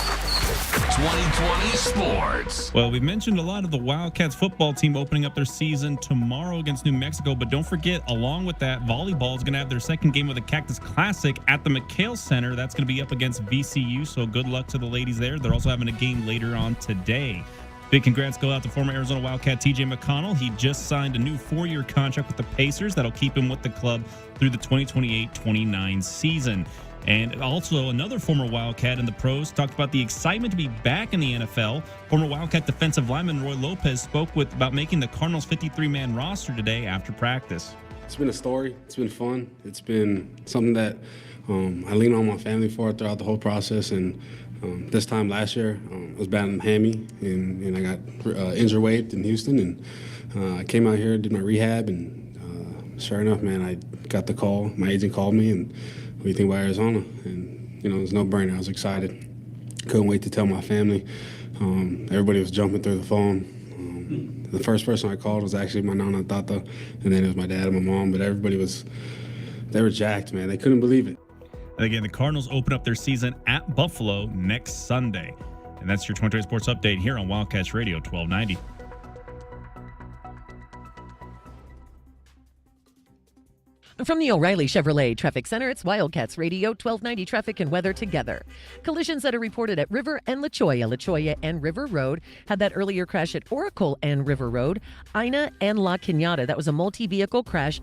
2020 Sports. Well, we've mentioned a lot of the Wildcats football team opening up their season tomorrow against New Mexico, but don't forget, along with that, volleyball is going to have their second game of the Cactus Classic at the McHale Center. That's going to be up against VCU, so good luck to the ladies there. They're also having a game later on today. Big congrats go out to former Arizona Wildcat TJ McConnell. He just signed a new 4-year contract with the Pacers that'll keep him with the club through the 2028-29 season. And also another former Wildcat in the pros talked about the excitement to be back in the NFL. Former Wildcat defensive lineman Roy Lopez spoke about making the Cardinals 53-man roster today after practice. It's been a story. It's been fun. It's been something that I lean on my family for throughout the whole process. And this time last year, I was battling hammy, and I got injured waived in Houston. And I came out here, did my rehab, and sure enough, man, I got the call. My agent called me, and what do you think about Arizona? And, it was no brainer. I was excited. Couldn't wait to tell my family. Everybody was jumping through the phone. The first person I called was actually my nana Tata, and then it was my dad and my mom. But they were jacked, man. They couldn't believe it. And again, the Cardinals open up their season at Buffalo next Sunday. And that's your 2020 Sports Update here on Wildcats Radio 1290. From the O'Reilly Chevrolet Traffic Center, it's Wildcats Radio 1290 traffic and weather together. Collisions that are reported at River and La Cholla and River Road. Had that earlier crash at Oracle and River Road. Ina and La Cañada, that was a multi-vehicle crash.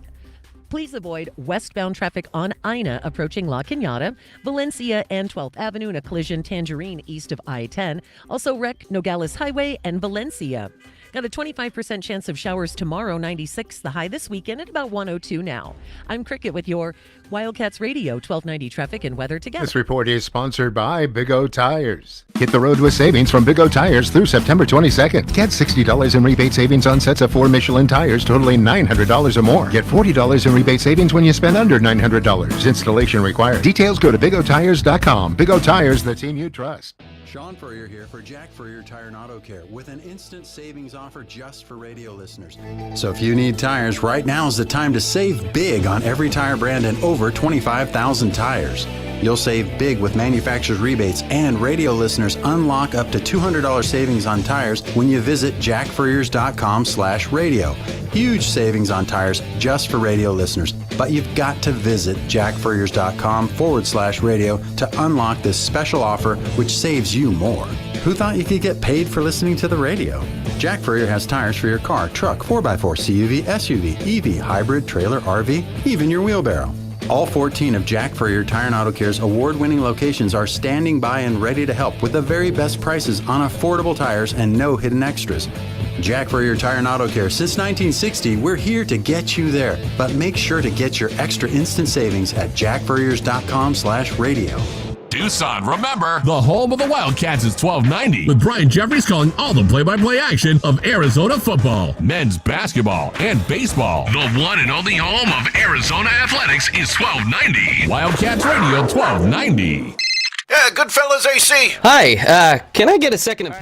Please avoid westbound traffic on Ina approaching La Cañada, Valencia and 12th Avenue in a collision Tangerine east of I-10. Also wreck Nogales Highway and Valencia. Got a 25% chance of showers tomorrow, 96 the high this weekend at about 102 now. I'm Cricket with your Wildcats Radio 1290 traffic and weather together. This report is sponsored by Big O Tires. Hit the road with savings from Big O Tires through September 22nd. Get $60 in rebate savings on sets of 4 Michelin tires totaling $900 or more. Get $40 in rebate savings when you spend under $900. Installation required. Details go to BigOTires.com. Big O Tires, the team you trust. Sean Furrier here for Jack Furrier Tire and Auto Care with an instant savings offer just for radio listeners. So if you need tires, right now is the time to save big on every tire brand and over 25,000 tires. You'll save big with manufacturer's rebates, and radio listeners unlock up to $200 savings on tires when you visit jackfurriers.com/radio. Huge savings on tires just for radio listeners. But you've got to visit jackfurriers.com/radio to unlock this special offer, which saves you more. Who thought you could get paid for listening to the radio? Jack Furrier has tires for your car, truck, 4x4, CUV, SUV, EV, hybrid, trailer, RV, even your wheelbarrow. All 14 of Jack Furrier Tire and Auto Care's award-winning locations are standing by and ready to help with the very best prices on affordable tires and no hidden extras. Jack Furrier Tire and Auto Care. Since 1960, we're here to get you there. But make sure to get your extra instant savings at jackfurriers.com/radio. Tucson, remember, the home of the Wildcats is 1290, with Brian Jeffries calling all the play-by-play action of Arizona football, men's basketball, and baseball. The one and only home of Arizona athletics is 1290. Wildcats Radio 1290. Yeah, Goodfellas AC. Hi, can I get a second of...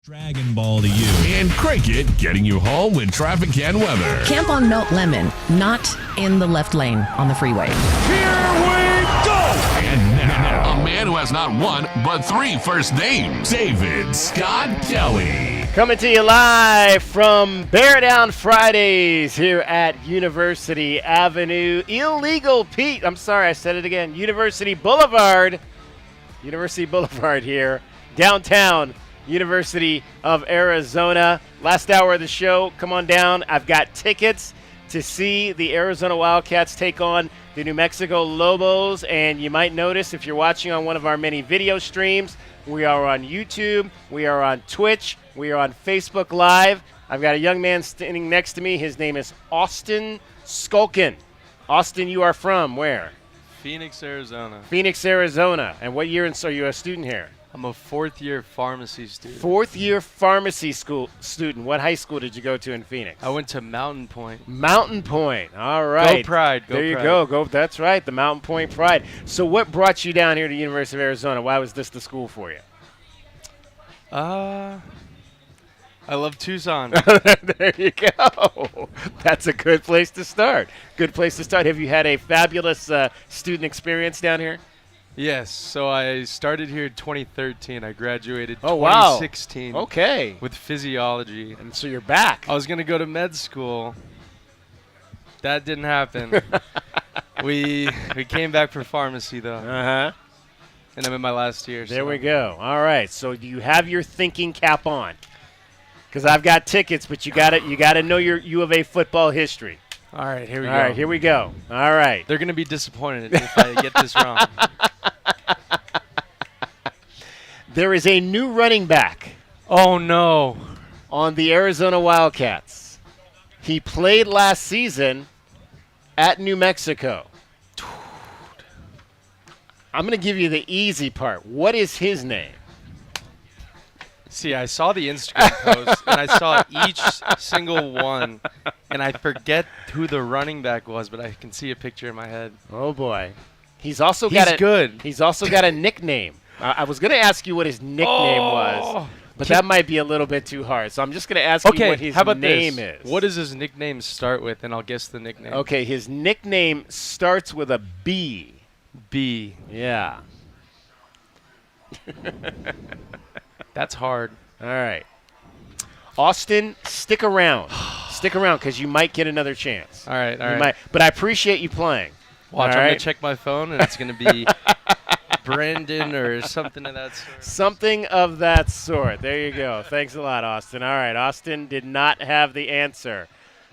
Dragon Ball to you. And Cricket getting you home with traffic and weather. Camp on Mount Lemon, not in the left lane on the freeway. Here we go! And now, a man who has not one, but 3 first names, David Scott Kelly. Coming to you live from Bear Down Fridays here at University Avenue. Illegal Pete, I'm sorry, I said it again. University Boulevard here, downtown University of Arizona. Last hour of the show, come on down. I've got tickets to see the Arizona Wildcats take on the New Mexico Lobos, and you might notice if you're watching on one of our many video streams, we are on YouTube, we are on Twitch, we are on Facebook Live. I've got a young man standing next to me. His name is Austin Skulkin. Austin, you are from where? Phoenix, Arizona. Phoenix, Arizona. And what year are you a student here? I'm a fourth-year pharmacy student. Fourth-year pharmacy school student. What high school did you go to in Phoenix? I went to Mountain Point. Mountain Point. All right. Go Pride. There you go. That's right, the Mountain Point Pride. So what brought you down here to University of Arizona? Why was this the school for you? I love Tucson. There you go. That's a good place to start. Have you had a fabulous student experience down here? Yes. So I started here in 2013. I graduated 2016. Wow. Okay. With physiology. And so you're back. I was going to go to med school. That didn't happen. we came back for pharmacy, though. Uh-huh. And I'm in my last year. There we go. All right. So do you have your thinking cap on? Because I've got tickets, but you gotta know your U of A football history. All right, here we go. All right, here we go. All right. They're going to be disappointed if I get this wrong. There is a new running back. Oh, no. On the Arizona Wildcats. He played last season at New Mexico. I'm going to give you the easy part. What is his name? See, I saw the Instagram post, and I saw each single one, and I forget who the running back was, but I can see a picture in my head. Oh, boy. He's also got a nickname. I was going to ask you what his nickname was, but that might be a little bit too hard. So I'm just going to ask you what his name is. What does his nickname start with, and I'll guess the nickname. Okay, his nickname starts with a B. B. Yeah. That's hard. All right. Austin, stick around. Stick around because you might get another chance. All right, all right. Might, but I appreciate you playing. Watch, all I'm right? going to check my phone, and it's going to be Brandon or something of that sort. Something of that sort. There you go. Thanks a lot, Austin. All right, Austin did not have the answer.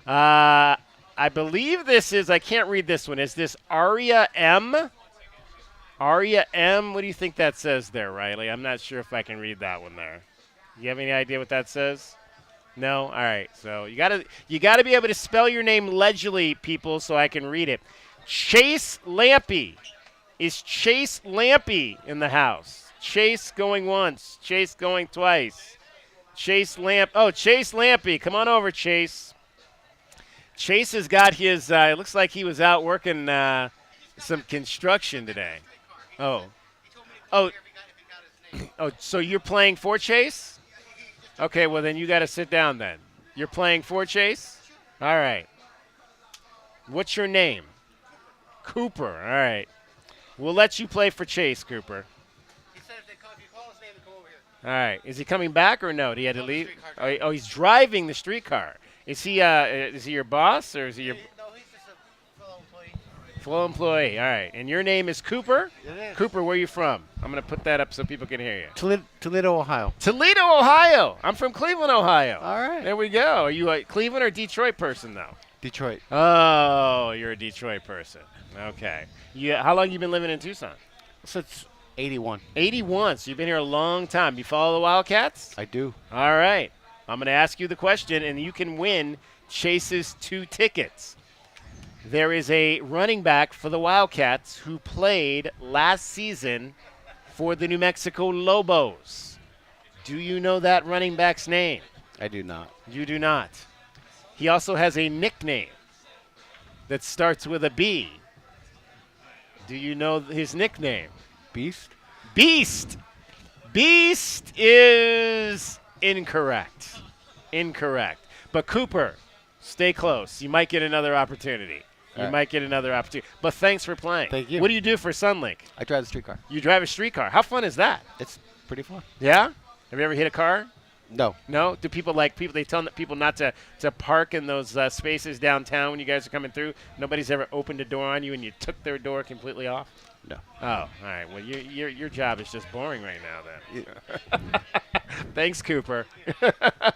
I believe this is, I can't read this one. Is this Aria M? Aria M? What do you think that says there, Riley? I'm not sure if I can read that one there. You have any idea what that says? No? All right. So you gotta be able to spell your name legibly, people, so I can read it. Chase Lampy. Is Chase Lampy in the house? Chase going once. Chase going twice. Chase Lampy. Come on over, Chase. Chase has got his, it looks like he was out working some construction today. Oh, so you're playing for Chase? Okay, well, then you got to sit down then. You're playing for Chase? All right. What's your name? Cooper. All right. We'll let you play for Chase, Cooper. He said if you call his name, to come over here. All right. Is he coming back or no? Did he have to leave? Oh, he's driving the streetcar. Is he your boss or is he your? No, he's just a fellow employee. Flow employee. All right. And your name is Cooper? It is. Cooper, where are you from? I'm going to put that up so people can hear you. Toledo, Ohio. Toledo, Ohio. I'm from Cleveland, Ohio. All right. There we go. Are you a Cleveland or Detroit person, though? Detroit. Oh, you're a Detroit person. Okay. How long you been living in Tucson? Since 81. 81. So you've been here a long time. You follow the Wildcats? I do. All right. I'm going to ask you the question, and you can win Chase's 2 tickets. There is a running back for the Wildcats who played last season for the New Mexico Lobos. Do you know that running back's name? I do not. You do not. He also has a nickname that starts with a B. Do you know his nickname? Beast? Beast. Beast is incorrect. Incorrect. But Cooper, stay close. You might get another opportunity. But thanks for playing. Thank you. What do you do for Sunlink? I drive the streetcar. You drive a streetcar. How fun is that? It's pretty fun. Yeah? Have you ever hit a car? No. No? Do people they tell people not to park in those spaces downtown when you guys are coming through? Nobody's ever opened a door on you and you took their door completely off? No. Oh, all right. Well, your job is just boring right now then. Thanks, Cooper.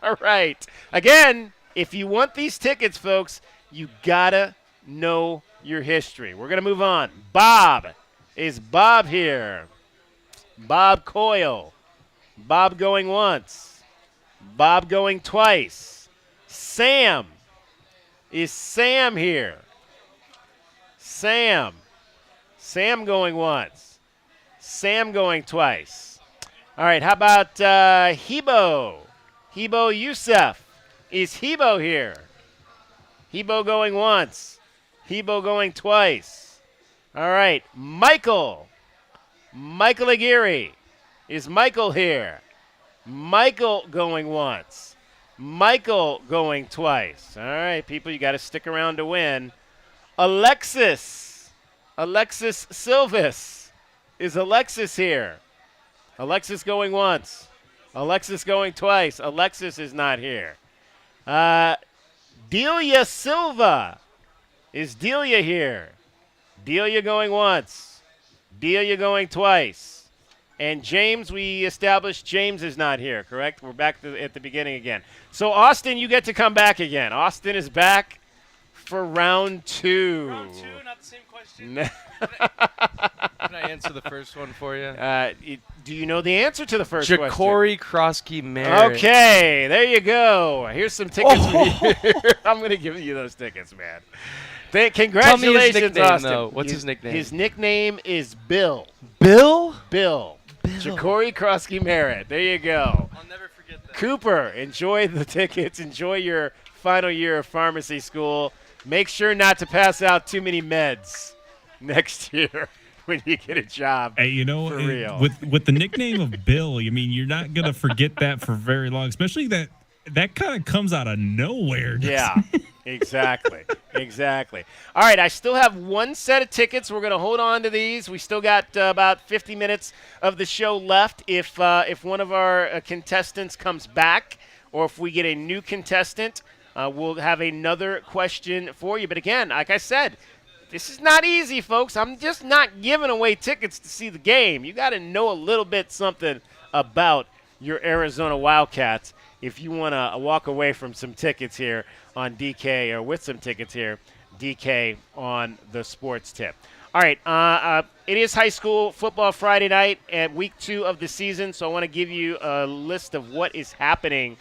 All right. Again, if you want these tickets, folks, you gotta know your history. We're gonna move on. Bob. Is Bob here? Bob Coyle. Bob going once. Bob going twice. Sam. Is Sam here? Sam. Sam going once. Sam going twice. All right, how about Hebo? Hebo Youssef. Is Hebo here? Hebo going once. Hebo going twice. All right, Michael. Michael Aguirre. Is Michael here? Michael going once. Michael going twice. All right, people, you got to stick around to win. Alexis. Alexis Silvis. Is Alexis here? Alexis going once. Alexis going twice. Alexis is not here. Delia Silva. Is Delia here? Delia going once. Delia going twice. And James, we established James is not here, correct? We're back at the beginning again. So, Austin, you get to come back again. Austin is back for round 2. Round 2, not the same question. Can I answer the first one for you? Do you know the answer to the first question? Ja'Cory Krosky-Merritt. Okay, there you go. Here's some tickets for you. I'm going to give you those tickets, man. Congratulations, Tell me his nickname, Austin. though. What's his nickname? His nickname is Bill. Bill? Bill. Ja'Cory Krosky-Merritt. There you go. I'll never forget that. Cooper, enjoy the tickets. Enjoy your final year of pharmacy school. Make sure not to pass out too many meds next year when you get a job. Hey, you know, for real. with the nickname of Bill, I mean, you're not gonna forget that for very long. Especially that kind of comes out of nowhere. Yeah, exactly. Exactly. All right, I still have one set of tickets. We're going to hold on to these. We still got about 50 minutes of the show left. If one of our contestants comes back or if we get a new contestant, we'll have another question for you. But again, like I said, this is not easy, folks. I'm just not giving away tickets to see the game. You got to know a little bit something about your Arizona Wildcats if you want to walk away from some tickets here on DK, or with some tickets here, DK on the Sports Tip. All right, it is high school football Friday night at week 2 of the season, so I want to give you a list of what is happening,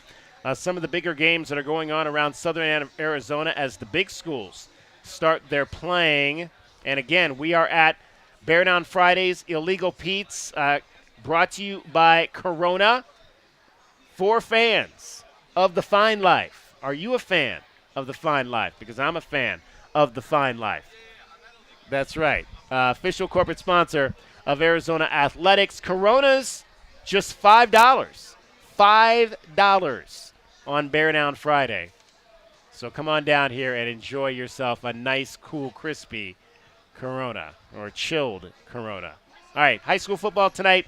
some of the bigger games that are going on around southern Arizona as the big schools start their playing. And again, we are at Bear Down Fridays Illegal Pete's, brought to you by Corona. For fans of the Fine Life. Are you a fan of the Fine Life? Because I'm a fan of the Fine Life. That's right. Official corporate sponsor of Arizona Athletics. Coronas, just $5. $5 on Bear Down Friday. So come on down here and enjoy yourself a nice, cool, crispy Corona, or chilled Corona. All right, high school football tonight.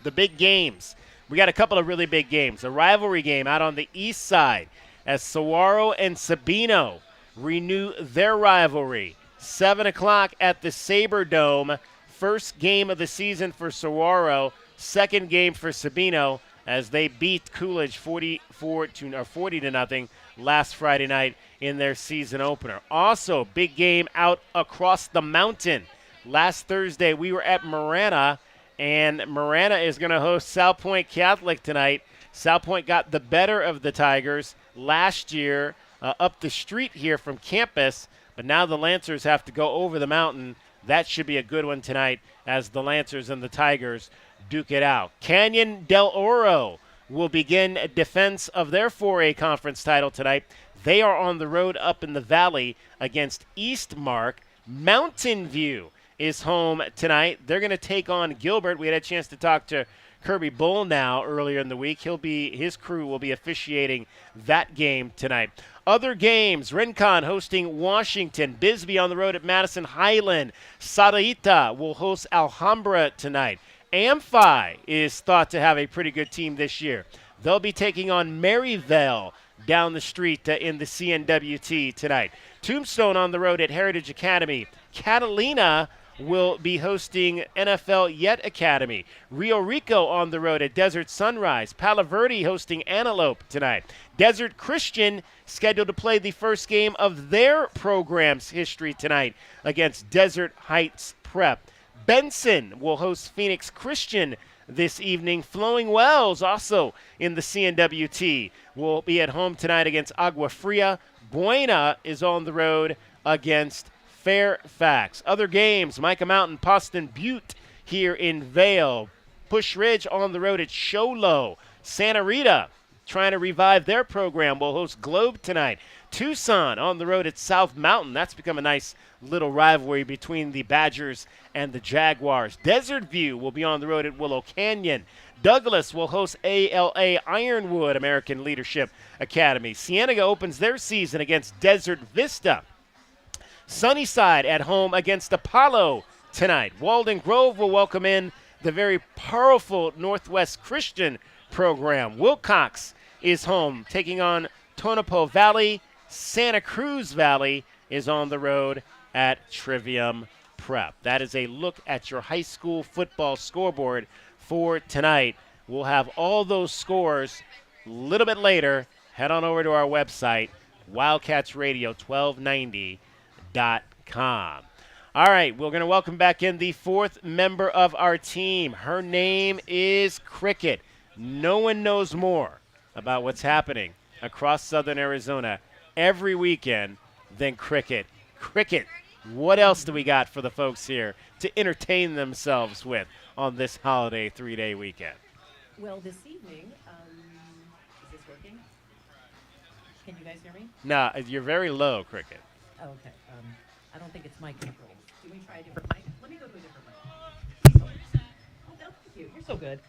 The big games. We got a couple of really big games. A rivalry game out on the east side as Saguaro and Sabino renew their rivalry. 7 o'clock at the Sabre Dome. First game of the season for Saguaro. Second game for Sabino as they beat Coolidge 40-0 last Friday night in their season opener. Also, big game out across the mountain. Last Thursday, we were at Marana, and Marana is going to host South Point Catholic tonight. South Point got the better of the Tigers last year up the street here from campus, but now the Lancers have to go over the mountain. That should be a good one tonight as the Lancers and the Tigers duke it out. Canyon del Oro will begin defense of their 4A conference title tonight. They are on the road up in the valley against Eastmark. Mountain View is home tonight. They're going to take on Gilbert. We had a chance to talk to Kirby Bull now earlier in the week. His crew will be officiating that game tonight. Other games, Rincon hosting Washington. Bisbee on the road at Madison Highland. Saraita will host Alhambra tonight. Amphi is thought to have a pretty good team this year. They'll be taking on Maryvale down the street in the CNWT tonight. Tombstone on the road at Heritage Academy. Catalina will be hosting NFL Yet Academy. Rio Rico on the road at Desert Sunrise. Palo Verde hosting Antelope tonight. Desert Christian scheduled to play the first game of their program's history tonight against Desert Heights Prep. Benson will host Phoenix Christian this evening. Flowing Wells, also in the CNWT, will be at home tonight against Agua Fria. Buena is on the road against Fairfax. Other games, Micah Mountain, Poston Butte here in Vail. Push Ridge on the road at Sholo. Santa Rita, trying to revive their program, will host Globe tonight. Tucson on the road at South Mountain. That's become a nice little rivalry between the Badgers and the Jaguars. Desert View will be on the road at Willow Canyon. Douglas will host ALA Ironwood American Leadership Academy. Cienega opens their season against Desert Vista. Sunnyside at home against Apollo tonight. Walden Grove will welcome in the very powerful Northwest Christian program. Wilcox is home, taking on Tonopah Valley. Santa Cruz Valley is on the road at Trivium Prep. That is a look at your high school football scoreboard for tonight. We'll have all those scores a little bit later. Head on over to our website, wildcatsradio1290.com. All right, we're going to welcome back in the fourth member of our team. Her name is Cricket. No one knows more about what's happening across southern Arizona every weekend than Cricket. Cricket, what else do we got for the folks here to entertain themselves with on this holiday 3-day weekend? Well, this evening, is this working? Can you guys hear me? No, you're very low, Cricket. Oh, okay. I don't think it's mic controls. Do we try a different mic? Let me go to a different mic. Oh, no, thank you. You're so good.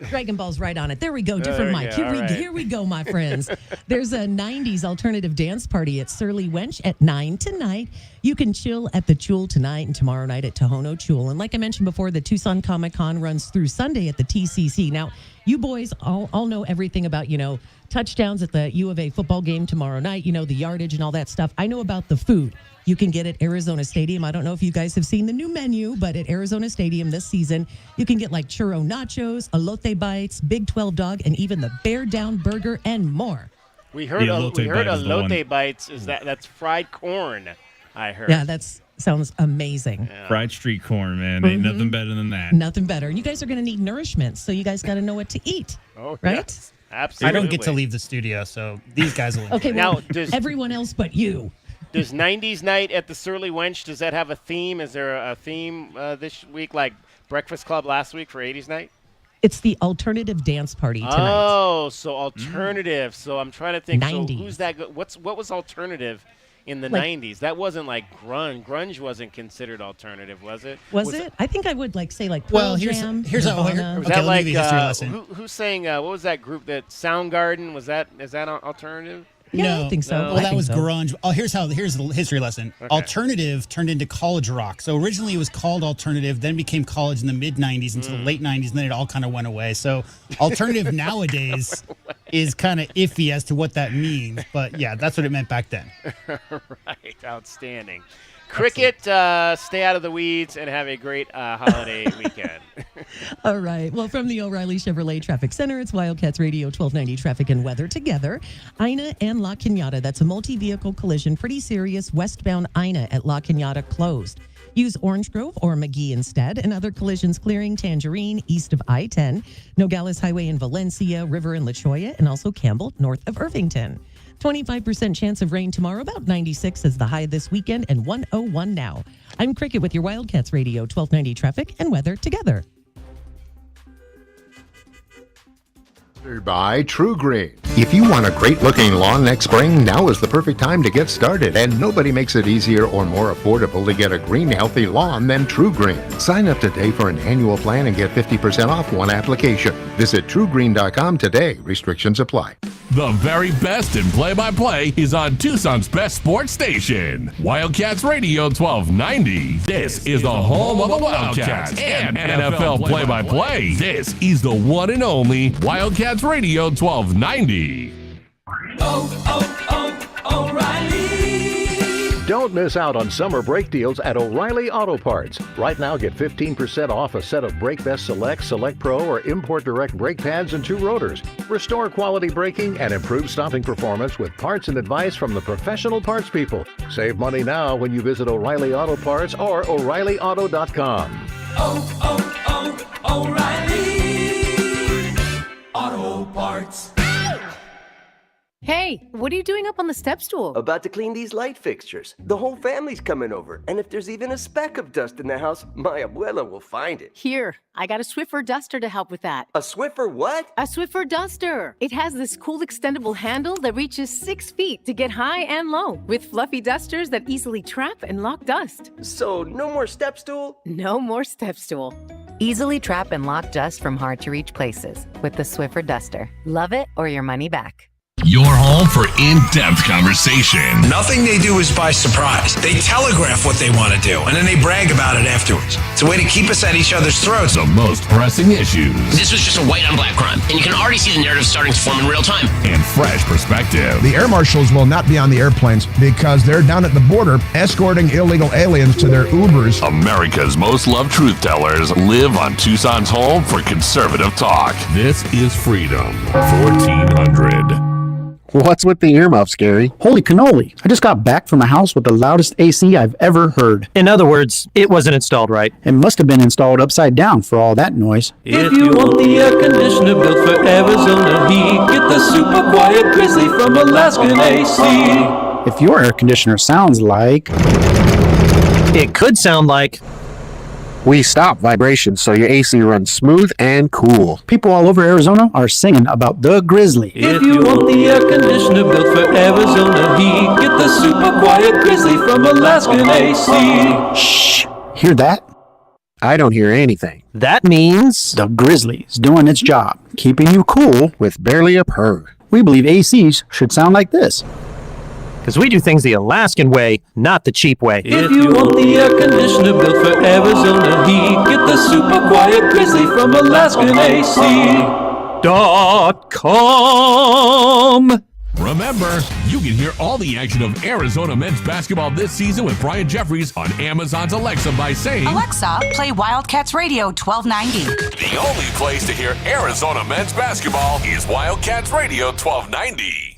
Dragon Ball's right on it. There we go. Different mic. Here we go, my friends. There's a 90s alternative dance party at Surly Wench at 9 tonight. You can chill at the Chul tonight and tomorrow night at Tohono Chul. And like I mentioned before, the Tucson Comic Con runs through Sunday at the TCC. Now, you boys all know everything about, touchdowns at the U of A football game tomorrow night, the yardage and all that stuff. I know about the food. You can get at Arizona Stadium. I don't know if you guys have seen the new menu, but at Arizona Stadium this season, you can get like churro nachos, elote bites, Big 12 dog, and even the Bear Down burger and more. We heard elote bites. That's fried corn, I heard. Yeah, sounds amazing. Yeah. Fried street corn, man. Ain't nothing better than that. Nothing better. And you guys are going to need nourishment, so you guys got to know what to eat. Oh, right? Yes, absolutely. I don't get to leave the studio, so these guys will. Okay, well, everyone else but you. Does 90s night at the Surly Wench, does that have a theme? Is there a theme this week like Breakfast Club last week for 80s night? It's the alternative dance party tonight. Oh, so alternative. So I'm trying to think. 90s. So who's that? What was alternative in the 90s? That wasn't like grunge. Grunge wasn't considered alternative, was it? Was it? I think I would say Pearl well, Jam. Here's was okay, that like history lesson. Who sang? What was that group? That Soundgarden? Is that alternative? Yeah, no, I think so. Well, that was grunge. Oh, here's the history lesson. Okay. Alternative turned into college rock. So originally it was called alternative, then became college in the mid 90s into the late 90s, and then it all kind of went away. So alternative nowadays is kind of iffy as to what that means. But yeah, that's what it meant back then. Right. Outstanding. Cricket, stay out of the weeds and have a great holiday weekend. All right. Well, from the O'Reilly Chevrolet Traffic Center, it's Wildcats Radio 1290 Traffic and Weather together. Ina and La Cañada, that's a multi-vehicle collision. Pretty serious. Westbound Ina at La Cañada closed. Use Orange Grove or McGee instead. And other collisions clearing Tangerine east of I-10, Nogales Highway in Valencia, River in La Cholla, and also Campbell north of Irvington. 25% chance of rain tomorrow, about 96 is the high this weekend, and 101 now. I'm Cricket with your Wildcats Radio 1290 Traffic and Weather together. By True Green. If you want a great looking lawn next spring, now is the perfect time to get started. And nobody makes it easier or more affordable to get a green, healthy lawn than True Green. Sign up today for an annual plan and get 50% off one application. Visit TrueGreen.com today. Restrictions apply. The very best in play-by-play is on Tucson's best sports station, Wildcats Radio 1290. This is the home of the Wildcats and NFL play-by-play. This is the one and only Wildcats Radio 1290. O'Reilly. Don't miss out on summer brake deals at O'Reilly Auto Parts. Right now, get 15% off a set of Brake Best Select, Select Pro, or Import Direct brake pads and 2 rotors. Restore quality braking and improve stopping performance with parts and advice from the professional parts people. Save money now when you visit O'Reilly Auto Parts or O'ReillyAuto.com. O'Reilly Auto Parts. Hey, what are you doing up on the step stool? About to clean these light fixtures. The whole family's coming over, and if there's even a speck of dust in the house, my abuela will find it. Here, I got a Swiffer duster to help with that. A Swiffer what? A Swiffer duster. It has this cool extendable handle that reaches 6 feet to get high and low, with fluffy dusters that easily trap and lock dust. So, no more step stool? No more step stool. Easily trap and lock dust from hard-to-reach places with the Swiffer duster. Love it or your money back. Your home for in-depth conversation. Nothing they do is by surprise. They telegraph what they want to do, and then they brag about it afterwards. It's a way to keep us at each other's throats. The most pressing issues. This was just a white on black crime, and you can already see the narrative starting to form in real time. And fresh perspective. The air marshals will not be on the airplanes because they're down at the border escorting illegal aliens to their Ubers. America's most loved truth tellers live on Tucson's home for conservative talk. This is Freedom 1400. What's with the earmuffs, Gary? Holy cannoli. I just got back from a house with the loudest AC I've ever heard. In other words, it wasn't installed right. It must have been installed upside down for all that noise. If you want the air conditioner built for Arizona heat, get the super quiet Grizzly from Alaskan AC. If your air conditioner sounds like... It could sound like... We stop vibrations so your AC runs smooth and cool. People all over Arizona are singing about the Grizzly. If you want the air conditioner built for Arizona heat, get the super quiet Grizzly from Alaskan AC. Shh! Hear that? I don't hear anything. That means... The Grizzly's doing its job, keeping you cool with barely a purr. We believe ACs should sound like this. Because we do things the Alaskan way, not the cheap way. If you want the air conditioner built for Arizona heat, get the super quiet Grizzly from Alaskan AC.com. Remember, you can hear all the action of Arizona men's basketball this season with Brian Jeffries on Amazon's Alexa by saying, Alexa, play Wildcats Radio 1290. The only place to hear Arizona men's basketball is Wildcats Radio 1290.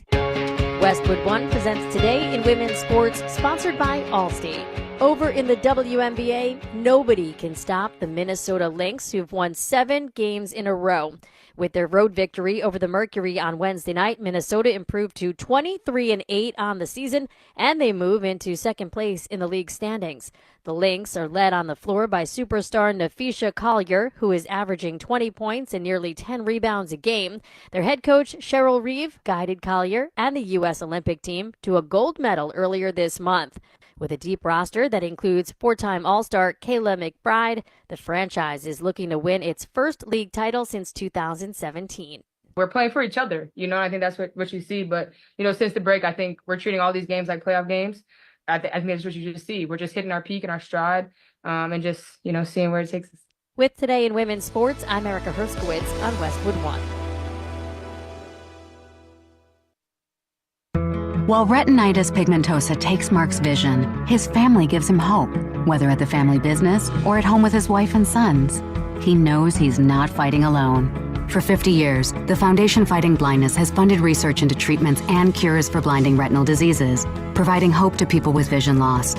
Westwood One presents Today in Women's Sports, sponsored by Allstate. Over in the WNBA, nobody can stop the Minnesota Lynx, who've won 7 games in a row. With their road victory over the Mercury on Wednesday night, Minnesota improved to 23-8 on the season, and they move into second place in the league standings. The Lynx are led on the floor by superstar Naphisha Collier, who is averaging 20 points and nearly 10 rebounds a game. Their head coach, Cheryl Reeve, guided Collier and the U.S. Olympic team to a gold medal earlier this month. With a deep roster that includes 4-time All-Star Kayla McBride, the franchise is looking to win its first league title since 2017. We're playing for each other, I think that's what you see. But, since the break, I think we're treating all these games like playoff games. I think that's what you just see. We're just hitting our peak and our stride and just, seeing where it takes us. With Today in Women's Sports, I'm Erica Herskowitz on Westwood One. While retinitis pigmentosa takes Mark's vision, his family gives him hope, whether at the family business or at home with his wife and sons. He knows he's not fighting alone. For 50 years, the Foundation Fighting Blindness has funded research into treatments and cures for blinding retinal diseases, providing hope to people with vision loss.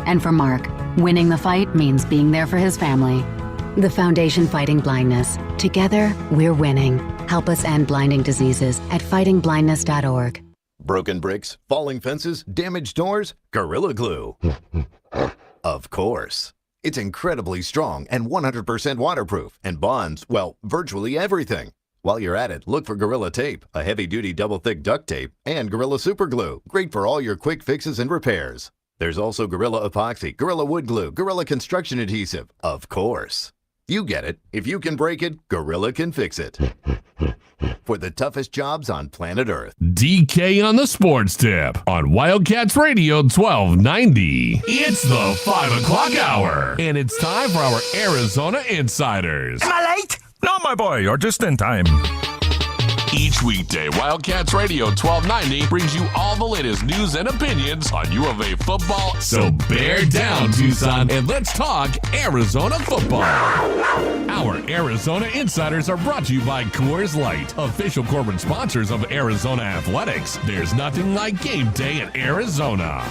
And for Mark, winning the fight means being there for his family. The Foundation Fighting Blindness. Together, we're winning. Help us end blinding diseases at fightingblindness.org. Broken bricks, falling fences, damaged doors? Gorilla Glue. Of course. It's incredibly strong and 100% waterproof and bonds, well, virtually everything. While you're at it, look for Gorilla Tape, a heavy-duty double-thick duct tape, and Gorilla Super Glue, great for all your quick fixes and repairs. There's also Gorilla Epoxy, Gorilla Wood Glue, Gorilla Construction Adhesive. Of course. You get it. If you can break it, Gorilla can fix it. For the toughest jobs on planet Earth. DK on the Sports Tip on Wildcats Radio 1290. It's the 5 o'clock hour, and it's time for our Arizona Insiders. Am I late? No, my boy, you're just in time. Each weekday, Wildcats Radio 1290 brings you all the latest news and opinions on U of A football. So bear down, Tucson, and let's talk Arizona football. Our Arizona Insiders are brought to you by Coors Light, official corporate sponsors of Arizona Athletics. There's nothing like game day in Arizona.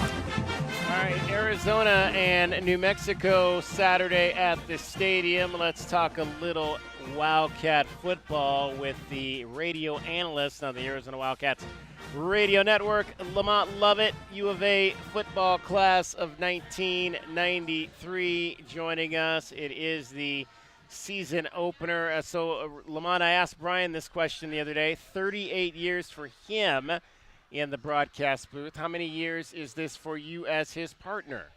All right, Arizona and New Mexico Saturday at the stadium. Let's talk a little Wildcat football with the radio analyst on the Arizona Wildcats radio network, Lamont Lovett, U of A football class of 1993, joining us. It is the season opener. Lamont, I asked Brian this question the other day. 38 years for him in the broadcast booth. How many years is this for you as his partner?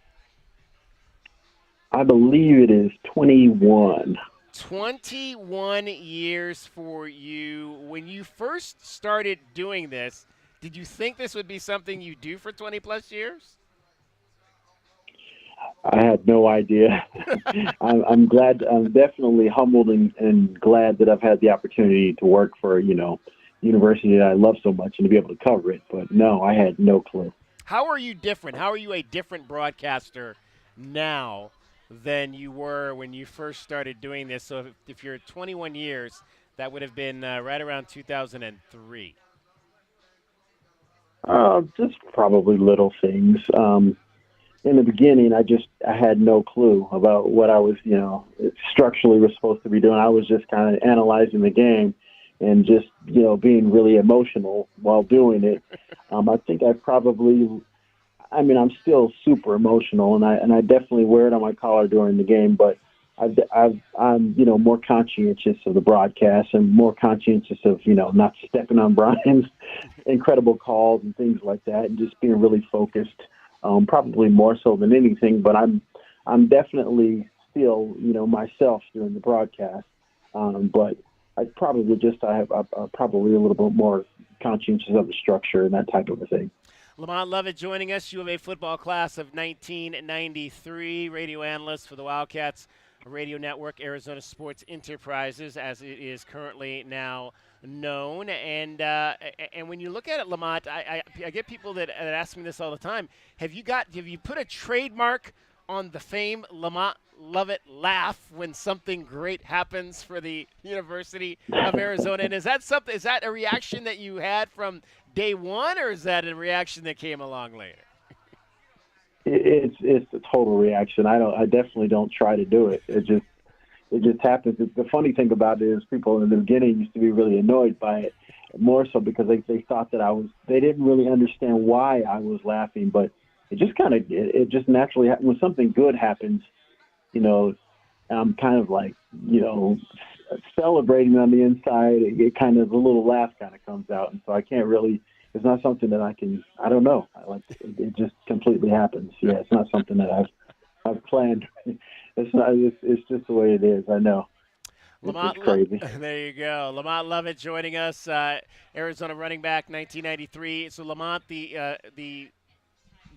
I believe it is 21. 21 years for you. When you first started doing this, Did you think this would be something you do for 20-plus years? I had no idea. I'm glad. I'm definitely humbled and glad that I've had the opportunity to work for, university that I love so much and to be able to cover it. But no, I had no clue. How are you different? How are you a different broadcaster now than you were when you first started doing this? So if you're 21 years, that would have been right around 2003. Just probably little things. In the beginning, I had no clue about what I was, structurally was supposed to be doing. I was just kind of analyzing the game and just, being really emotional while doing it. I think I'm still super emotional, and I definitely wear it on my collar during the game, but I'm more conscientious of the broadcast and more conscientious of, not stepping on Brian's incredible calls and things like that, and just being really focused. Probably more so than anything, but I'm definitely still, myself during the broadcast. But I'm probably a little bit more conscientious of the structure and that type of a thing. Lamont Lovett joining us, U of A football class of 1993, radio analyst for the Wildcats Radio Network, Arizona Sports Enterprises, as it is currently now known. And when you look at it, Lamont, I get people that ask me this all the time. Have you put a trademark on the famed Lamont Lovett laugh when something great happens for the University of Arizona? And is that a reaction that you had from day one, or is that a reaction that came along later? It's a total reaction. I definitely don't try to do it. It just happens. The funny thing about it is people in the beginning used to be really annoyed by it, more so because they thought that they didn't really understand why I was laughing, but it just naturally happens. When something good happens, I'm kind of like, celebrating on the inside. It kind of, a little laugh kind of comes out. And so I can't really, it's not something that I don't know. It just completely happens. Yeah. It's not something that I've planned. It's just the way it is. I know. Lamont, it's crazy. There you go. Lamont Lovett joining us, Arizona running back, 1993. So Lamont, the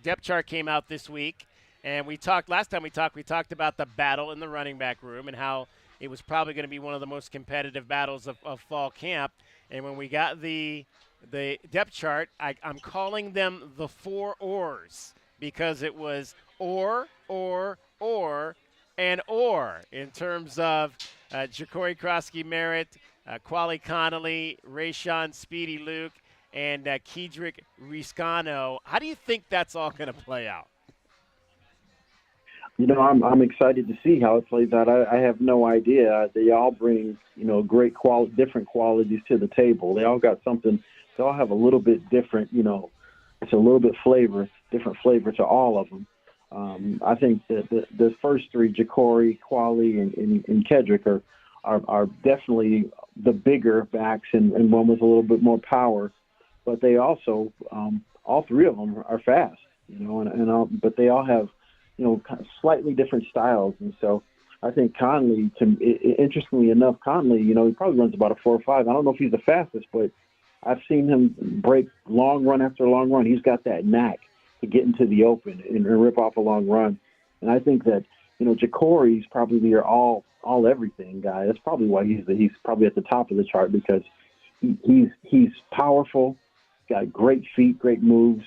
depth chart came out this week, and last time we talked about the battle in the running back room and how it was probably going to be one of the most competitive battles of fall camp. And when we got the depth chart, I'm calling them the 4 ors, because it was or, and or in terms of Ja'Cory Krosky-Merritt, Quali Connolly, Rayshon Speedy Luke, and Kedrick Riscano. How do you think that's all going to play out? I'm excited to see how it plays out. I have no idea. They all bring, great different qualities to the table. They all got something. They all have a little bit different, it's a little bit different flavor to all of them. I think that the first 3, Ja'Cory, Quali, and Kedrick, are definitely the bigger backs, and one with a little bit more power. But they also, all 3 of them are fast, but they all have, kind of slightly different styles. And so I think Conley, interestingly enough, he probably runs about a 4.5. I don't know if he's the fastest, but I've seen him break long run after long run. He's got that knack to get into the open and rip off a long run. And I think that, Ja'Cory's probably your all everything guy. That's probably why he's probably at the top of the chart, because he's powerful, got great feet, great moves,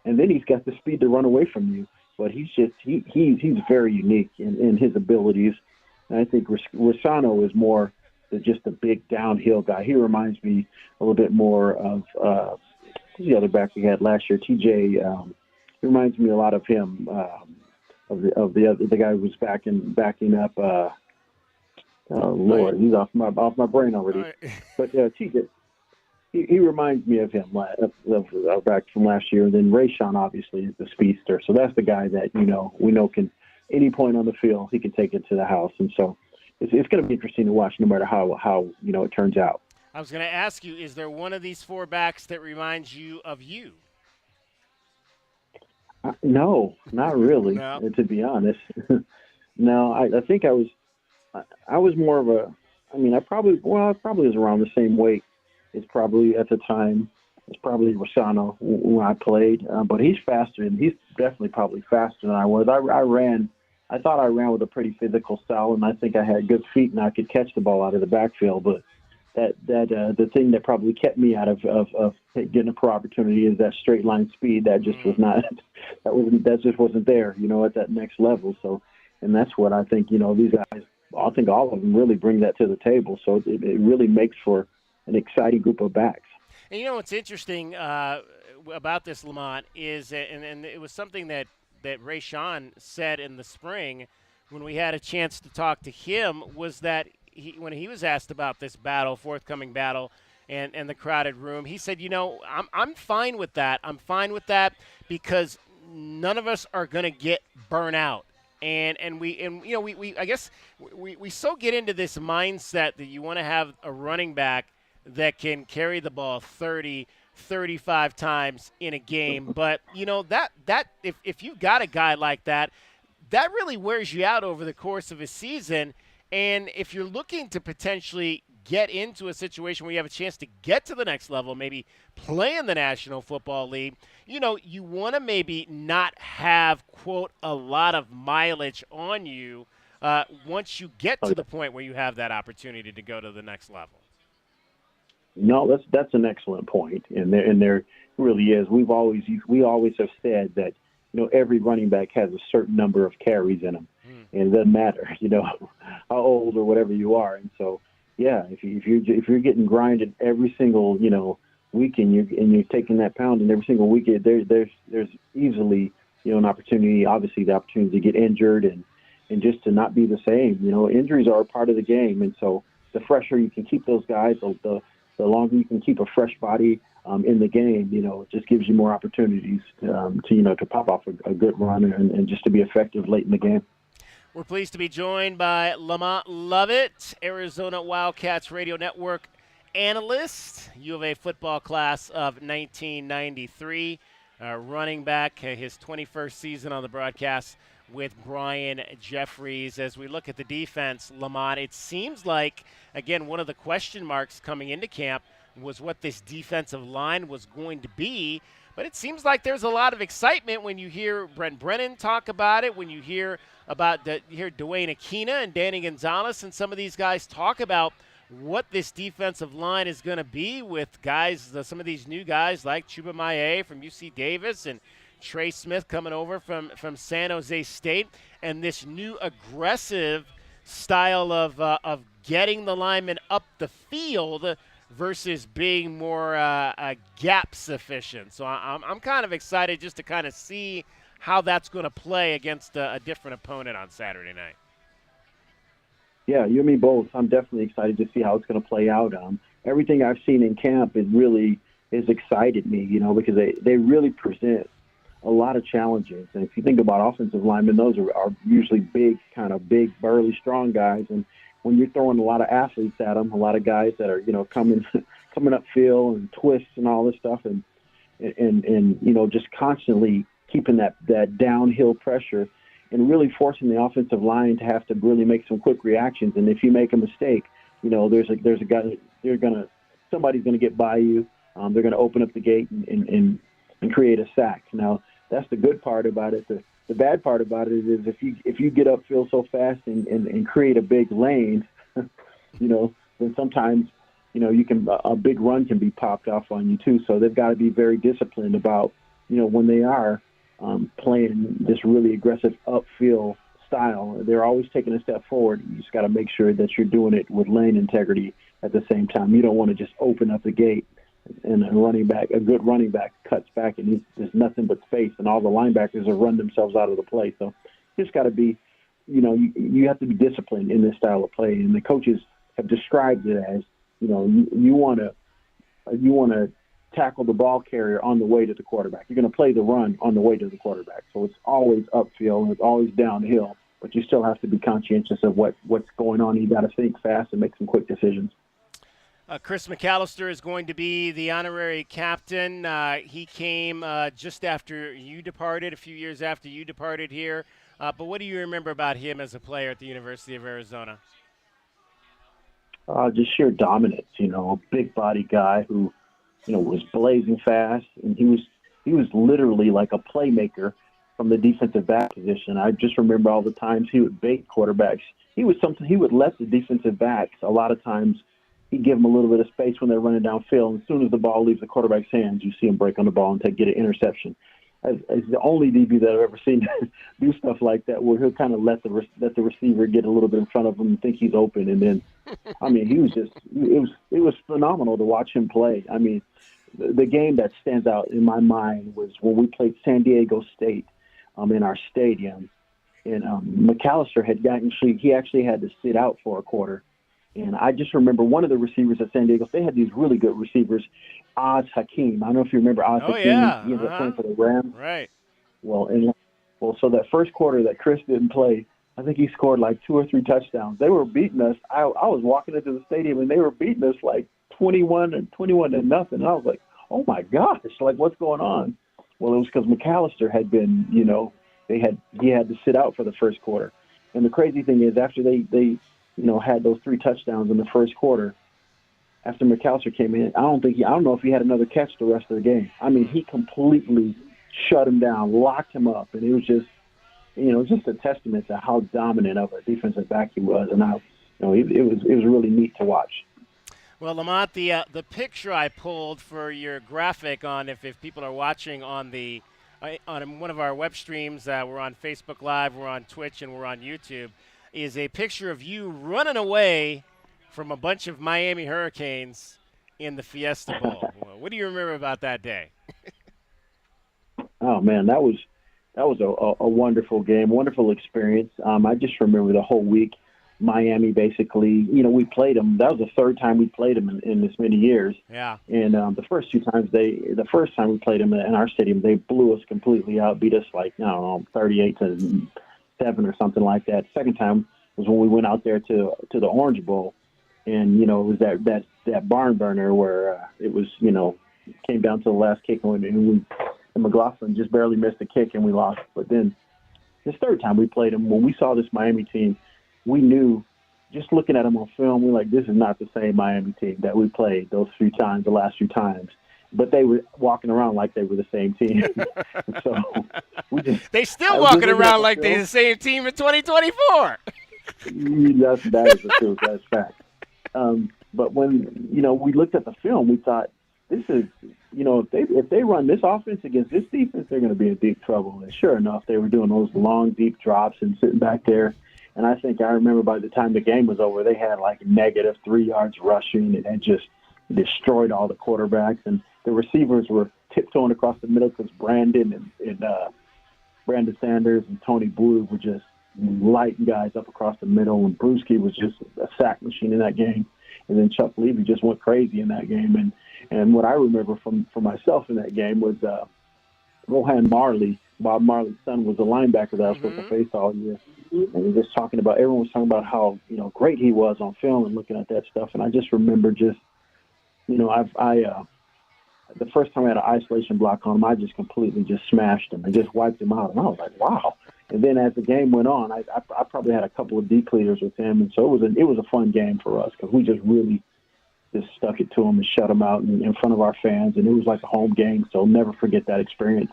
and then he's got the speed to run away from you. But he's very unique in his abilities. And I think Riscano is more than just a big downhill guy. He reminds me a little bit more of the other back we had last year, TJ. He reminds me a lot of him, of the guy who was backing up. Lord, he's off my brain already. But TJ, he reminds me of him, of back from last year. And then Rayshon obviously is the speedster, so that's the guy that we know can any point on the field he can take it to the house. And so it's going to be interesting to watch, no matter how it turns out. I was going to ask you, is there one of these 4 backs that reminds you of you? No, not really. No. To be honest, no. I think I was more of a. I probably was around the same weight as probably at the time It's probably Rosano when I played, but he's faster, and he's definitely probably faster than I was. I thought I ran with a pretty physical style, and I think I had good feet, and I could catch the ball out of the backfield. But the thing that probably kept me out of getting a pro opportunity is that straight line speed. That just was not that just wasn't there, at that next level. So, and that's what I think, these guys, I think all of them really bring that to the table. So it really makes for an exciting group of backs. And what's interesting about this, Lamont, is, and it was something that Ray Sean said in the spring when we had a chance to talk to him, was that when he was asked about this forthcoming battle, and the crowded room, he said, I'm fine with that. I'm fine with that because none of us are going to get burnt out. And we I guess we so get into this mindset that you want to have a running back that can carry the ball 30, 35 times in a game. But, that if you've got a guy like that, that really wears you out over the course of a season. And if you're looking to potentially get into a situation where you have a chance to get to the next level, maybe play in the National Football League, you want to maybe not have, quote, a lot of mileage on you once you get to the point where you have that opportunity to go to the next level. No, that's an excellent point, and there really is. We always have said that every running back has a certain number of carries in them, and it doesn't matter how old or whatever you are. And so, yeah, if you're getting grinded every single week, and you're taking that pounding every single week, there's easily an opportunity. Obviously, the opportunity to get injured and just to not be the same. Injuries are a part of the game, and so the fresher you can keep those guys, the longer you can keep a fresh body in the game, it just gives you more opportunities to pop off a good run and just to be effective late in the game. We're pleased to be joined by Lamont Lovett, Arizona Wildcats Radio Network analyst, U of A football class of 1993, running back, his 21st season on the broadcast with Brian Jeffries. As we look at the defense, Lamont, it seems like, again, one of the question marks coming into camp was what this defensive line was going to be. But it seems like there's a lot of excitement when you hear Brent Brennan talk about it, when you hear Dwayne Aquina and Danny Gonzalez and some of these guys talk about what this defensive line is going to be with guys, some of these new guys like Chuba Maye from UC Davis and Trey Smith coming over from San Jose State, and this new aggressive style of getting the linemen up the field versus being more gap sufficient. So I'm kind of excited just to kind of see how that's going to play against a different opponent on Saturday night. Yeah, you and me both. I'm definitely excited to see how it's going to play out. Everything I've seen in camp has excited me, because they really present a lot of challenges. And if you think about offensive linemen, those are usually big, burly, strong guys. And when you're throwing a lot of athletes at them, a lot of guys that are, coming upfield and twists and all this stuff, and just constantly keeping that downhill pressure and really forcing the offensive line to have to really make some quick reactions. And if you make a mistake, there's a guy somebody's gonna get by you. They're gonna open up the gate and create a sack. Now, that's the good part about it. The bad part about it is if you get upfield so fast and create a big lane, then sometimes, a big run can be popped off on you too. So they've got to be very disciplined about, when they are playing this really aggressive upfield style. They're always taking a step forward. You just got to make sure that you're doing it with lane integrity at the same time. You don't want to just open up the gate and a good running back cuts back and there's nothing but space, and all the linebackers have run themselves out of the play. So you just got to be, you have to be disciplined in this style of play. And the coaches have described it as, you want to tackle the ball carrier on the way to the quarterback. You're going to play the run on the way to the quarterback. So it's always upfield and it's always downhill, but you still have to be conscientious of what's going on. You got to think fast and make some quick decisions. Chris McAllister is going to be the honorary captain. He came just after you departed, a few years after you departed here. But what do you remember about him as a player at the University of Arizona? Just sheer dominance, big body guy who was blazing fast, and he was literally like a playmaker from the defensive back position. I just remember all the times he would bait quarterbacks. He would let the defensive backs, a lot of times, he'd give them a little bit of space when they're running downfield. And as soon as the ball leaves the quarterback's hands, you see him break on the ball and get an interception. It's the only DB that I've ever seen do stuff like that, where he'll kind of let the receiver get a little bit in front of him and think he's open. And then, I mean, it was phenomenal to watch him play. I mean, the game that stands out in my mind was when we played San Diego State in our stadium. And McAllister he actually had to sit out for a quarter. And I just remember one of the receivers at San Diego, they had these really good receivers, Oz Hakeem. I don't know if you remember Oz Hakeem. Yeah. He ended up playing for the Rams. Right. So that first quarter that Chris didn't play, I think he scored like 2 or 3 touchdowns. They were beating us. I was walking into the stadium, and they were beating us like 21 to nothing. And I was like, oh, my gosh, like what's going on? Well, it was because McAllister had been, he had to sit out for the first quarter. And the crazy thing is, after they had those 3 touchdowns in the first quarter, after McAllister came in, I don't know if he had another catch the rest of the game. I mean, he completely shut him down, locked him up, and it was just, just a testament to how dominant of a defensive back he was, and how, it was really neat to watch. Well, Lamont, the picture I pulled for your graphic on if people are watching on one of our web streams, we're on Facebook Live, we're on Twitch, and we're on YouTube, is a picture of you running away from a bunch of Miami Hurricanes in the Fiesta Bowl. What do you remember about that day? Oh man, that was a wonderful game, wonderful experience. I just remember the whole week. Miami, basically, we played them. That was the third time we played them in this many years. Yeah. And the first time we played them in our stadium, they blew us completely out, beat us like 38-7 or something like that. Second time was when we went out there to the Orange Bowl, and it was that barn burner where it was came down to the last kick, and McLaughlin just barely missed a kick and we lost. But then this third time we played them, when we saw this Miami team, we knew, just looking at them on film, we're like, this is not the same Miami team that we played the last few times. But they were walking around like they were the same team. So they still walking around like they're the same team in 2024. That is the truth. That's fact. But when we looked at the film, we thought, this is, if they run this offense against this defense, they're going to be in deep trouble. And sure enough, they were doing those long, deep drops and sitting back there. And I remember by the time the game was over, they had like -3 yards rushing and had just destroyed all the quarterbacks. And the receivers were tiptoeing across the middle because Brandon Sanders and Tony Blue were just lighting guys up across the middle. And Brewski was just a sack machine in that game. And then Chuck Levy just went crazy in that game. And what I remember for myself in that game was Rohan Marley, Bob Marley's son, was a linebacker that I was supposed to face all year. And everyone was talking about how, great he was on film and looking at that stuff. And I just remember the first time I had an isolation block on him, I just completely just smashed him and just wiped him out. And I was like, wow. And then as the game went on, I probably had a couple of deep leaders with him. And so it was a fun game for us because we just really just stuck it to him and shut him out in front of our fans. And it was like a home game. So I'll never forget that experience.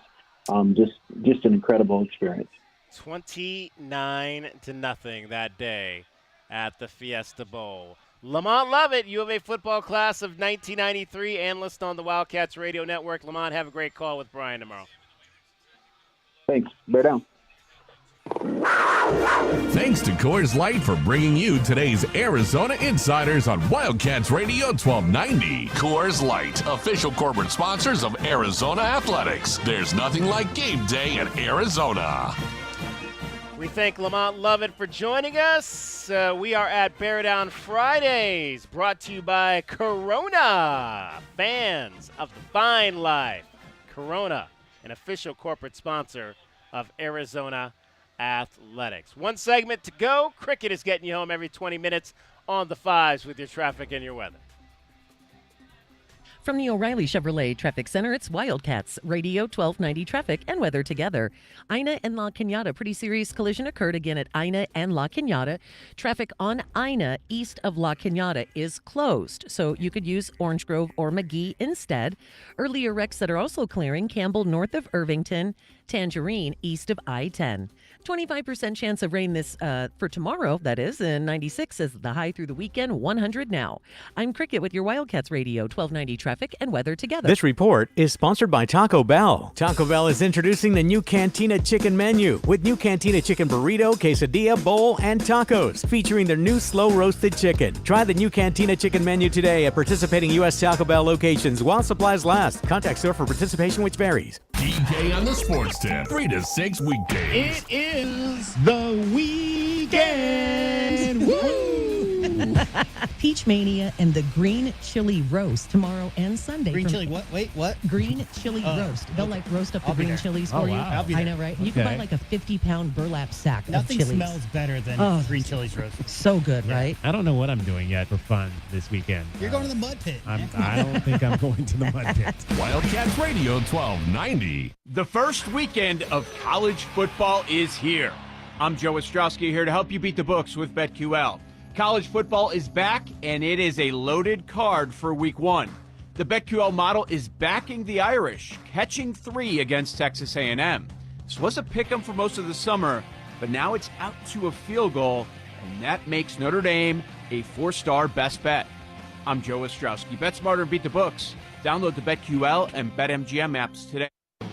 Just an incredible experience. 29-0 that day at the Fiesta Bowl. Lamont Lovett, U of A football class of 1993, analyst on the Wildcats Radio Network. Lamont, have a great call with Brian tomorrow. Thanks. Bear down. Thanks to Coors Light for bringing you today's Arizona Insiders on Wildcats Radio 1290. Coors Light, official corporate sponsors of Arizona Athletics. There's nothing like game day in Arizona. We thank Lamont Lovett for joining us. We are at Bear Down Fridays, brought to you by Corona, fans of the fine life. Corona, an official corporate sponsor of Arizona Athletics. One segment to go. Cricket is getting you home every 20 minutes on the fives with your traffic and your weather. From the O'Reilly Chevrolet Traffic Center, it's Wildcats Radio 1290 traffic and weather together. Ina and La Cañada, pretty serious collision occurred again at Ina and La Cañada. Traffic on Ina east of La Cañada is closed, so you could use Orange Grove or McGee instead. Earlier wrecks that are also clearing: Campbell north of Irvington, Tangerine east of I-10. 25% chance of rain this for tomorrow, that is, and 96 is the high through the weekend, 100 now. I'm Cricket with your Wildcats Radio 1290 traffic and weather together. This report is sponsored by Taco Bell. Taco Bell is introducing the new Cantina Chicken menu with new Cantina Chicken burrito, quesadilla, bowl, and tacos, featuring their new slow-roasted chicken. Try the new Cantina Chicken menu today at participating U.S. Taco Bell locations while supplies last. Contact store for participation, which varies. DK on the Sports Tip, 3 to 6 weekdays. It is the weekend. Woo! Peach Mania and the Green Chili Roast tomorrow and Sunday. Green chili, what? Wait, what? Green Chili Roast. They'll roast up the green chilies for you. I'll be there. I know, right? You can buy like a 50-pound burlap sack Nothing of chilies. smells better than green chilies roast. So good, right? I don't know what I'm doing yet for fun this weekend. You're going to the mud pit. I don't think I'm going to the mud pit. Wildcats Radio 1290. The first weekend of college football is here. I'm Joe Ostrowski here to help you beat the books with BetQL. College football is back, and it is a loaded card for week one. The BetQL model is backing the Irish, catching 3 against Texas A&M. This was a pick'em for most of the summer, but now it's out to a field goal, and that makes Notre Dame a 4-star best bet. I'm Joe Ostrowski. Bet smarter and beat the books. Download the BetQL and BetMGM apps today.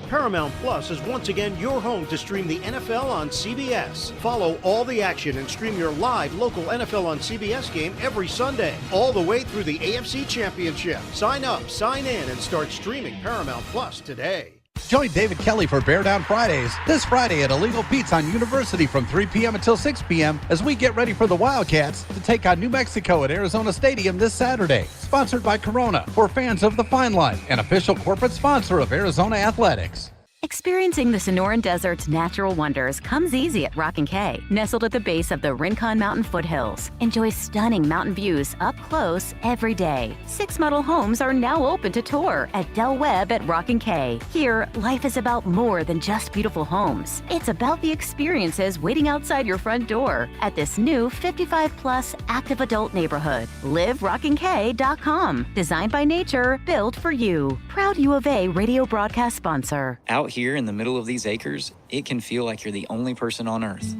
Paramount Plus is once again your home to stream the NFL on CBS. Follow all the action and stream your live local NFL on CBS game every Sunday, all the way through the AFC Championship. Sign up, sign in, and start streaming Paramount Plus today. Join David Kelly for Bear Down Fridays this Friday at Illegal Pete's on University from 3 p.m. until 6 p.m. as we get ready for the Wildcats to take on New Mexico at Arizona Stadium this Saturday. Sponsored by Corona for fans of the Fine Line, an official corporate sponsor of Arizona Athletics. Experiencing the Sonoran Desert's natural wonders comes easy at Rockin' Cay. Nestled at the base of the Rincon Mountain foothills, enjoy stunning mountain views up close every day. 6 model homes are now open to tour at Del Webb at Rockin' Cay. Here, life is about more than just beautiful homes. It's about the experiences waiting outside your front door at this new 55-plus active adult neighborhood. LiveRockinCay.com. Designed by nature, built for you. Proud U of A radio broadcast sponsor. Out here in the middle of these acres, it can feel like you're the only person on Earth.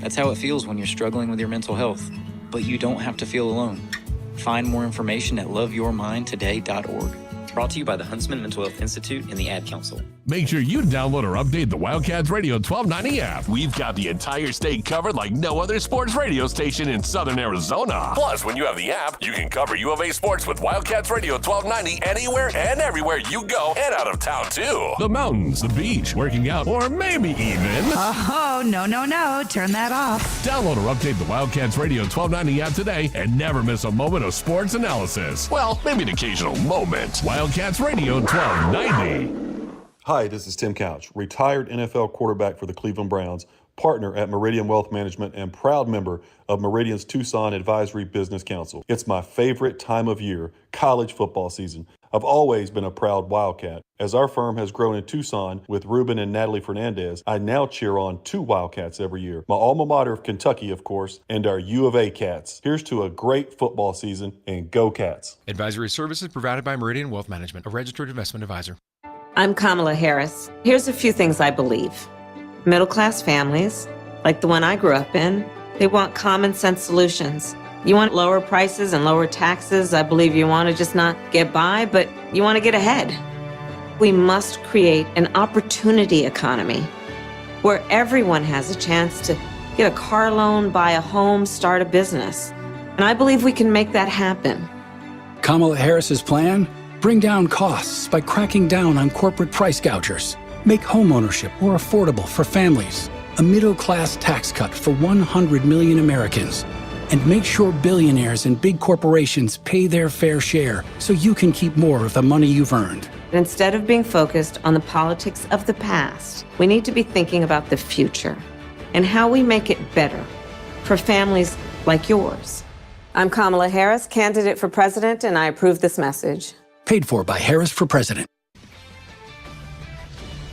That's how it feels when you're struggling with your mental health. But you don't have to feel alone. Find more information at loveyourmindtoday.org. Brought to you by the Huntsman Mental Health Institute and the Ad Council. Make sure you download or update the Wildcats Radio 1290 app. We've got the entire state covered like no other sports radio station in Southern Arizona. Plus, when you have the app, you can cover U of A sports with Wildcats Radio 1290 anywhere and everywhere you go and out of town, too. The mountains, the beach, working out, or maybe even... Oh, no. Turn that off. Download or update the Wildcats Radio 1290 app today and never miss a moment of sports analysis. Well, maybe an occasional moment. Wildcats Radio 1290. Hi, this is Tim Couch, retired NFL quarterback for the Cleveland Browns, partner at Meridian Wealth Management, and proud member of Meridian's Tucson Advisory Business Council. It's my favorite time of year, college football season. I've always been a proud Wildcat. As our firm has grown in Tucson with Ruben and Natalie Fernandez, I now cheer on 2 Wildcats every year. My alma mater of Kentucky, of course, and our U of A Cats. Here's to a great football season, and go Cats. Advisory services provided by Meridian Wealth Management, a registered investment advisor. I'm Kamala Harris. Here's a few things I believe. Middle-class families, like the one I grew up in, they want common sense solutions. You want lower prices and lower taxes. I believe you want to just not get by, but you want to get ahead. We must create an opportunity economy where everyone has a chance to get a car loan, buy a home, start a business. And I believe we can make that happen. Kamala Harris's plan? Bring down costs by cracking down on corporate price gougers. Make homeownership more affordable for families. A middle-class tax cut for 100 million Americans. And make sure billionaires and big corporations pay their fair share so you can keep more of the money you've earned. Instead of being focused on the politics of the past, we need to be thinking about the future and how we make it better for families like yours. I'm Kamala Harris, candidate for president, and I approve this message. Paid for by Harris for President.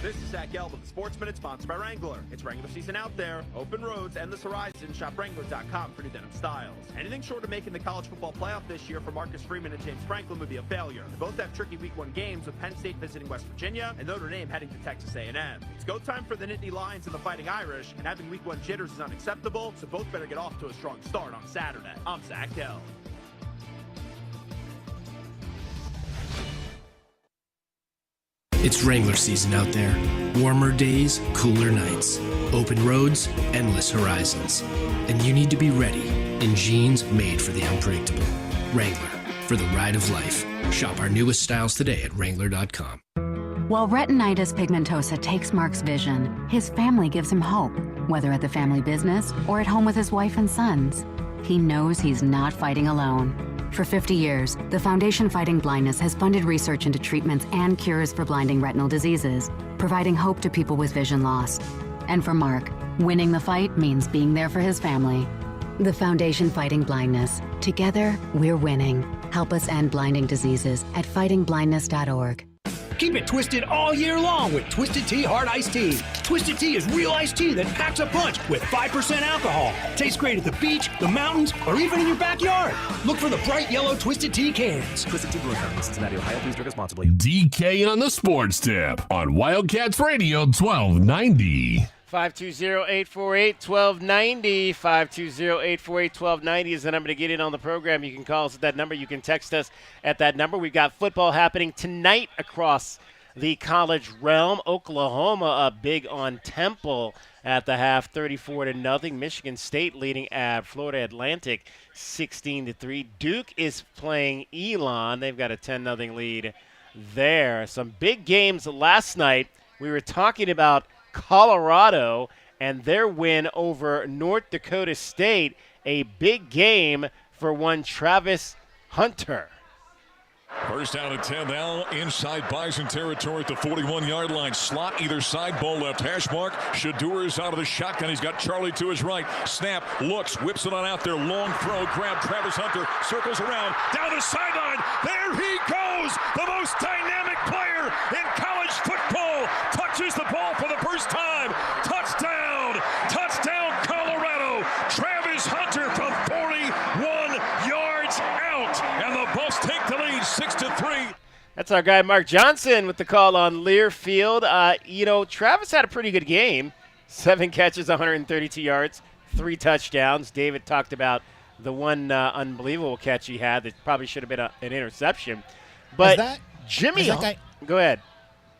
This is Zach Gelb with the Sports Minute, sponsored by Wrangler. It's Wrangler season out there. Open roads, endless horizon. Shop Wrangler.com for new denim styles. Anything short of making the college football playoff this year for Marcus Freeman and James Franklin would be a failure. They both have tricky Week 1 games, with Penn State visiting West Virginia and Notre Dame heading to Texas A&M. It's go time for the Nittany Lions and the Fighting Irish, and having Week 1 jitters is unacceptable, so both better get off to a strong start on Saturday. I'm Zach Gelb. It's Wrangler season out there. Warmer days, cooler nights. Open roads, endless horizons. And you need to be ready in jeans made for the unpredictable. Wrangler, for the ride of life. Shop our newest styles today at Wrangler.com. While retinitis pigmentosa takes Mark's vision, his family gives him hope, whether at the family business or at home with his wife and sons. He knows he's not fighting alone. For 50 years, the Foundation Fighting Blindness has funded research into treatments and cures for blinding retinal diseases, providing hope to people with vision loss. And for Mark, winning the fight means being there for his family. The Foundation Fighting Blindness. Together, we're winning. Help us end blinding diseases at fightingblindness.org. Keep it twisted all year long with Twisted Tea Hard Iced Tea. Twisted Tea is real iced tea that packs a punch with 5% alcohol. Tastes great at the beach, the mountains, or even in your backyard. Look for the bright yellow Twisted Tea cans. Twisted Tea Brewing Company, Cincinnati, Ohio. Please drink responsibly. DK on the Sports Tip on Wildcats Radio 1290. 520-848-1290. 520-848-1290 is the number to get in on the program. You can call us at that number. You can text us at that number. We've got football happening tonight across the college realm. Oklahoma up big on Temple at the half, 34-0. Michigan State leading at Florida Atlantic 16-3. Duke is playing Elon. They've got a 10-0 lead there. Some big games last night. We were talking about Colorado and their win over North Dakota State, a big game for one Travis Hunter. First down and 10 now inside Bison territory at the 41-yard line. Slot either side, ball left hash mark. Shedeur is out of the shotgun. He's got Charlie to his right. Snap, looks, whips it on out there. Long throw, grab Travis Hunter, circles around, down the sideline. There he goes! The most dynamic player in college football touches the ball for the first time. Touchdown! Touchdown, Colorado! Travis Hunter from 41 yards out. And the Buffs take the lead 6-3. That's our guy Mark Johnson with the call on Learfield. Travis had a pretty good game. 7 catches, 132 yards, 3 touchdowns. David talked about the one unbelievable catch he had that probably should have been an interception. But Jimmy, go ahead.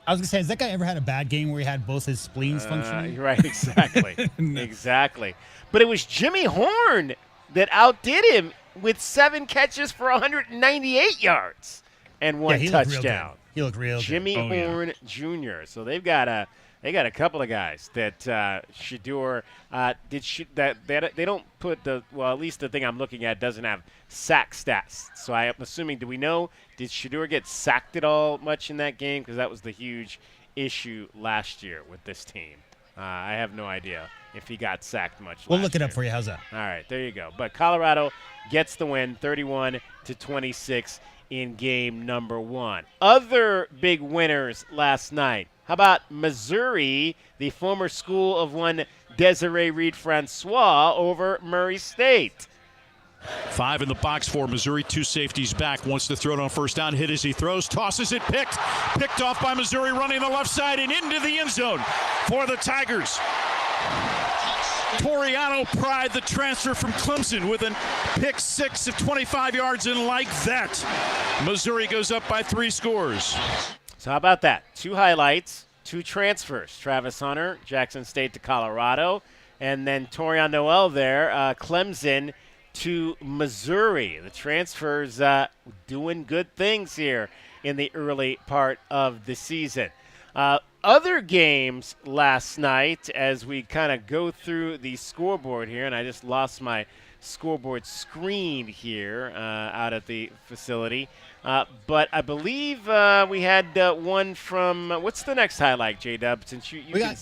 I was going to say, has that guy ever had a bad game where he had both his spleens functioning? Right, exactly. Exactly. But it was Jimmy Horn that outdid him with 7 catches for 198 yards and 1 touchdown. He looked real good. Jimmy Horn Jr. So they got a couple of guys that Shedeur they don't put at least the thing I'm looking at doesn't have sack stats. So I am assuming, do we know, did Shedeur get sacked at all much in that game? Because that was the huge issue last year with this team. I have no idea if he got sacked much. We'll look it up for you. How's that? All right, there you go. But Colorado gets the win, 31-26 in game number 1. Other big winners last night. How about Missouri, the former school of one Desiree Reed-Francois, over Murray State? 5 in the box for Missouri. 2 safeties back. Wants to throw it on first down. Hit as he throws. Tosses it. Picked off by Missouri, running the left side and into the end zone for the Tigers. Toriano Pride, the transfer from Clemson, with a pick 6 of 25 yards, and like that, Missouri goes up by 3 scores. So how about that? 2 highlights, 2 transfers. Travis Hunter, Jackson State to Colorado, and then Torian Noel there, Clemson to Missouri. The transfers doing good things here in the early part of the season. Other games last night, as we kind of go through the scoreboard here, and I just lost my scoreboard screen here out at the facility. But I believe we had one from what's the next highlight, J-Dub? Since you we got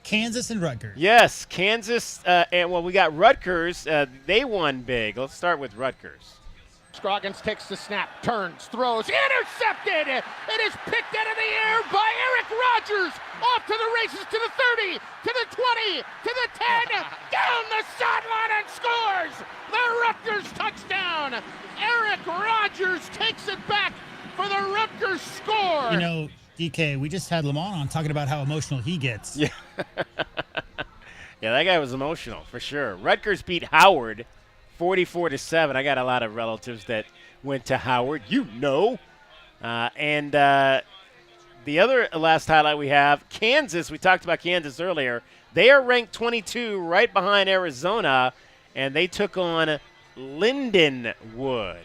Kansas and Rutgers. Yes, Kansas. We got Rutgers. They won big. Let's start with Rutgers. Scroggins takes the snap, turns, throws, intercepted! It is picked out of the air by Eric Rogers! Off to the races, to the 30, to the 20, to the 10, down the sideline and scores! The Rutgers touchdown! Eric Rogers takes it back for the Rutgers score! You know, DK, we just had Lamont on talking about how emotional he gets. Yeah. Yeah, that guy was emotional for sure. Rutgers beat Howard 44-7. I got a lot of relatives that went to Howard, you know. And the other last highlight we have, Kansas. We talked about Kansas earlier. They are ranked 22, right behind Arizona, and they took on Lindenwood.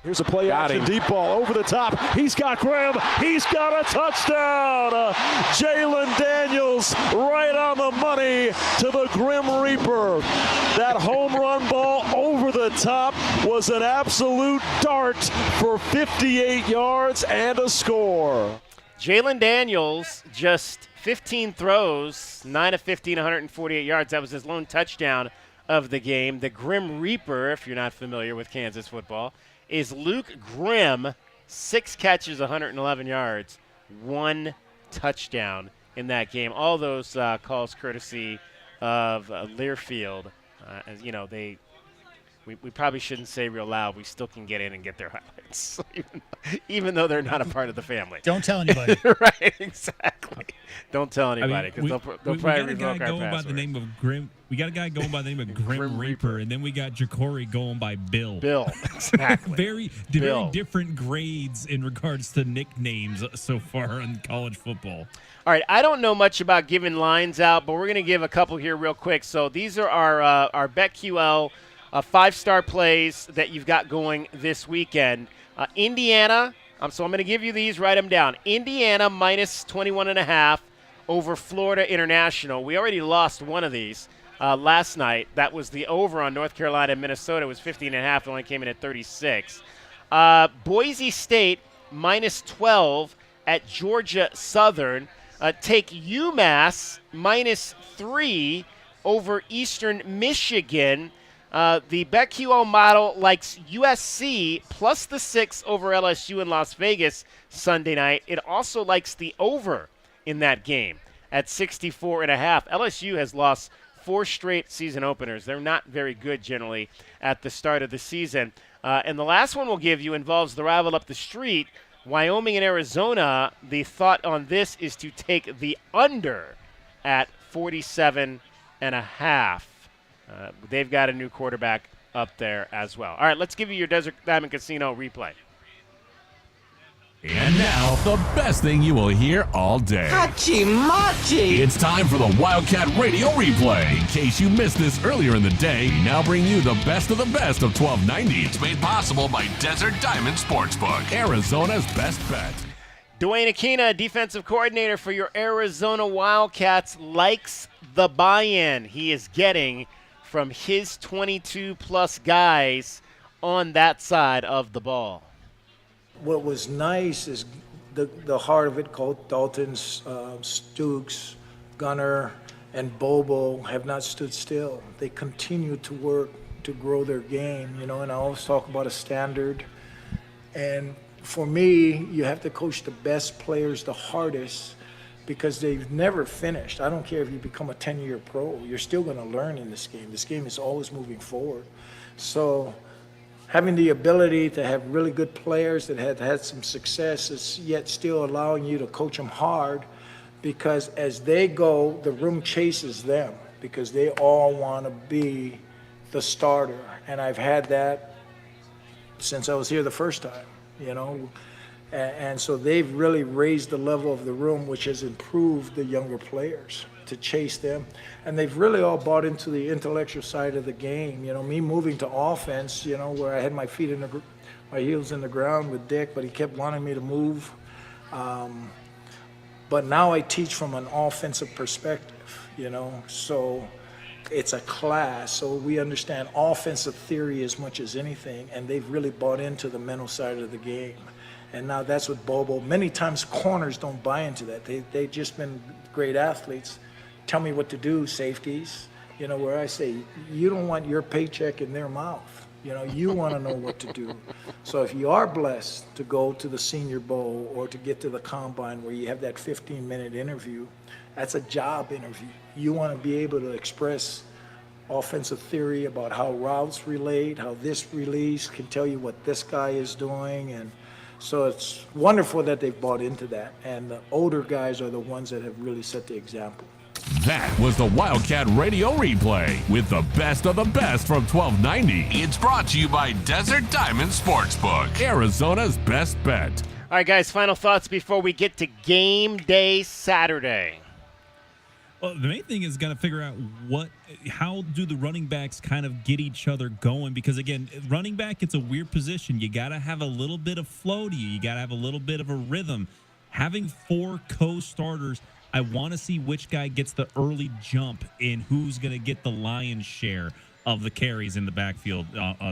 Here's a play action, deep ball over the top. He's got Graham. He's got a touchdown. Jalen Daniels right on the money to the Grim Reaper. That home run ball over the top was an absolute dart for 58 yards and a score. Jalen Daniels, just 15 throws, 9 of 15, 148 yards. That was his lone touchdown of the game. The Grim Reaper, if you're not familiar with Kansas football, is Luke Grimm, 6 catches, 111 yards, 1 touchdown in that game. All those calls courtesy of Learfield. As you know, we probably shouldn't say real loud. We still can get in and get their highlights, even though they're not a part of the family. Don't tell anybody. Right, exactly. Don't tell anybody because they'll probably revoke our password. By the name of Grim. We got a guy going by the name of Grim Reaper, and then we got Ja'Cory going by Bill. Bill, exactly. Very different grades in regards to nicknames so far in college football. All right, I don't know much about giving lines out, but we're going to give a couple here real quick. So these are our BetQL 5-star plays that you've got going this weekend. Indiana, so I'm going to give you these, write them down. Indiana minus 21.5 over Florida International. We already lost one of these last night. That was the over on North Carolina and Minnesota. It was 15.5. It only came in at 36. Boise State minus 12 at Georgia Southern. Take UMass minus 3 over Eastern Michigan. The BetQL model likes USC plus the 6 over LSU in Las Vegas Sunday night. It also likes the over in that game at 64.5. LSU has lost 4 straight season openers. They're not very good generally at the start of the season. And the last one we'll give you involves the rival up the street, Wyoming and Arizona. The thought on this is to take the under at 47.5. They've got a new quarterback up there as well. All right, let's give you your Desert Diamond Casino replay. And now, the best thing you will hear all day. Hachi-machi! It's time for the Wildcat Radio Replay. In case you missed this earlier in the day, we now bring you the best of 1290. It's made possible by Desert Diamond Sportsbook, Arizona's best bet. Dwayne Aquina, defensive coordinator for your Arizona Wildcats, likes the buy-in he is getting from his 22-plus guys on that side of the ball. What was nice is the heart of it, Colt Dalton, Stooks, Gunner, and Bobo have not stood still. They continue to work to grow their game, and I always talk about a standard. And for me, you have to coach the best players the hardest because they've never finished. I don't care if you become a 10-year pro, you're still going to learn in this game. This game is always moving forward. So having the ability to have really good players that have had some success is yet still allowing you to coach them hard, because as they go, the room chases them because they all want to be the starter. And I've had that since I was here the first time, And so they've really raised the level of the room, which has improved the younger players to chase them. And they've really all bought into the intellectual side of the game. Me moving to offense, where I had my heels in the ground with Dick, but he kept wanting me to move. But now I teach from an offensive perspective, so it's a class. So we understand offensive theory as much as anything, and they've really bought into the mental side of the game. And now that's what Bobo, many times corners don't buy into that. They've just been great athletes. Tell me what to do, safeties. Where I say, you don't want your paycheck in their mouth. You know, you want to know what to do. So if you are blessed to go to the Senior Bowl or to get to the Combine where you have that 15-minute interview, that's a job interview. You want to be able to express offensive theory about how routes relate, how this release can tell you what this guy is doing. And so it's wonderful that they've bought into that. And the older guys are the ones that have really set the example. That was the Wildcat Radio Replay with the best of the best from 1290. It's brought to you by Desert Diamond Sportsbook, Arizona's best bet. All right, guys, final thoughts before we get to game day Saturday. Well, the main thing is got to figure out how do the running backs kind of get each other going? Because, again, running back, it's a weird position. You got to have a little bit of flow to you. You got to have a little bit of a rhythm. Having 4 co-starters, I want to see which guy gets the early jump in who's going to get the lion's share of the carries in the backfield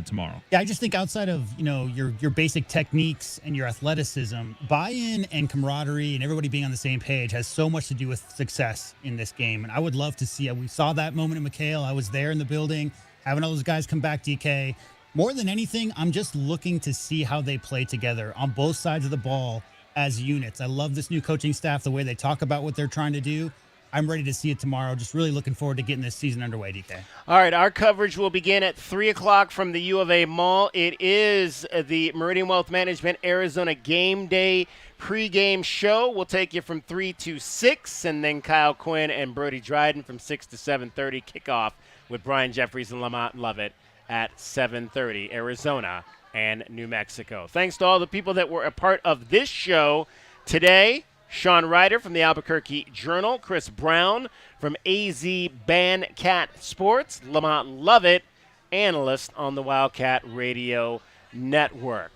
tomorrow. Yeah, I just think outside of, your basic techniques and your athleticism, buy-in and camaraderie and everybody being on the same page has so much to do with success in this game. And I would love to see it. We saw that moment in McHale. I was there in the building, having all those guys come back, DK. More than anything, I'm just looking to see how they play together on both sides of the ball as units. I love this new coaching staff, the way they talk about what they're trying to do. I'm ready to see it tomorrow. Just really looking forward to getting this season underway, DK. All right, our coverage will begin at 3 o'clock from the U of A Mall. It is the Meridian Wealth Management Arizona Game Day pregame show. We'll take you from 3 to 6, and then Kyle Quinn and Brody Dryden from 6 to 7:30. Kickoff with Brian Jeffries and Lamont Lovett at 7:30, Arizona and New Mexico. Thanks to all the people that were a part of this show today. Sean Ryder from the Albuquerque Journal, Chris Brown from AZ Bandcat Sports, Lamont Lovett, analyst on the Wildcat Radio Network.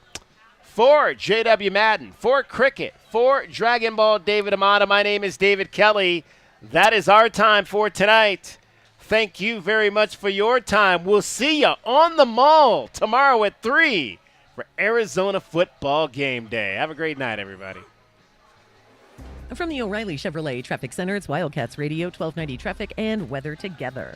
For J.W. Madden, for Cricket, for Dragon Ball David Amata, my name is David Kelly. That is our time for tonight. Thank you very much for your time. We'll see you on the Mall tomorrow at 3 for Arizona Football Game Day. Have a great night, everybody. From the O'Reilly Chevrolet Traffic Center, it's Wildcats Radio, 1290 Traffic and Weather Together.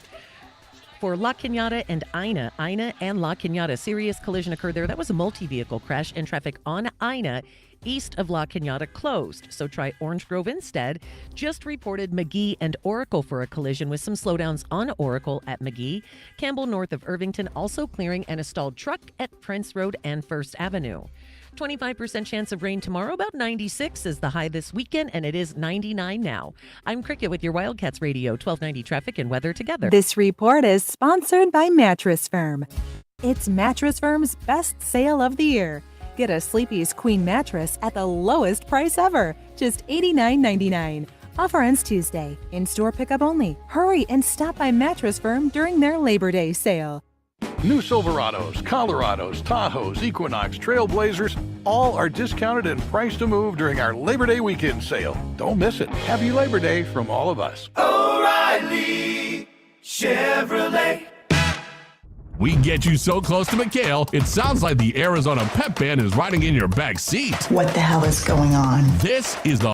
For La Cañada and Ina and La Cañada, serious collision occurred there. That was a multi-vehicle crash, and traffic on Ina east of La Cañada closed. So try Orange Grove instead. Just reported McGee and Oracle for a collision with some slowdowns on Oracle at McGee. Campbell north of Irvington also clearing an stalled truck at Prince Road and First Avenue. 25% chance of rain tomorrow, about 96 is the high this weekend, and it is 99 now. I'm Cricket with your Wildcats Radio, 1290 Traffic and Weather Together. This report is sponsored by Mattress Firm. It's Mattress Firm's best sale of the year. Get a Sleepy's Queen mattress at the lowest price ever, just $89.99. Offer ends Tuesday. In-store pickup only. Hurry and stop by Mattress Firm during their Labor Day sale. New Silverados, Colorados, Tahoes, Equinox, Trailblazers, all are discounted and priced to move during our Labor Day weekend sale. Don't miss it. Happy Labor Day from all of us. O'Reilly Chevrolet. We get you so close to McHale, it sounds like the Arizona Pep Band is riding in your back seat. What the hell is going on? This is the